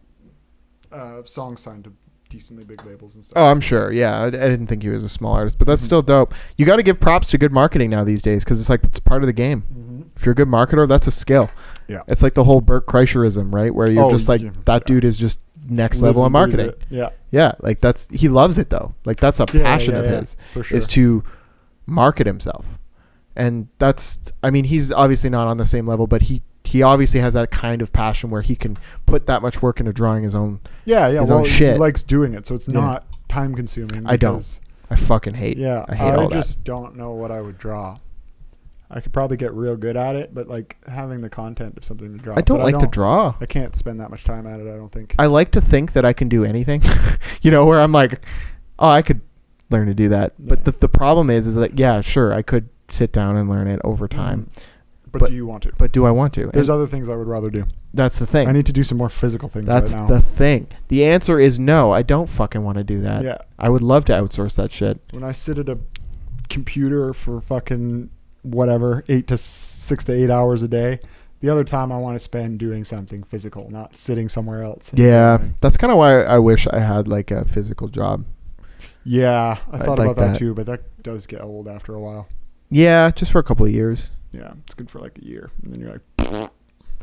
songs signed to decently big labels and stuff.
Oh, I'm sure. Yeah, I didn't think he was a small artist, but that's still dope. You got to give props to good marketing now these days because it's part of the game.
Mm-hmm.
If you're a good marketer, that's a skill.
Yeah.
It's like the whole Bert Kreischerism, right? Where you're just like, that dude is just next level of marketing.
Yeah.
Yeah, like he loves it though. Like that's a passion of his,
for sure.
is to market himself. And he's obviously not on the same level, but he obviously has that kind of passion where he can put that much work into drawing his own own shit.
He likes doing it, so it's not time consuming.
I don't. I fucking hate.
Yeah,
I hate all that.
I just don't know what I would draw. I could probably get real good at it, but like having the content of something to draw.
I don't like to draw.
I can't spend that much time at it, I don't think.
I like to think that I can do anything, where I'm like, oh, I could learn to do that.
Yeah.
But the problem is that, yeah, sure, I could sit down and learn it over time.
But do you want to?
But do I want to?
There's other things I would rather do.
That's the thing.
I need to do some more physical things
That's
right now.
the thing. The answer is no. I don't fucking want to do that.
Yeah.
I would love to outsource that shit.
When I sit at a computer for fucking whatever, 6 to 8 hours a day, the other time I want to spend doing something physical, not sitting somewhere else.
Yeah. That's kind of why I wish I had like a physical job.
Yeah. I thought
like
about that
that
too, but that does get old after a while.
Yeah. Just for a couple of years.
Yeah. It's good for like a year. And then you're like,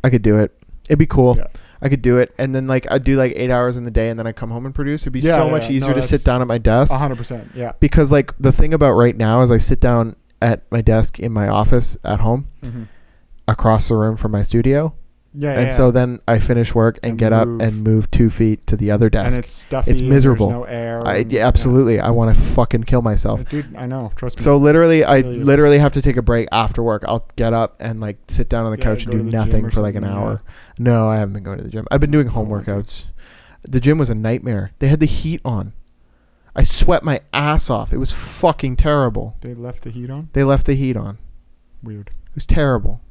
I could do it. It'd be cool.
Yeah.
I could do it. And then like I'd do like 8 hours in the day and then I'd come home and produce. It'd be so much easier to sit down at my desk.
100%. Yeah.
Because like the thing about right now is I sit down at my desk in my office at home across the room from my studio.
Yeah.
And so then I finish work and get up and move 2 feet to the other desk.
And it's stuffy.
It's miserable.
There's no air.
Absolutely. Yeah. I want to fucking kill myself.
Dude, I know. Trust me.
So literally, I literally have to take a break after work. I'll get up and like sit down on the couch and do nothing for like an hour. Yeah. No, I haven't been going to the gym. I've been doing home workouts. The gym was a nightmare. They had the heat on. I sweat my ass off. It was fucking terrible.
They left the heat on?
They left the heat on.
Weird.
It was terrible.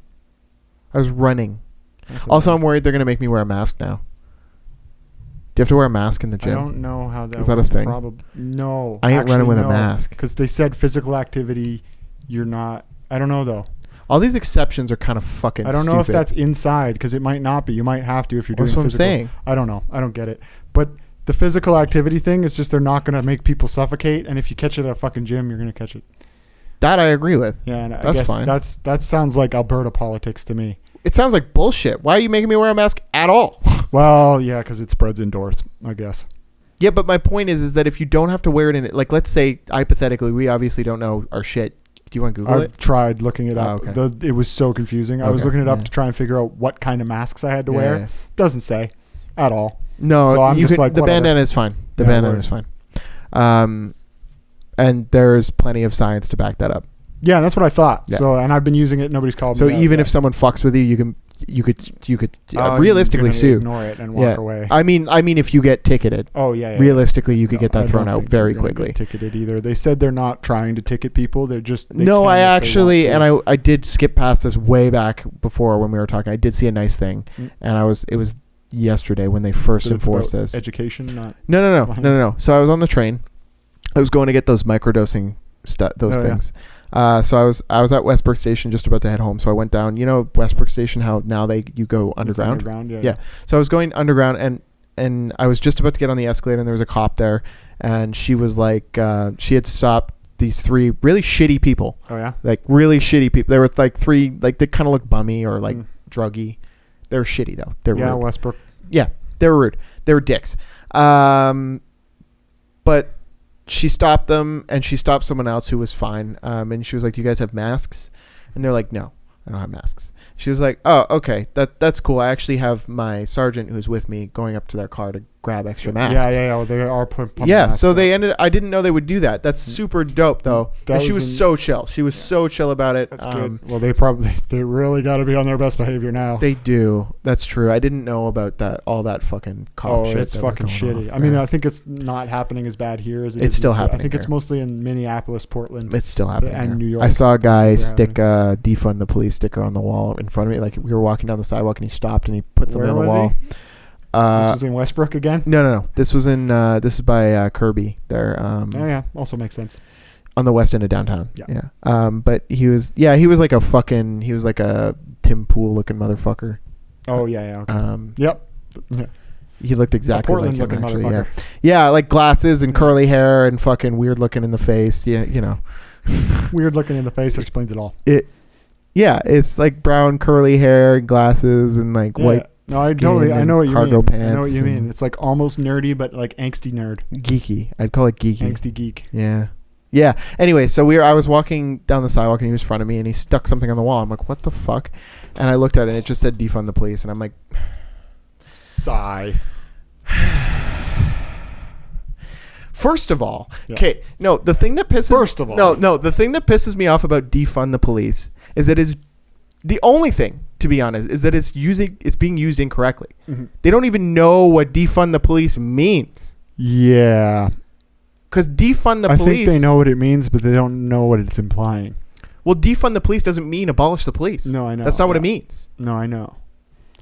I was running. Also, I'm worried they're going to make me wear a mask now. Do you have to wear a mask in the gym?
I don't know how that
is that a thing?
No.
I ain't running with a mask.
Because they said physical activity, you're not. I don't know, though.
All these exceptions are kind of fucking stupid.
I don't know if that's inside, because it might not be. You might have to if you're doing physical.
That's what I'm saying.
I don't know. I don't get it. But the physical activity thing is just they're not going to make people suffocate. And if you catch it at a fucking gym, you're going to catch it.
That I agree with.
Yeah, and
that's
I guess
fine.
That sounds like Alberta politics to me.
It sounds like bullshit. Why are you making me wear a mask at all?
Well, yeah, because it spreads indoors, I guess.
Yeah, but my point is that if you don't have to wear it in it, like let's say hypothetically, we obviously don't know our shit. Do you want to Google it?
I've tried looking it up.
Oh, okay.
It was so confusing. I was looking it up to try and figure out what kind of masks I had to wear.
Yeah.
Doesn't say at all.
No,
so I'm just like,
the
whatever.
bandana is fine. The bandana is fine. And there's plenty of science to back that up.
Yeah, that's what I thought.
Yeah.
So, and I've been using it. Nobody's called me.
So even if someone fucks with you, you could realistically sue.
Ignore it and walk away.
I mean, if you get ticketed.
Oh yeah.
Realistically, you could get that thrown out very quickly.
Get ticketed either? They said they're not trying to ticket people. They're just.
No, I actually, and I did skip past this way back before when we were talking. I did see a nice thing, and it was yesterday when they first enforced this.
Education, not.
No. So I was on the train. I was going to get those microdosing things. Yeah. So I was at Westbrook Station just about to head home. So I went down, Westbrook Station, how now you go underground. Yeah. So I was going underground and I was just about to get on the escalator and there was a cop there and she was like, she had stopped these 3 really shitty people.
Oh yeah.
Like really shitty people. There were like 3, like they kind of looked bummy or like druggy. They were shitty though. They were rude.
Westbrook.
Yeah. They were rude. They were dicks. But she stopped them and she stopped someone else who was fine. And she was like, do you guys have masks? And they're like, no, I don't have masks. She was like, oh, okay. That's cool. I actually have my sergeant who's with me going up to their car to grab extra masks.
Yeah. They are pumping
masks so they I didn't know they would do that. That's super dope though. And she was so chill. She was so chill about it.
That's good. Well, they really got to be on their best behavior now.
They do. That's true. I didn't know about that. All that fucking cop shit.
Oh, it's fucking shitty. I mean, I think it's not happening as bad here as it is.
It's still happening.
I think it's mostly in Minneapolis, Portland.
It's still happening
and New York.
I saw a guy stick a defund the police sticker on the wall in front of me. Like we were walking down the sidewalk and he stopped and he put something on the wall.
This was in Westbrook again?
No. This was in this is by Kirby there.
Oh yeah, also makes sense.
On the west end of downtown.
Yeah.
But he was like a Tim Pool looking motherfucker.
Oh yeah. Okay. Yep. Yeah.
He looked exactly like him,
Portland-looking
actually.
motherfucker.
Yeah, like glasses and curly hair and fucking weird looking in the face. Yeah, you know.
Weird looking in the face explains it all.
It's like brown curly hair, glasses, and like white.
No, I know what you
cargo
mean.
pants.
I know what you mean. It's like almost nerdy, but like angsty nerd.
Geeky. I'd call it geeky.
Angsty geek.
Yeah. Yeah. Anyway, so I was walking down the sidewalk and he was in front of me and he stuck something on the wall. I'm like, what the fuck? And I looked at it and it just said defund the police. And I'm like,
sigh.
First of all, okay, no, the thing that pisses me off about defund the police is that is the only thing, to be honest, is that it's being used incorrectly. Mm-hmm. They don't even know what defund the police means.
Yeah.
Because defund the police.
I think they know what it means, but they don't know what it's implying.
Well, defund the police doesn't mean abolish the police.
No, I know.
That's not what it means.
No, I know.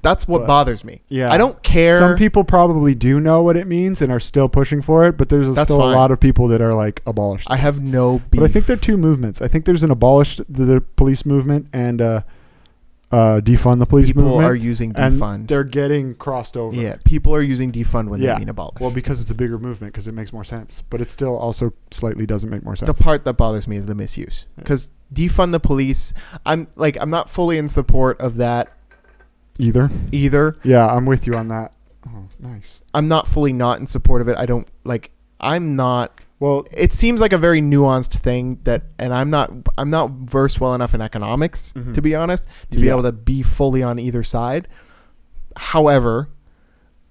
That's what bothers me.
Yeah.
I don't care.
Some people probably do know what it means and are still pushing for it, but there's still a lot of people that are like abolished.
I have no beef.
But I think there are two movements. I think there's an abolish the police movement and defund the police movement.
People are using defund.
And they're getting crossed over.
Yeah, people are using defund when they mean abolish.
Well, because it's a bigger movement, because it makes more sense. But it still also slightly doesn't make more sense.
The part that bothers me is the misuse. Because defund the police, I'm not fully in support of that. Either.
Yeah, I'm with you on that. Oh, nice.
I'm not fully not in support of it. I'm not.
Well,
it seems like a very nuanced thing and I'm not versed well enough in economics, to be honest, to be able to be fully on either side. However,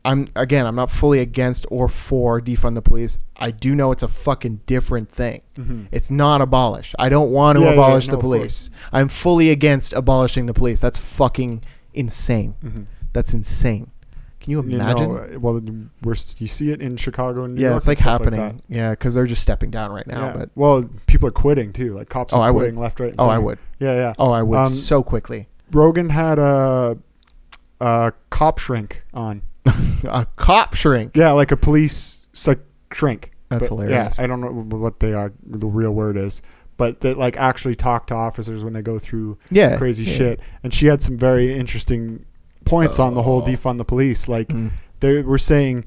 I'm not fully against or for defund the police. I do know it's a fucking different thing. Mm-hmm. It's not abolish. I don't want to abolish the police. I'm fully against abolishing the police. That's fucking insane. Mm-hmm. That's insane. Can you imagine?
You see it in Chicago and New York.
Yeah, it's like happening. Yeah, because they're just stepping down right now.
Yeah. But people are quitting too. Like cops are quitting left, right, and center.
I would.
Yeah.
Oh, I would so quickly.
Rogan had a cop shrink on.
A cop shrink?
Yeah, like a police shrink.
That's hilarious.
Yeah, I don't know what the real word is. But that like actually talk to officers when they go through crazy shit. And she had some very interesting points on the whole defund the police. Like they were saying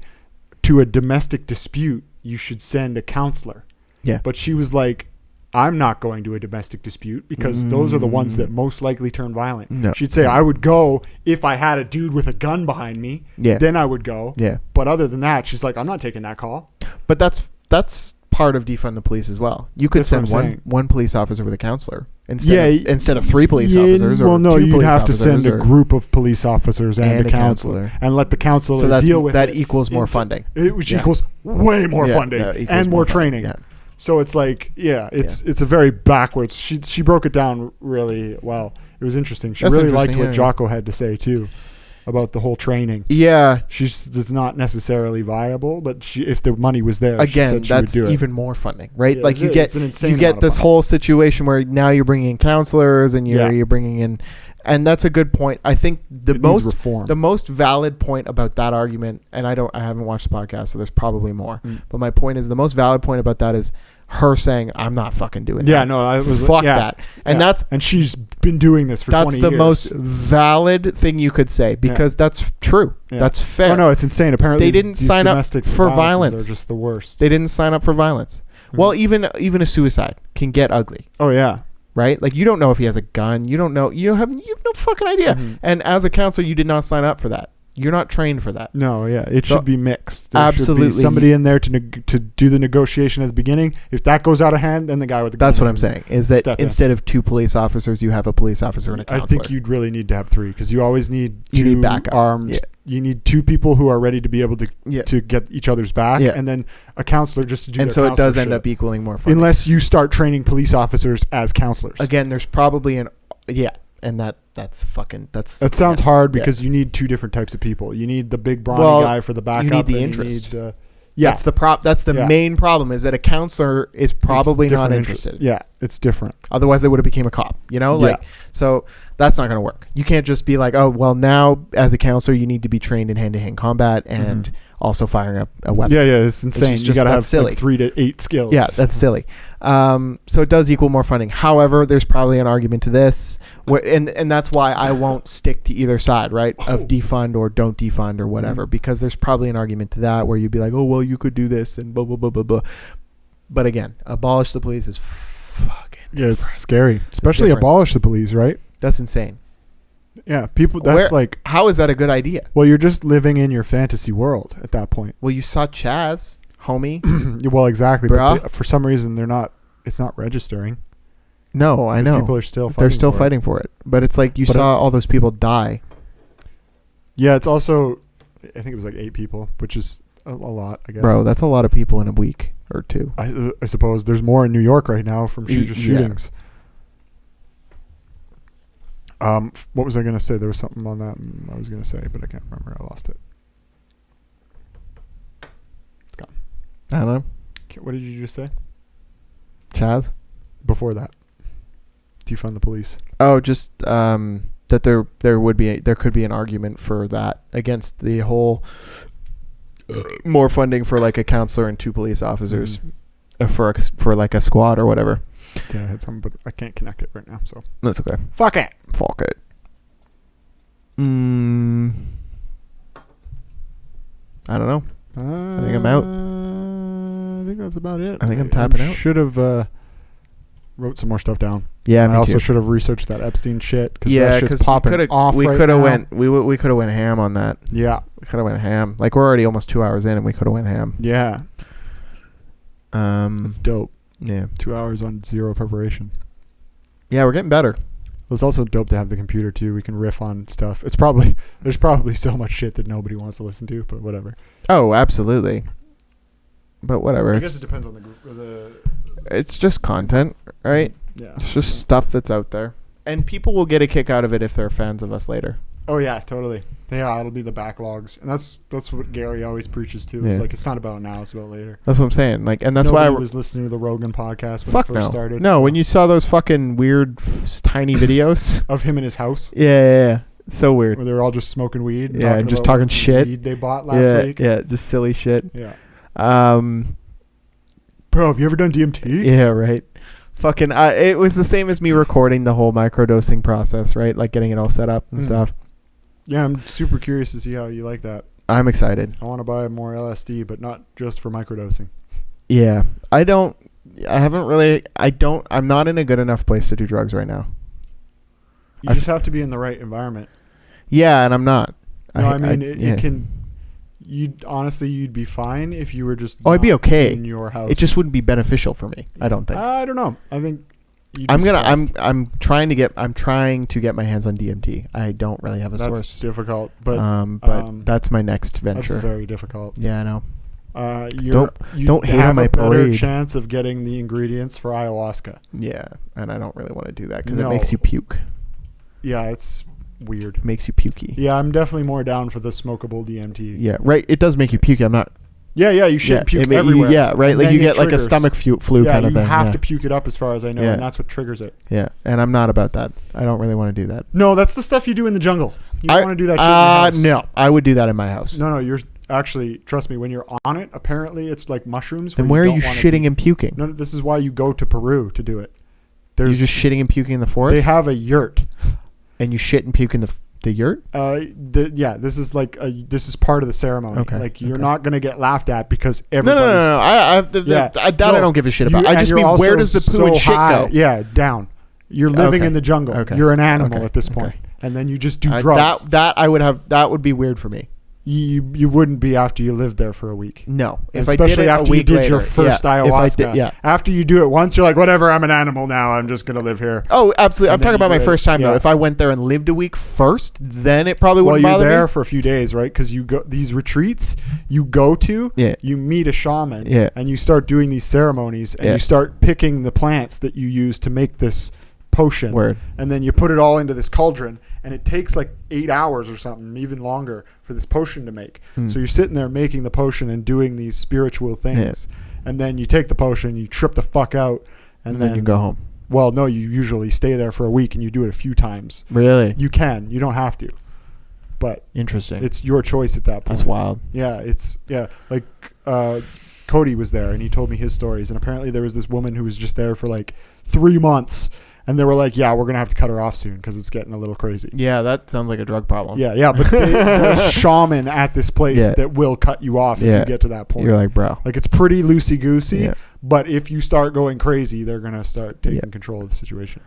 to a domestic dispute, you should send a counselor. Yeah. But she was like, I'm not going to a domestic dispute because those are the ones that most likely turn violent. No. She'd say, I would go if I had a dude with a gun behind me. Yeah. Then I would go. Yeah. But other than that, she's like, I'm not taking that call.
But that's part of defund the police as well. You could send one police officer with a counselor instead of 3 police officers.
Well, no, you'd have to send a group of police officers and a counselor and let the counselor deal with it.
That equals more funding.
Which equals way more funding and more training. Yeah. So it's like, it's a very backwards. She broke it down really well. It was interesting. She really liked what Jocko had to say too about the whole training. Yeah. It's not necessarily viable, but if the money was there,
again, that's even more funding, right? Yeah, like you get this whole situation where now you're bringing in counselors and you're bringing in, and that's a good point. I think the most valid point about that argument, and I haven't watched the podcast, so there's probably more. But my point is the most valid point about that is her saying, I'm not fucking doing that.
Yeah, no, I was
fuck that. And
she's been doing this for 20 years.
That's the most valid thing you could say because that's true. Yeah. That's fair.
Oh no, it's insane. Apparently
they didn't sign up for violence.
They're just the worst.
They didn't sign up for violence. Well, even a suicide can get ugly.
Oh yeah.
Right? Like you don't know if he has a gun. You don't know. You have no fucking idea. And as a counselor, you did not sign up for that. You're not trained for that.
No, yeah. It should be mixed. There should be somebody in there to do the negotiation at the beginning. If that goes out of hand, then the guy with the gun.
That's what I'm saying. Is that instead of 2 police officers, you have a police officer and a counselor.
I think you'd really need to have 3 because you always need 2 backup arms. Yeah. You need 2 people who are ready to be able to get each other's back, and then a counselor just to do.
And so it does end up equaling more funding.
Unless you start training police officers as counselors.
Again, there's probably and that
sounds hard because you need 2 different types of people. You need the big brawny guy for the backup.
You need the interest.
Yeah.
That's the
Yeah.
main problem, is that a counselor is probably
It's
not
different
interested.
interest. Yeah, it's different.
Otherwise, they would have became a cop.
Yeah.
So that's not going to work. You can't just be like, oh, well, now as a counselor, you need to be trained in hand-to-hand combat and also firing a weapon.
Yeah, it's insane.
just-
You got to have
that's silly.
like 3 to 8 skills.
Yeah, that's silly. So it does equal more funding. However, there's probably an argument to this, and that's why I won't stick to either side, right? Of defund or don't defund or whatever, because there's probably an argument to that where you'd be like, oh, well, you could do this and blah, blah, blah, blah, blah. But again, abolish the police is fucking
Yeah, it's
different.
scary. Especially
different.
abolish the police, right?
That's insane.
Yeah, people. That's
How is that a good idea?
well, you're just living in your fantasy world at that point.
Well, you saw Chaz, homie.
Well, exactly.
Bruh.
But for some reason, they're not. It's not registering.
No, I know.
People are still fighting.
They're still
for it.
fighting for it. But it's like you
But
saw all those people die.
Yeah, it's also. I think it was like 8 people, which is a lot. I guess.
Bro, that's a lot of people in a week or two.
I suppose there's more in New York right now from shootings. What was I going to say? There was something on that I was going to say, but I can't remember. I lost it. It's gone.
I don't know.
What did you just say?
Chaz?
Before that, defund the police.
Oh, just that there could be an argument for that against the whole more funding for like a counselor and 2 police officers for like a squad or whatever.
Yeah, I had something, but I can't connect it right now. So
That's okay.
fuck it.
Fuck it. I don't know. I think I'm out.
I think that's about it.
I think I'm tapping out.
Should have wrote some more stuff down.
Yeah,
And
me
I also
too.
should have researched that Epstein shit because
Yeah,
that shit's popping off
we
right
could have
now.
we could have went ham on that.
Yeah,
We could have went ham. Like we're already almost 2 hours in, and we could have went ham.
yeah, it's dope.
Yeah,
2 hours on zero preparation.
yeah, we're getting better.
Well, it's also dope to have the computer too. We can riff on stuff. There's probably so much shit that nobody wants to listen to, but whatever.
Oh, absolutely. But whatever.
I guess it depends on the group.
It's just content, right?
Yeah.
It's just stuff that's out there, and people will get a kick out of it if they're fans of us later.
Oh yeah, totally. Yeah, it'll be the backlogs, and that's what Gary always preaches too. It's
Yeah.
like it's not about now; it's about later.
That's what I'm saying. Like, and that's
Nobody
why I
was listening to the Rogan podcast when
fuck
it first
no.
started.
No,
so-
when you saw those fucking weird, tiny videos.
of him in his house,
Yeah. So weird.
where they were all just smoking weed,
Yeah, and just
about
talking
what
shit.
weed they bought last week.
Yeah, just silly shit.
Yeah.
Bro,
have you ever done DMT?
Yeah, right. Fucking, it was the same as me recording the whole microdosing process, right? Like getting it all set up and stuff.
Yeah, I'm super curious to see how you like that.
I'm excited.
I want to buy more LSD, but not just for microdosing.
Yeah, I'm not in a good enough place to do drugs right now.
You just have to be in the right environment.
Yeah, and I'm not.
No, it can. You'd be fine if you were just.
I'd be
not
okay.
in your house.
It just wouldn't be beneficial for me. I don't think.
I don't know. I think.
I'm trying to get my hands on DMT. I don't really have a
That's
source.
difficult, but
That's my next venture.
That's very difficult.
Yeah, I know.
You
don't hate
have
on my
a better
parade.
chance of getting the ingredients for ayahuasca.
Yeah, and I don't really want to do that because
No.
it makes you puke.
Yeah, it's weird.
It makes you pukey.
Yeah, I'm definitely more down for the smokable DMT.
Yeah, right. It does make you pukey. I'm not.
Yeah, you shit and puke
it
everywhere.
Yeah, right.
And
Like
then
you
it
get like a
triggers.
stomach flu kind of thing.
You have
Yeah.
to puke it up, as far as I know,
Yeah.
and that's what triggers it.
Yeah, and I'm not about that. I don't really want to do that.
No, that's the stuff you do in the jungle. You don't want to do that shit in your house.
No, I would do that in my house.
No, you're actually, trust me, when you're on it, apparently it's like mushrooms.
Then where are you
don't wanna
shitting
be.
and puking?
No, this is why you go to Peru to do it.
You're just shitting and puking in the forest?
They have a yurt.
And you shit and puke in the yurt?
This is this is part of the ceremony.
Okay,
Like you're
okay.
not gonna get laughed at because
No,
everybody's.
I don't give a shit about. I just
you're
mean, where
also
does the poo
so
and shit
high.
go?
Yeah, down. You're living
Okay.
in the jungle.
Okay.
You're an animal
Okay.
at this point.
Okay.
And then you just do drugs.
That would be weird for me.
You wouldn't be after you lived there for a week.
No, if
Especially
I did it
after
a week
you did
later,
your first ayahuasca.
yeah.
After you do it once, you're like, whatever. I'm an animal now. I'm just gonna live here.
Oh, absolutely. I'm
And then
talking about
you
my
do it.
first time though.
Yeah.
If I went there and lived a week first, then it probably
Well,
wouldn't
you're
bother
there
me.
for a few days, right? Because you go these retreats, you go to,
Yeah.
you meet a shaman,
Yeah.
and you start doing these ceremonies, and
Yeah.
you start picking the plants that you use to make this potion.
Word.
And then you put it all into this cauldron, and it takes like 8 hours or something, even longer, for this potion to make. So you're sitting there making the potion and doing these spiritual things. And then you take the potion, you trip the fuck out, and then
you go home.
Well, no, you usually stay there for a week and you do it a few times.
Really?
You can. You don't have to. But
Interesting.
it's your choice at that point.
That's wild.
Yeah, like Cody was there and he told me his stories, and apparently there was this woman who was just there for like 3 months, and they were like, yeah, we're going to have to cut her off soon because it's getting a little crazy.
Yeah, that sounds like a drug problem.
Yeah, but there's a shaman at this place that will cut you off if you get to that point.
You're like, bro.
Like, it's pretty loosey-goosey, but if you start going crazy, they're going to start taking control of the situation.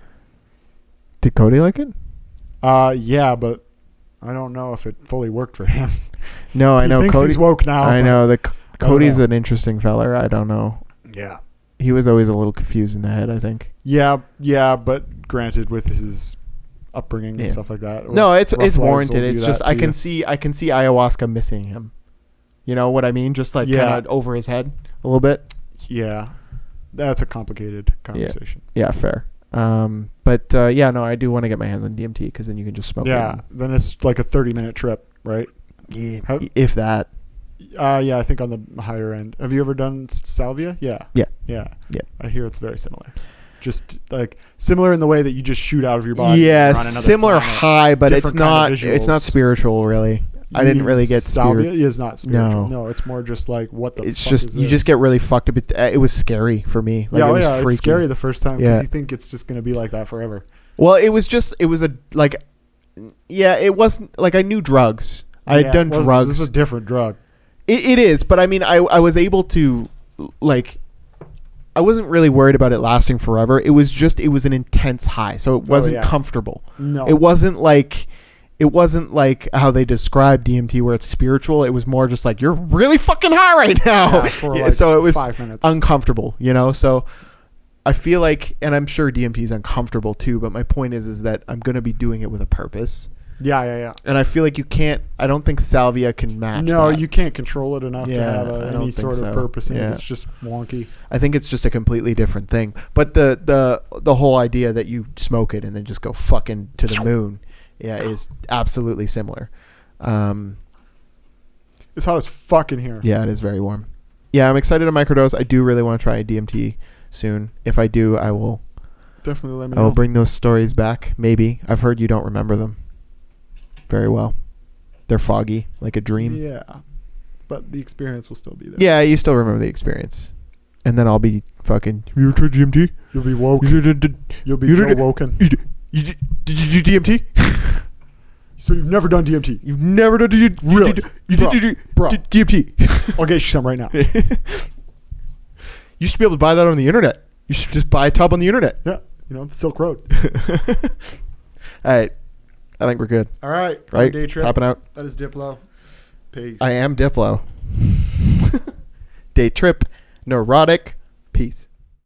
Did Cody like it?
Yeah, but I don't know if it fully worked for him.
No, I know.
He thinks he's woke now.
I know. Cody's an interesting feller. I don't know.
Yeah.
He was always a little confused in the head, I think.
Yeah, but granted, with his upbringing and stuff like that.
No, it's warranted. It's just I can see ayahuasca missing him. You know what I mean? Just like kind of over his head a little bit.
Yeah, that's a complicated conversation.
Yeah, fair. But I do want to get my hands on DMT because then you can just smoke it.
Yeah, then it's like a 30-minute trip, right?
Yeah, if that.
Yeah, I think on the higher end. Have you ever done salvia? Yeah. I hear it's very similar. Just like similar in the way that you just shoot out of your body.
Yeah, similar high, but it's not spiritual really. I didn't really get
salvia is not spiritual.
No,
it's more just like what the.
It's just you just get really fucked up. It was scary for me. Like,
it's scary the first time because you think it's just gonna be like that forever.
Well, it wasn't like I knew drugs. I had done drugs.
This is a different drug.
It is, but I mean, I was able to, like, I wasn't really worried about it lasting forever. It was an intense high, so it wasn't comfortable. No, it wasn't like how they describe DMT where it's spiritual. It was more just like, you're really fucking high right now. Yeah, so it was 5 minutes uncomfortable, you know? So I feel like, and I'm sure DMT is uncomfortable too, but my point is that I'm going to be doing it with a purpose. Yeah. And I feel like I don't think salvia can match that.
You can't control it enough to have any sort of purpose in it. It's just wonky.
I think it's just a completely different thing. But the whole idea that you smoke it and then just go fucking to the moon, is absolutely similar.
It's hot as fuck in here.
Yeah, it is very warm. Yeah, I'm excited to microdose. I do really want to try DMT soon. If I do, I will
definitely let me know.
I will bring those stories back. Maybe. I've heard you don't remember them very well. They're foggy, like a dream.
Yeah, but the experience will still be there.
Yeah, you still remember the experience. And then I'll be fucking, have you ever tried DMT?
You'll be woke. You'll be Joe Woken.
Did you do DMT?
So you've never done DMT?
You've never done DMT?
Really?
You did DMT.
I'll get you some right now.
You used to be able to buy that on the internet. You should just buy a tub on the internet.
Yeah, the Silk Road.
All right. I think we're good.
All right.
Right?
Day trip.
Topping out.
That is Diplo. Peace.
I am Diplo. Day trip. Neurotic. Peace.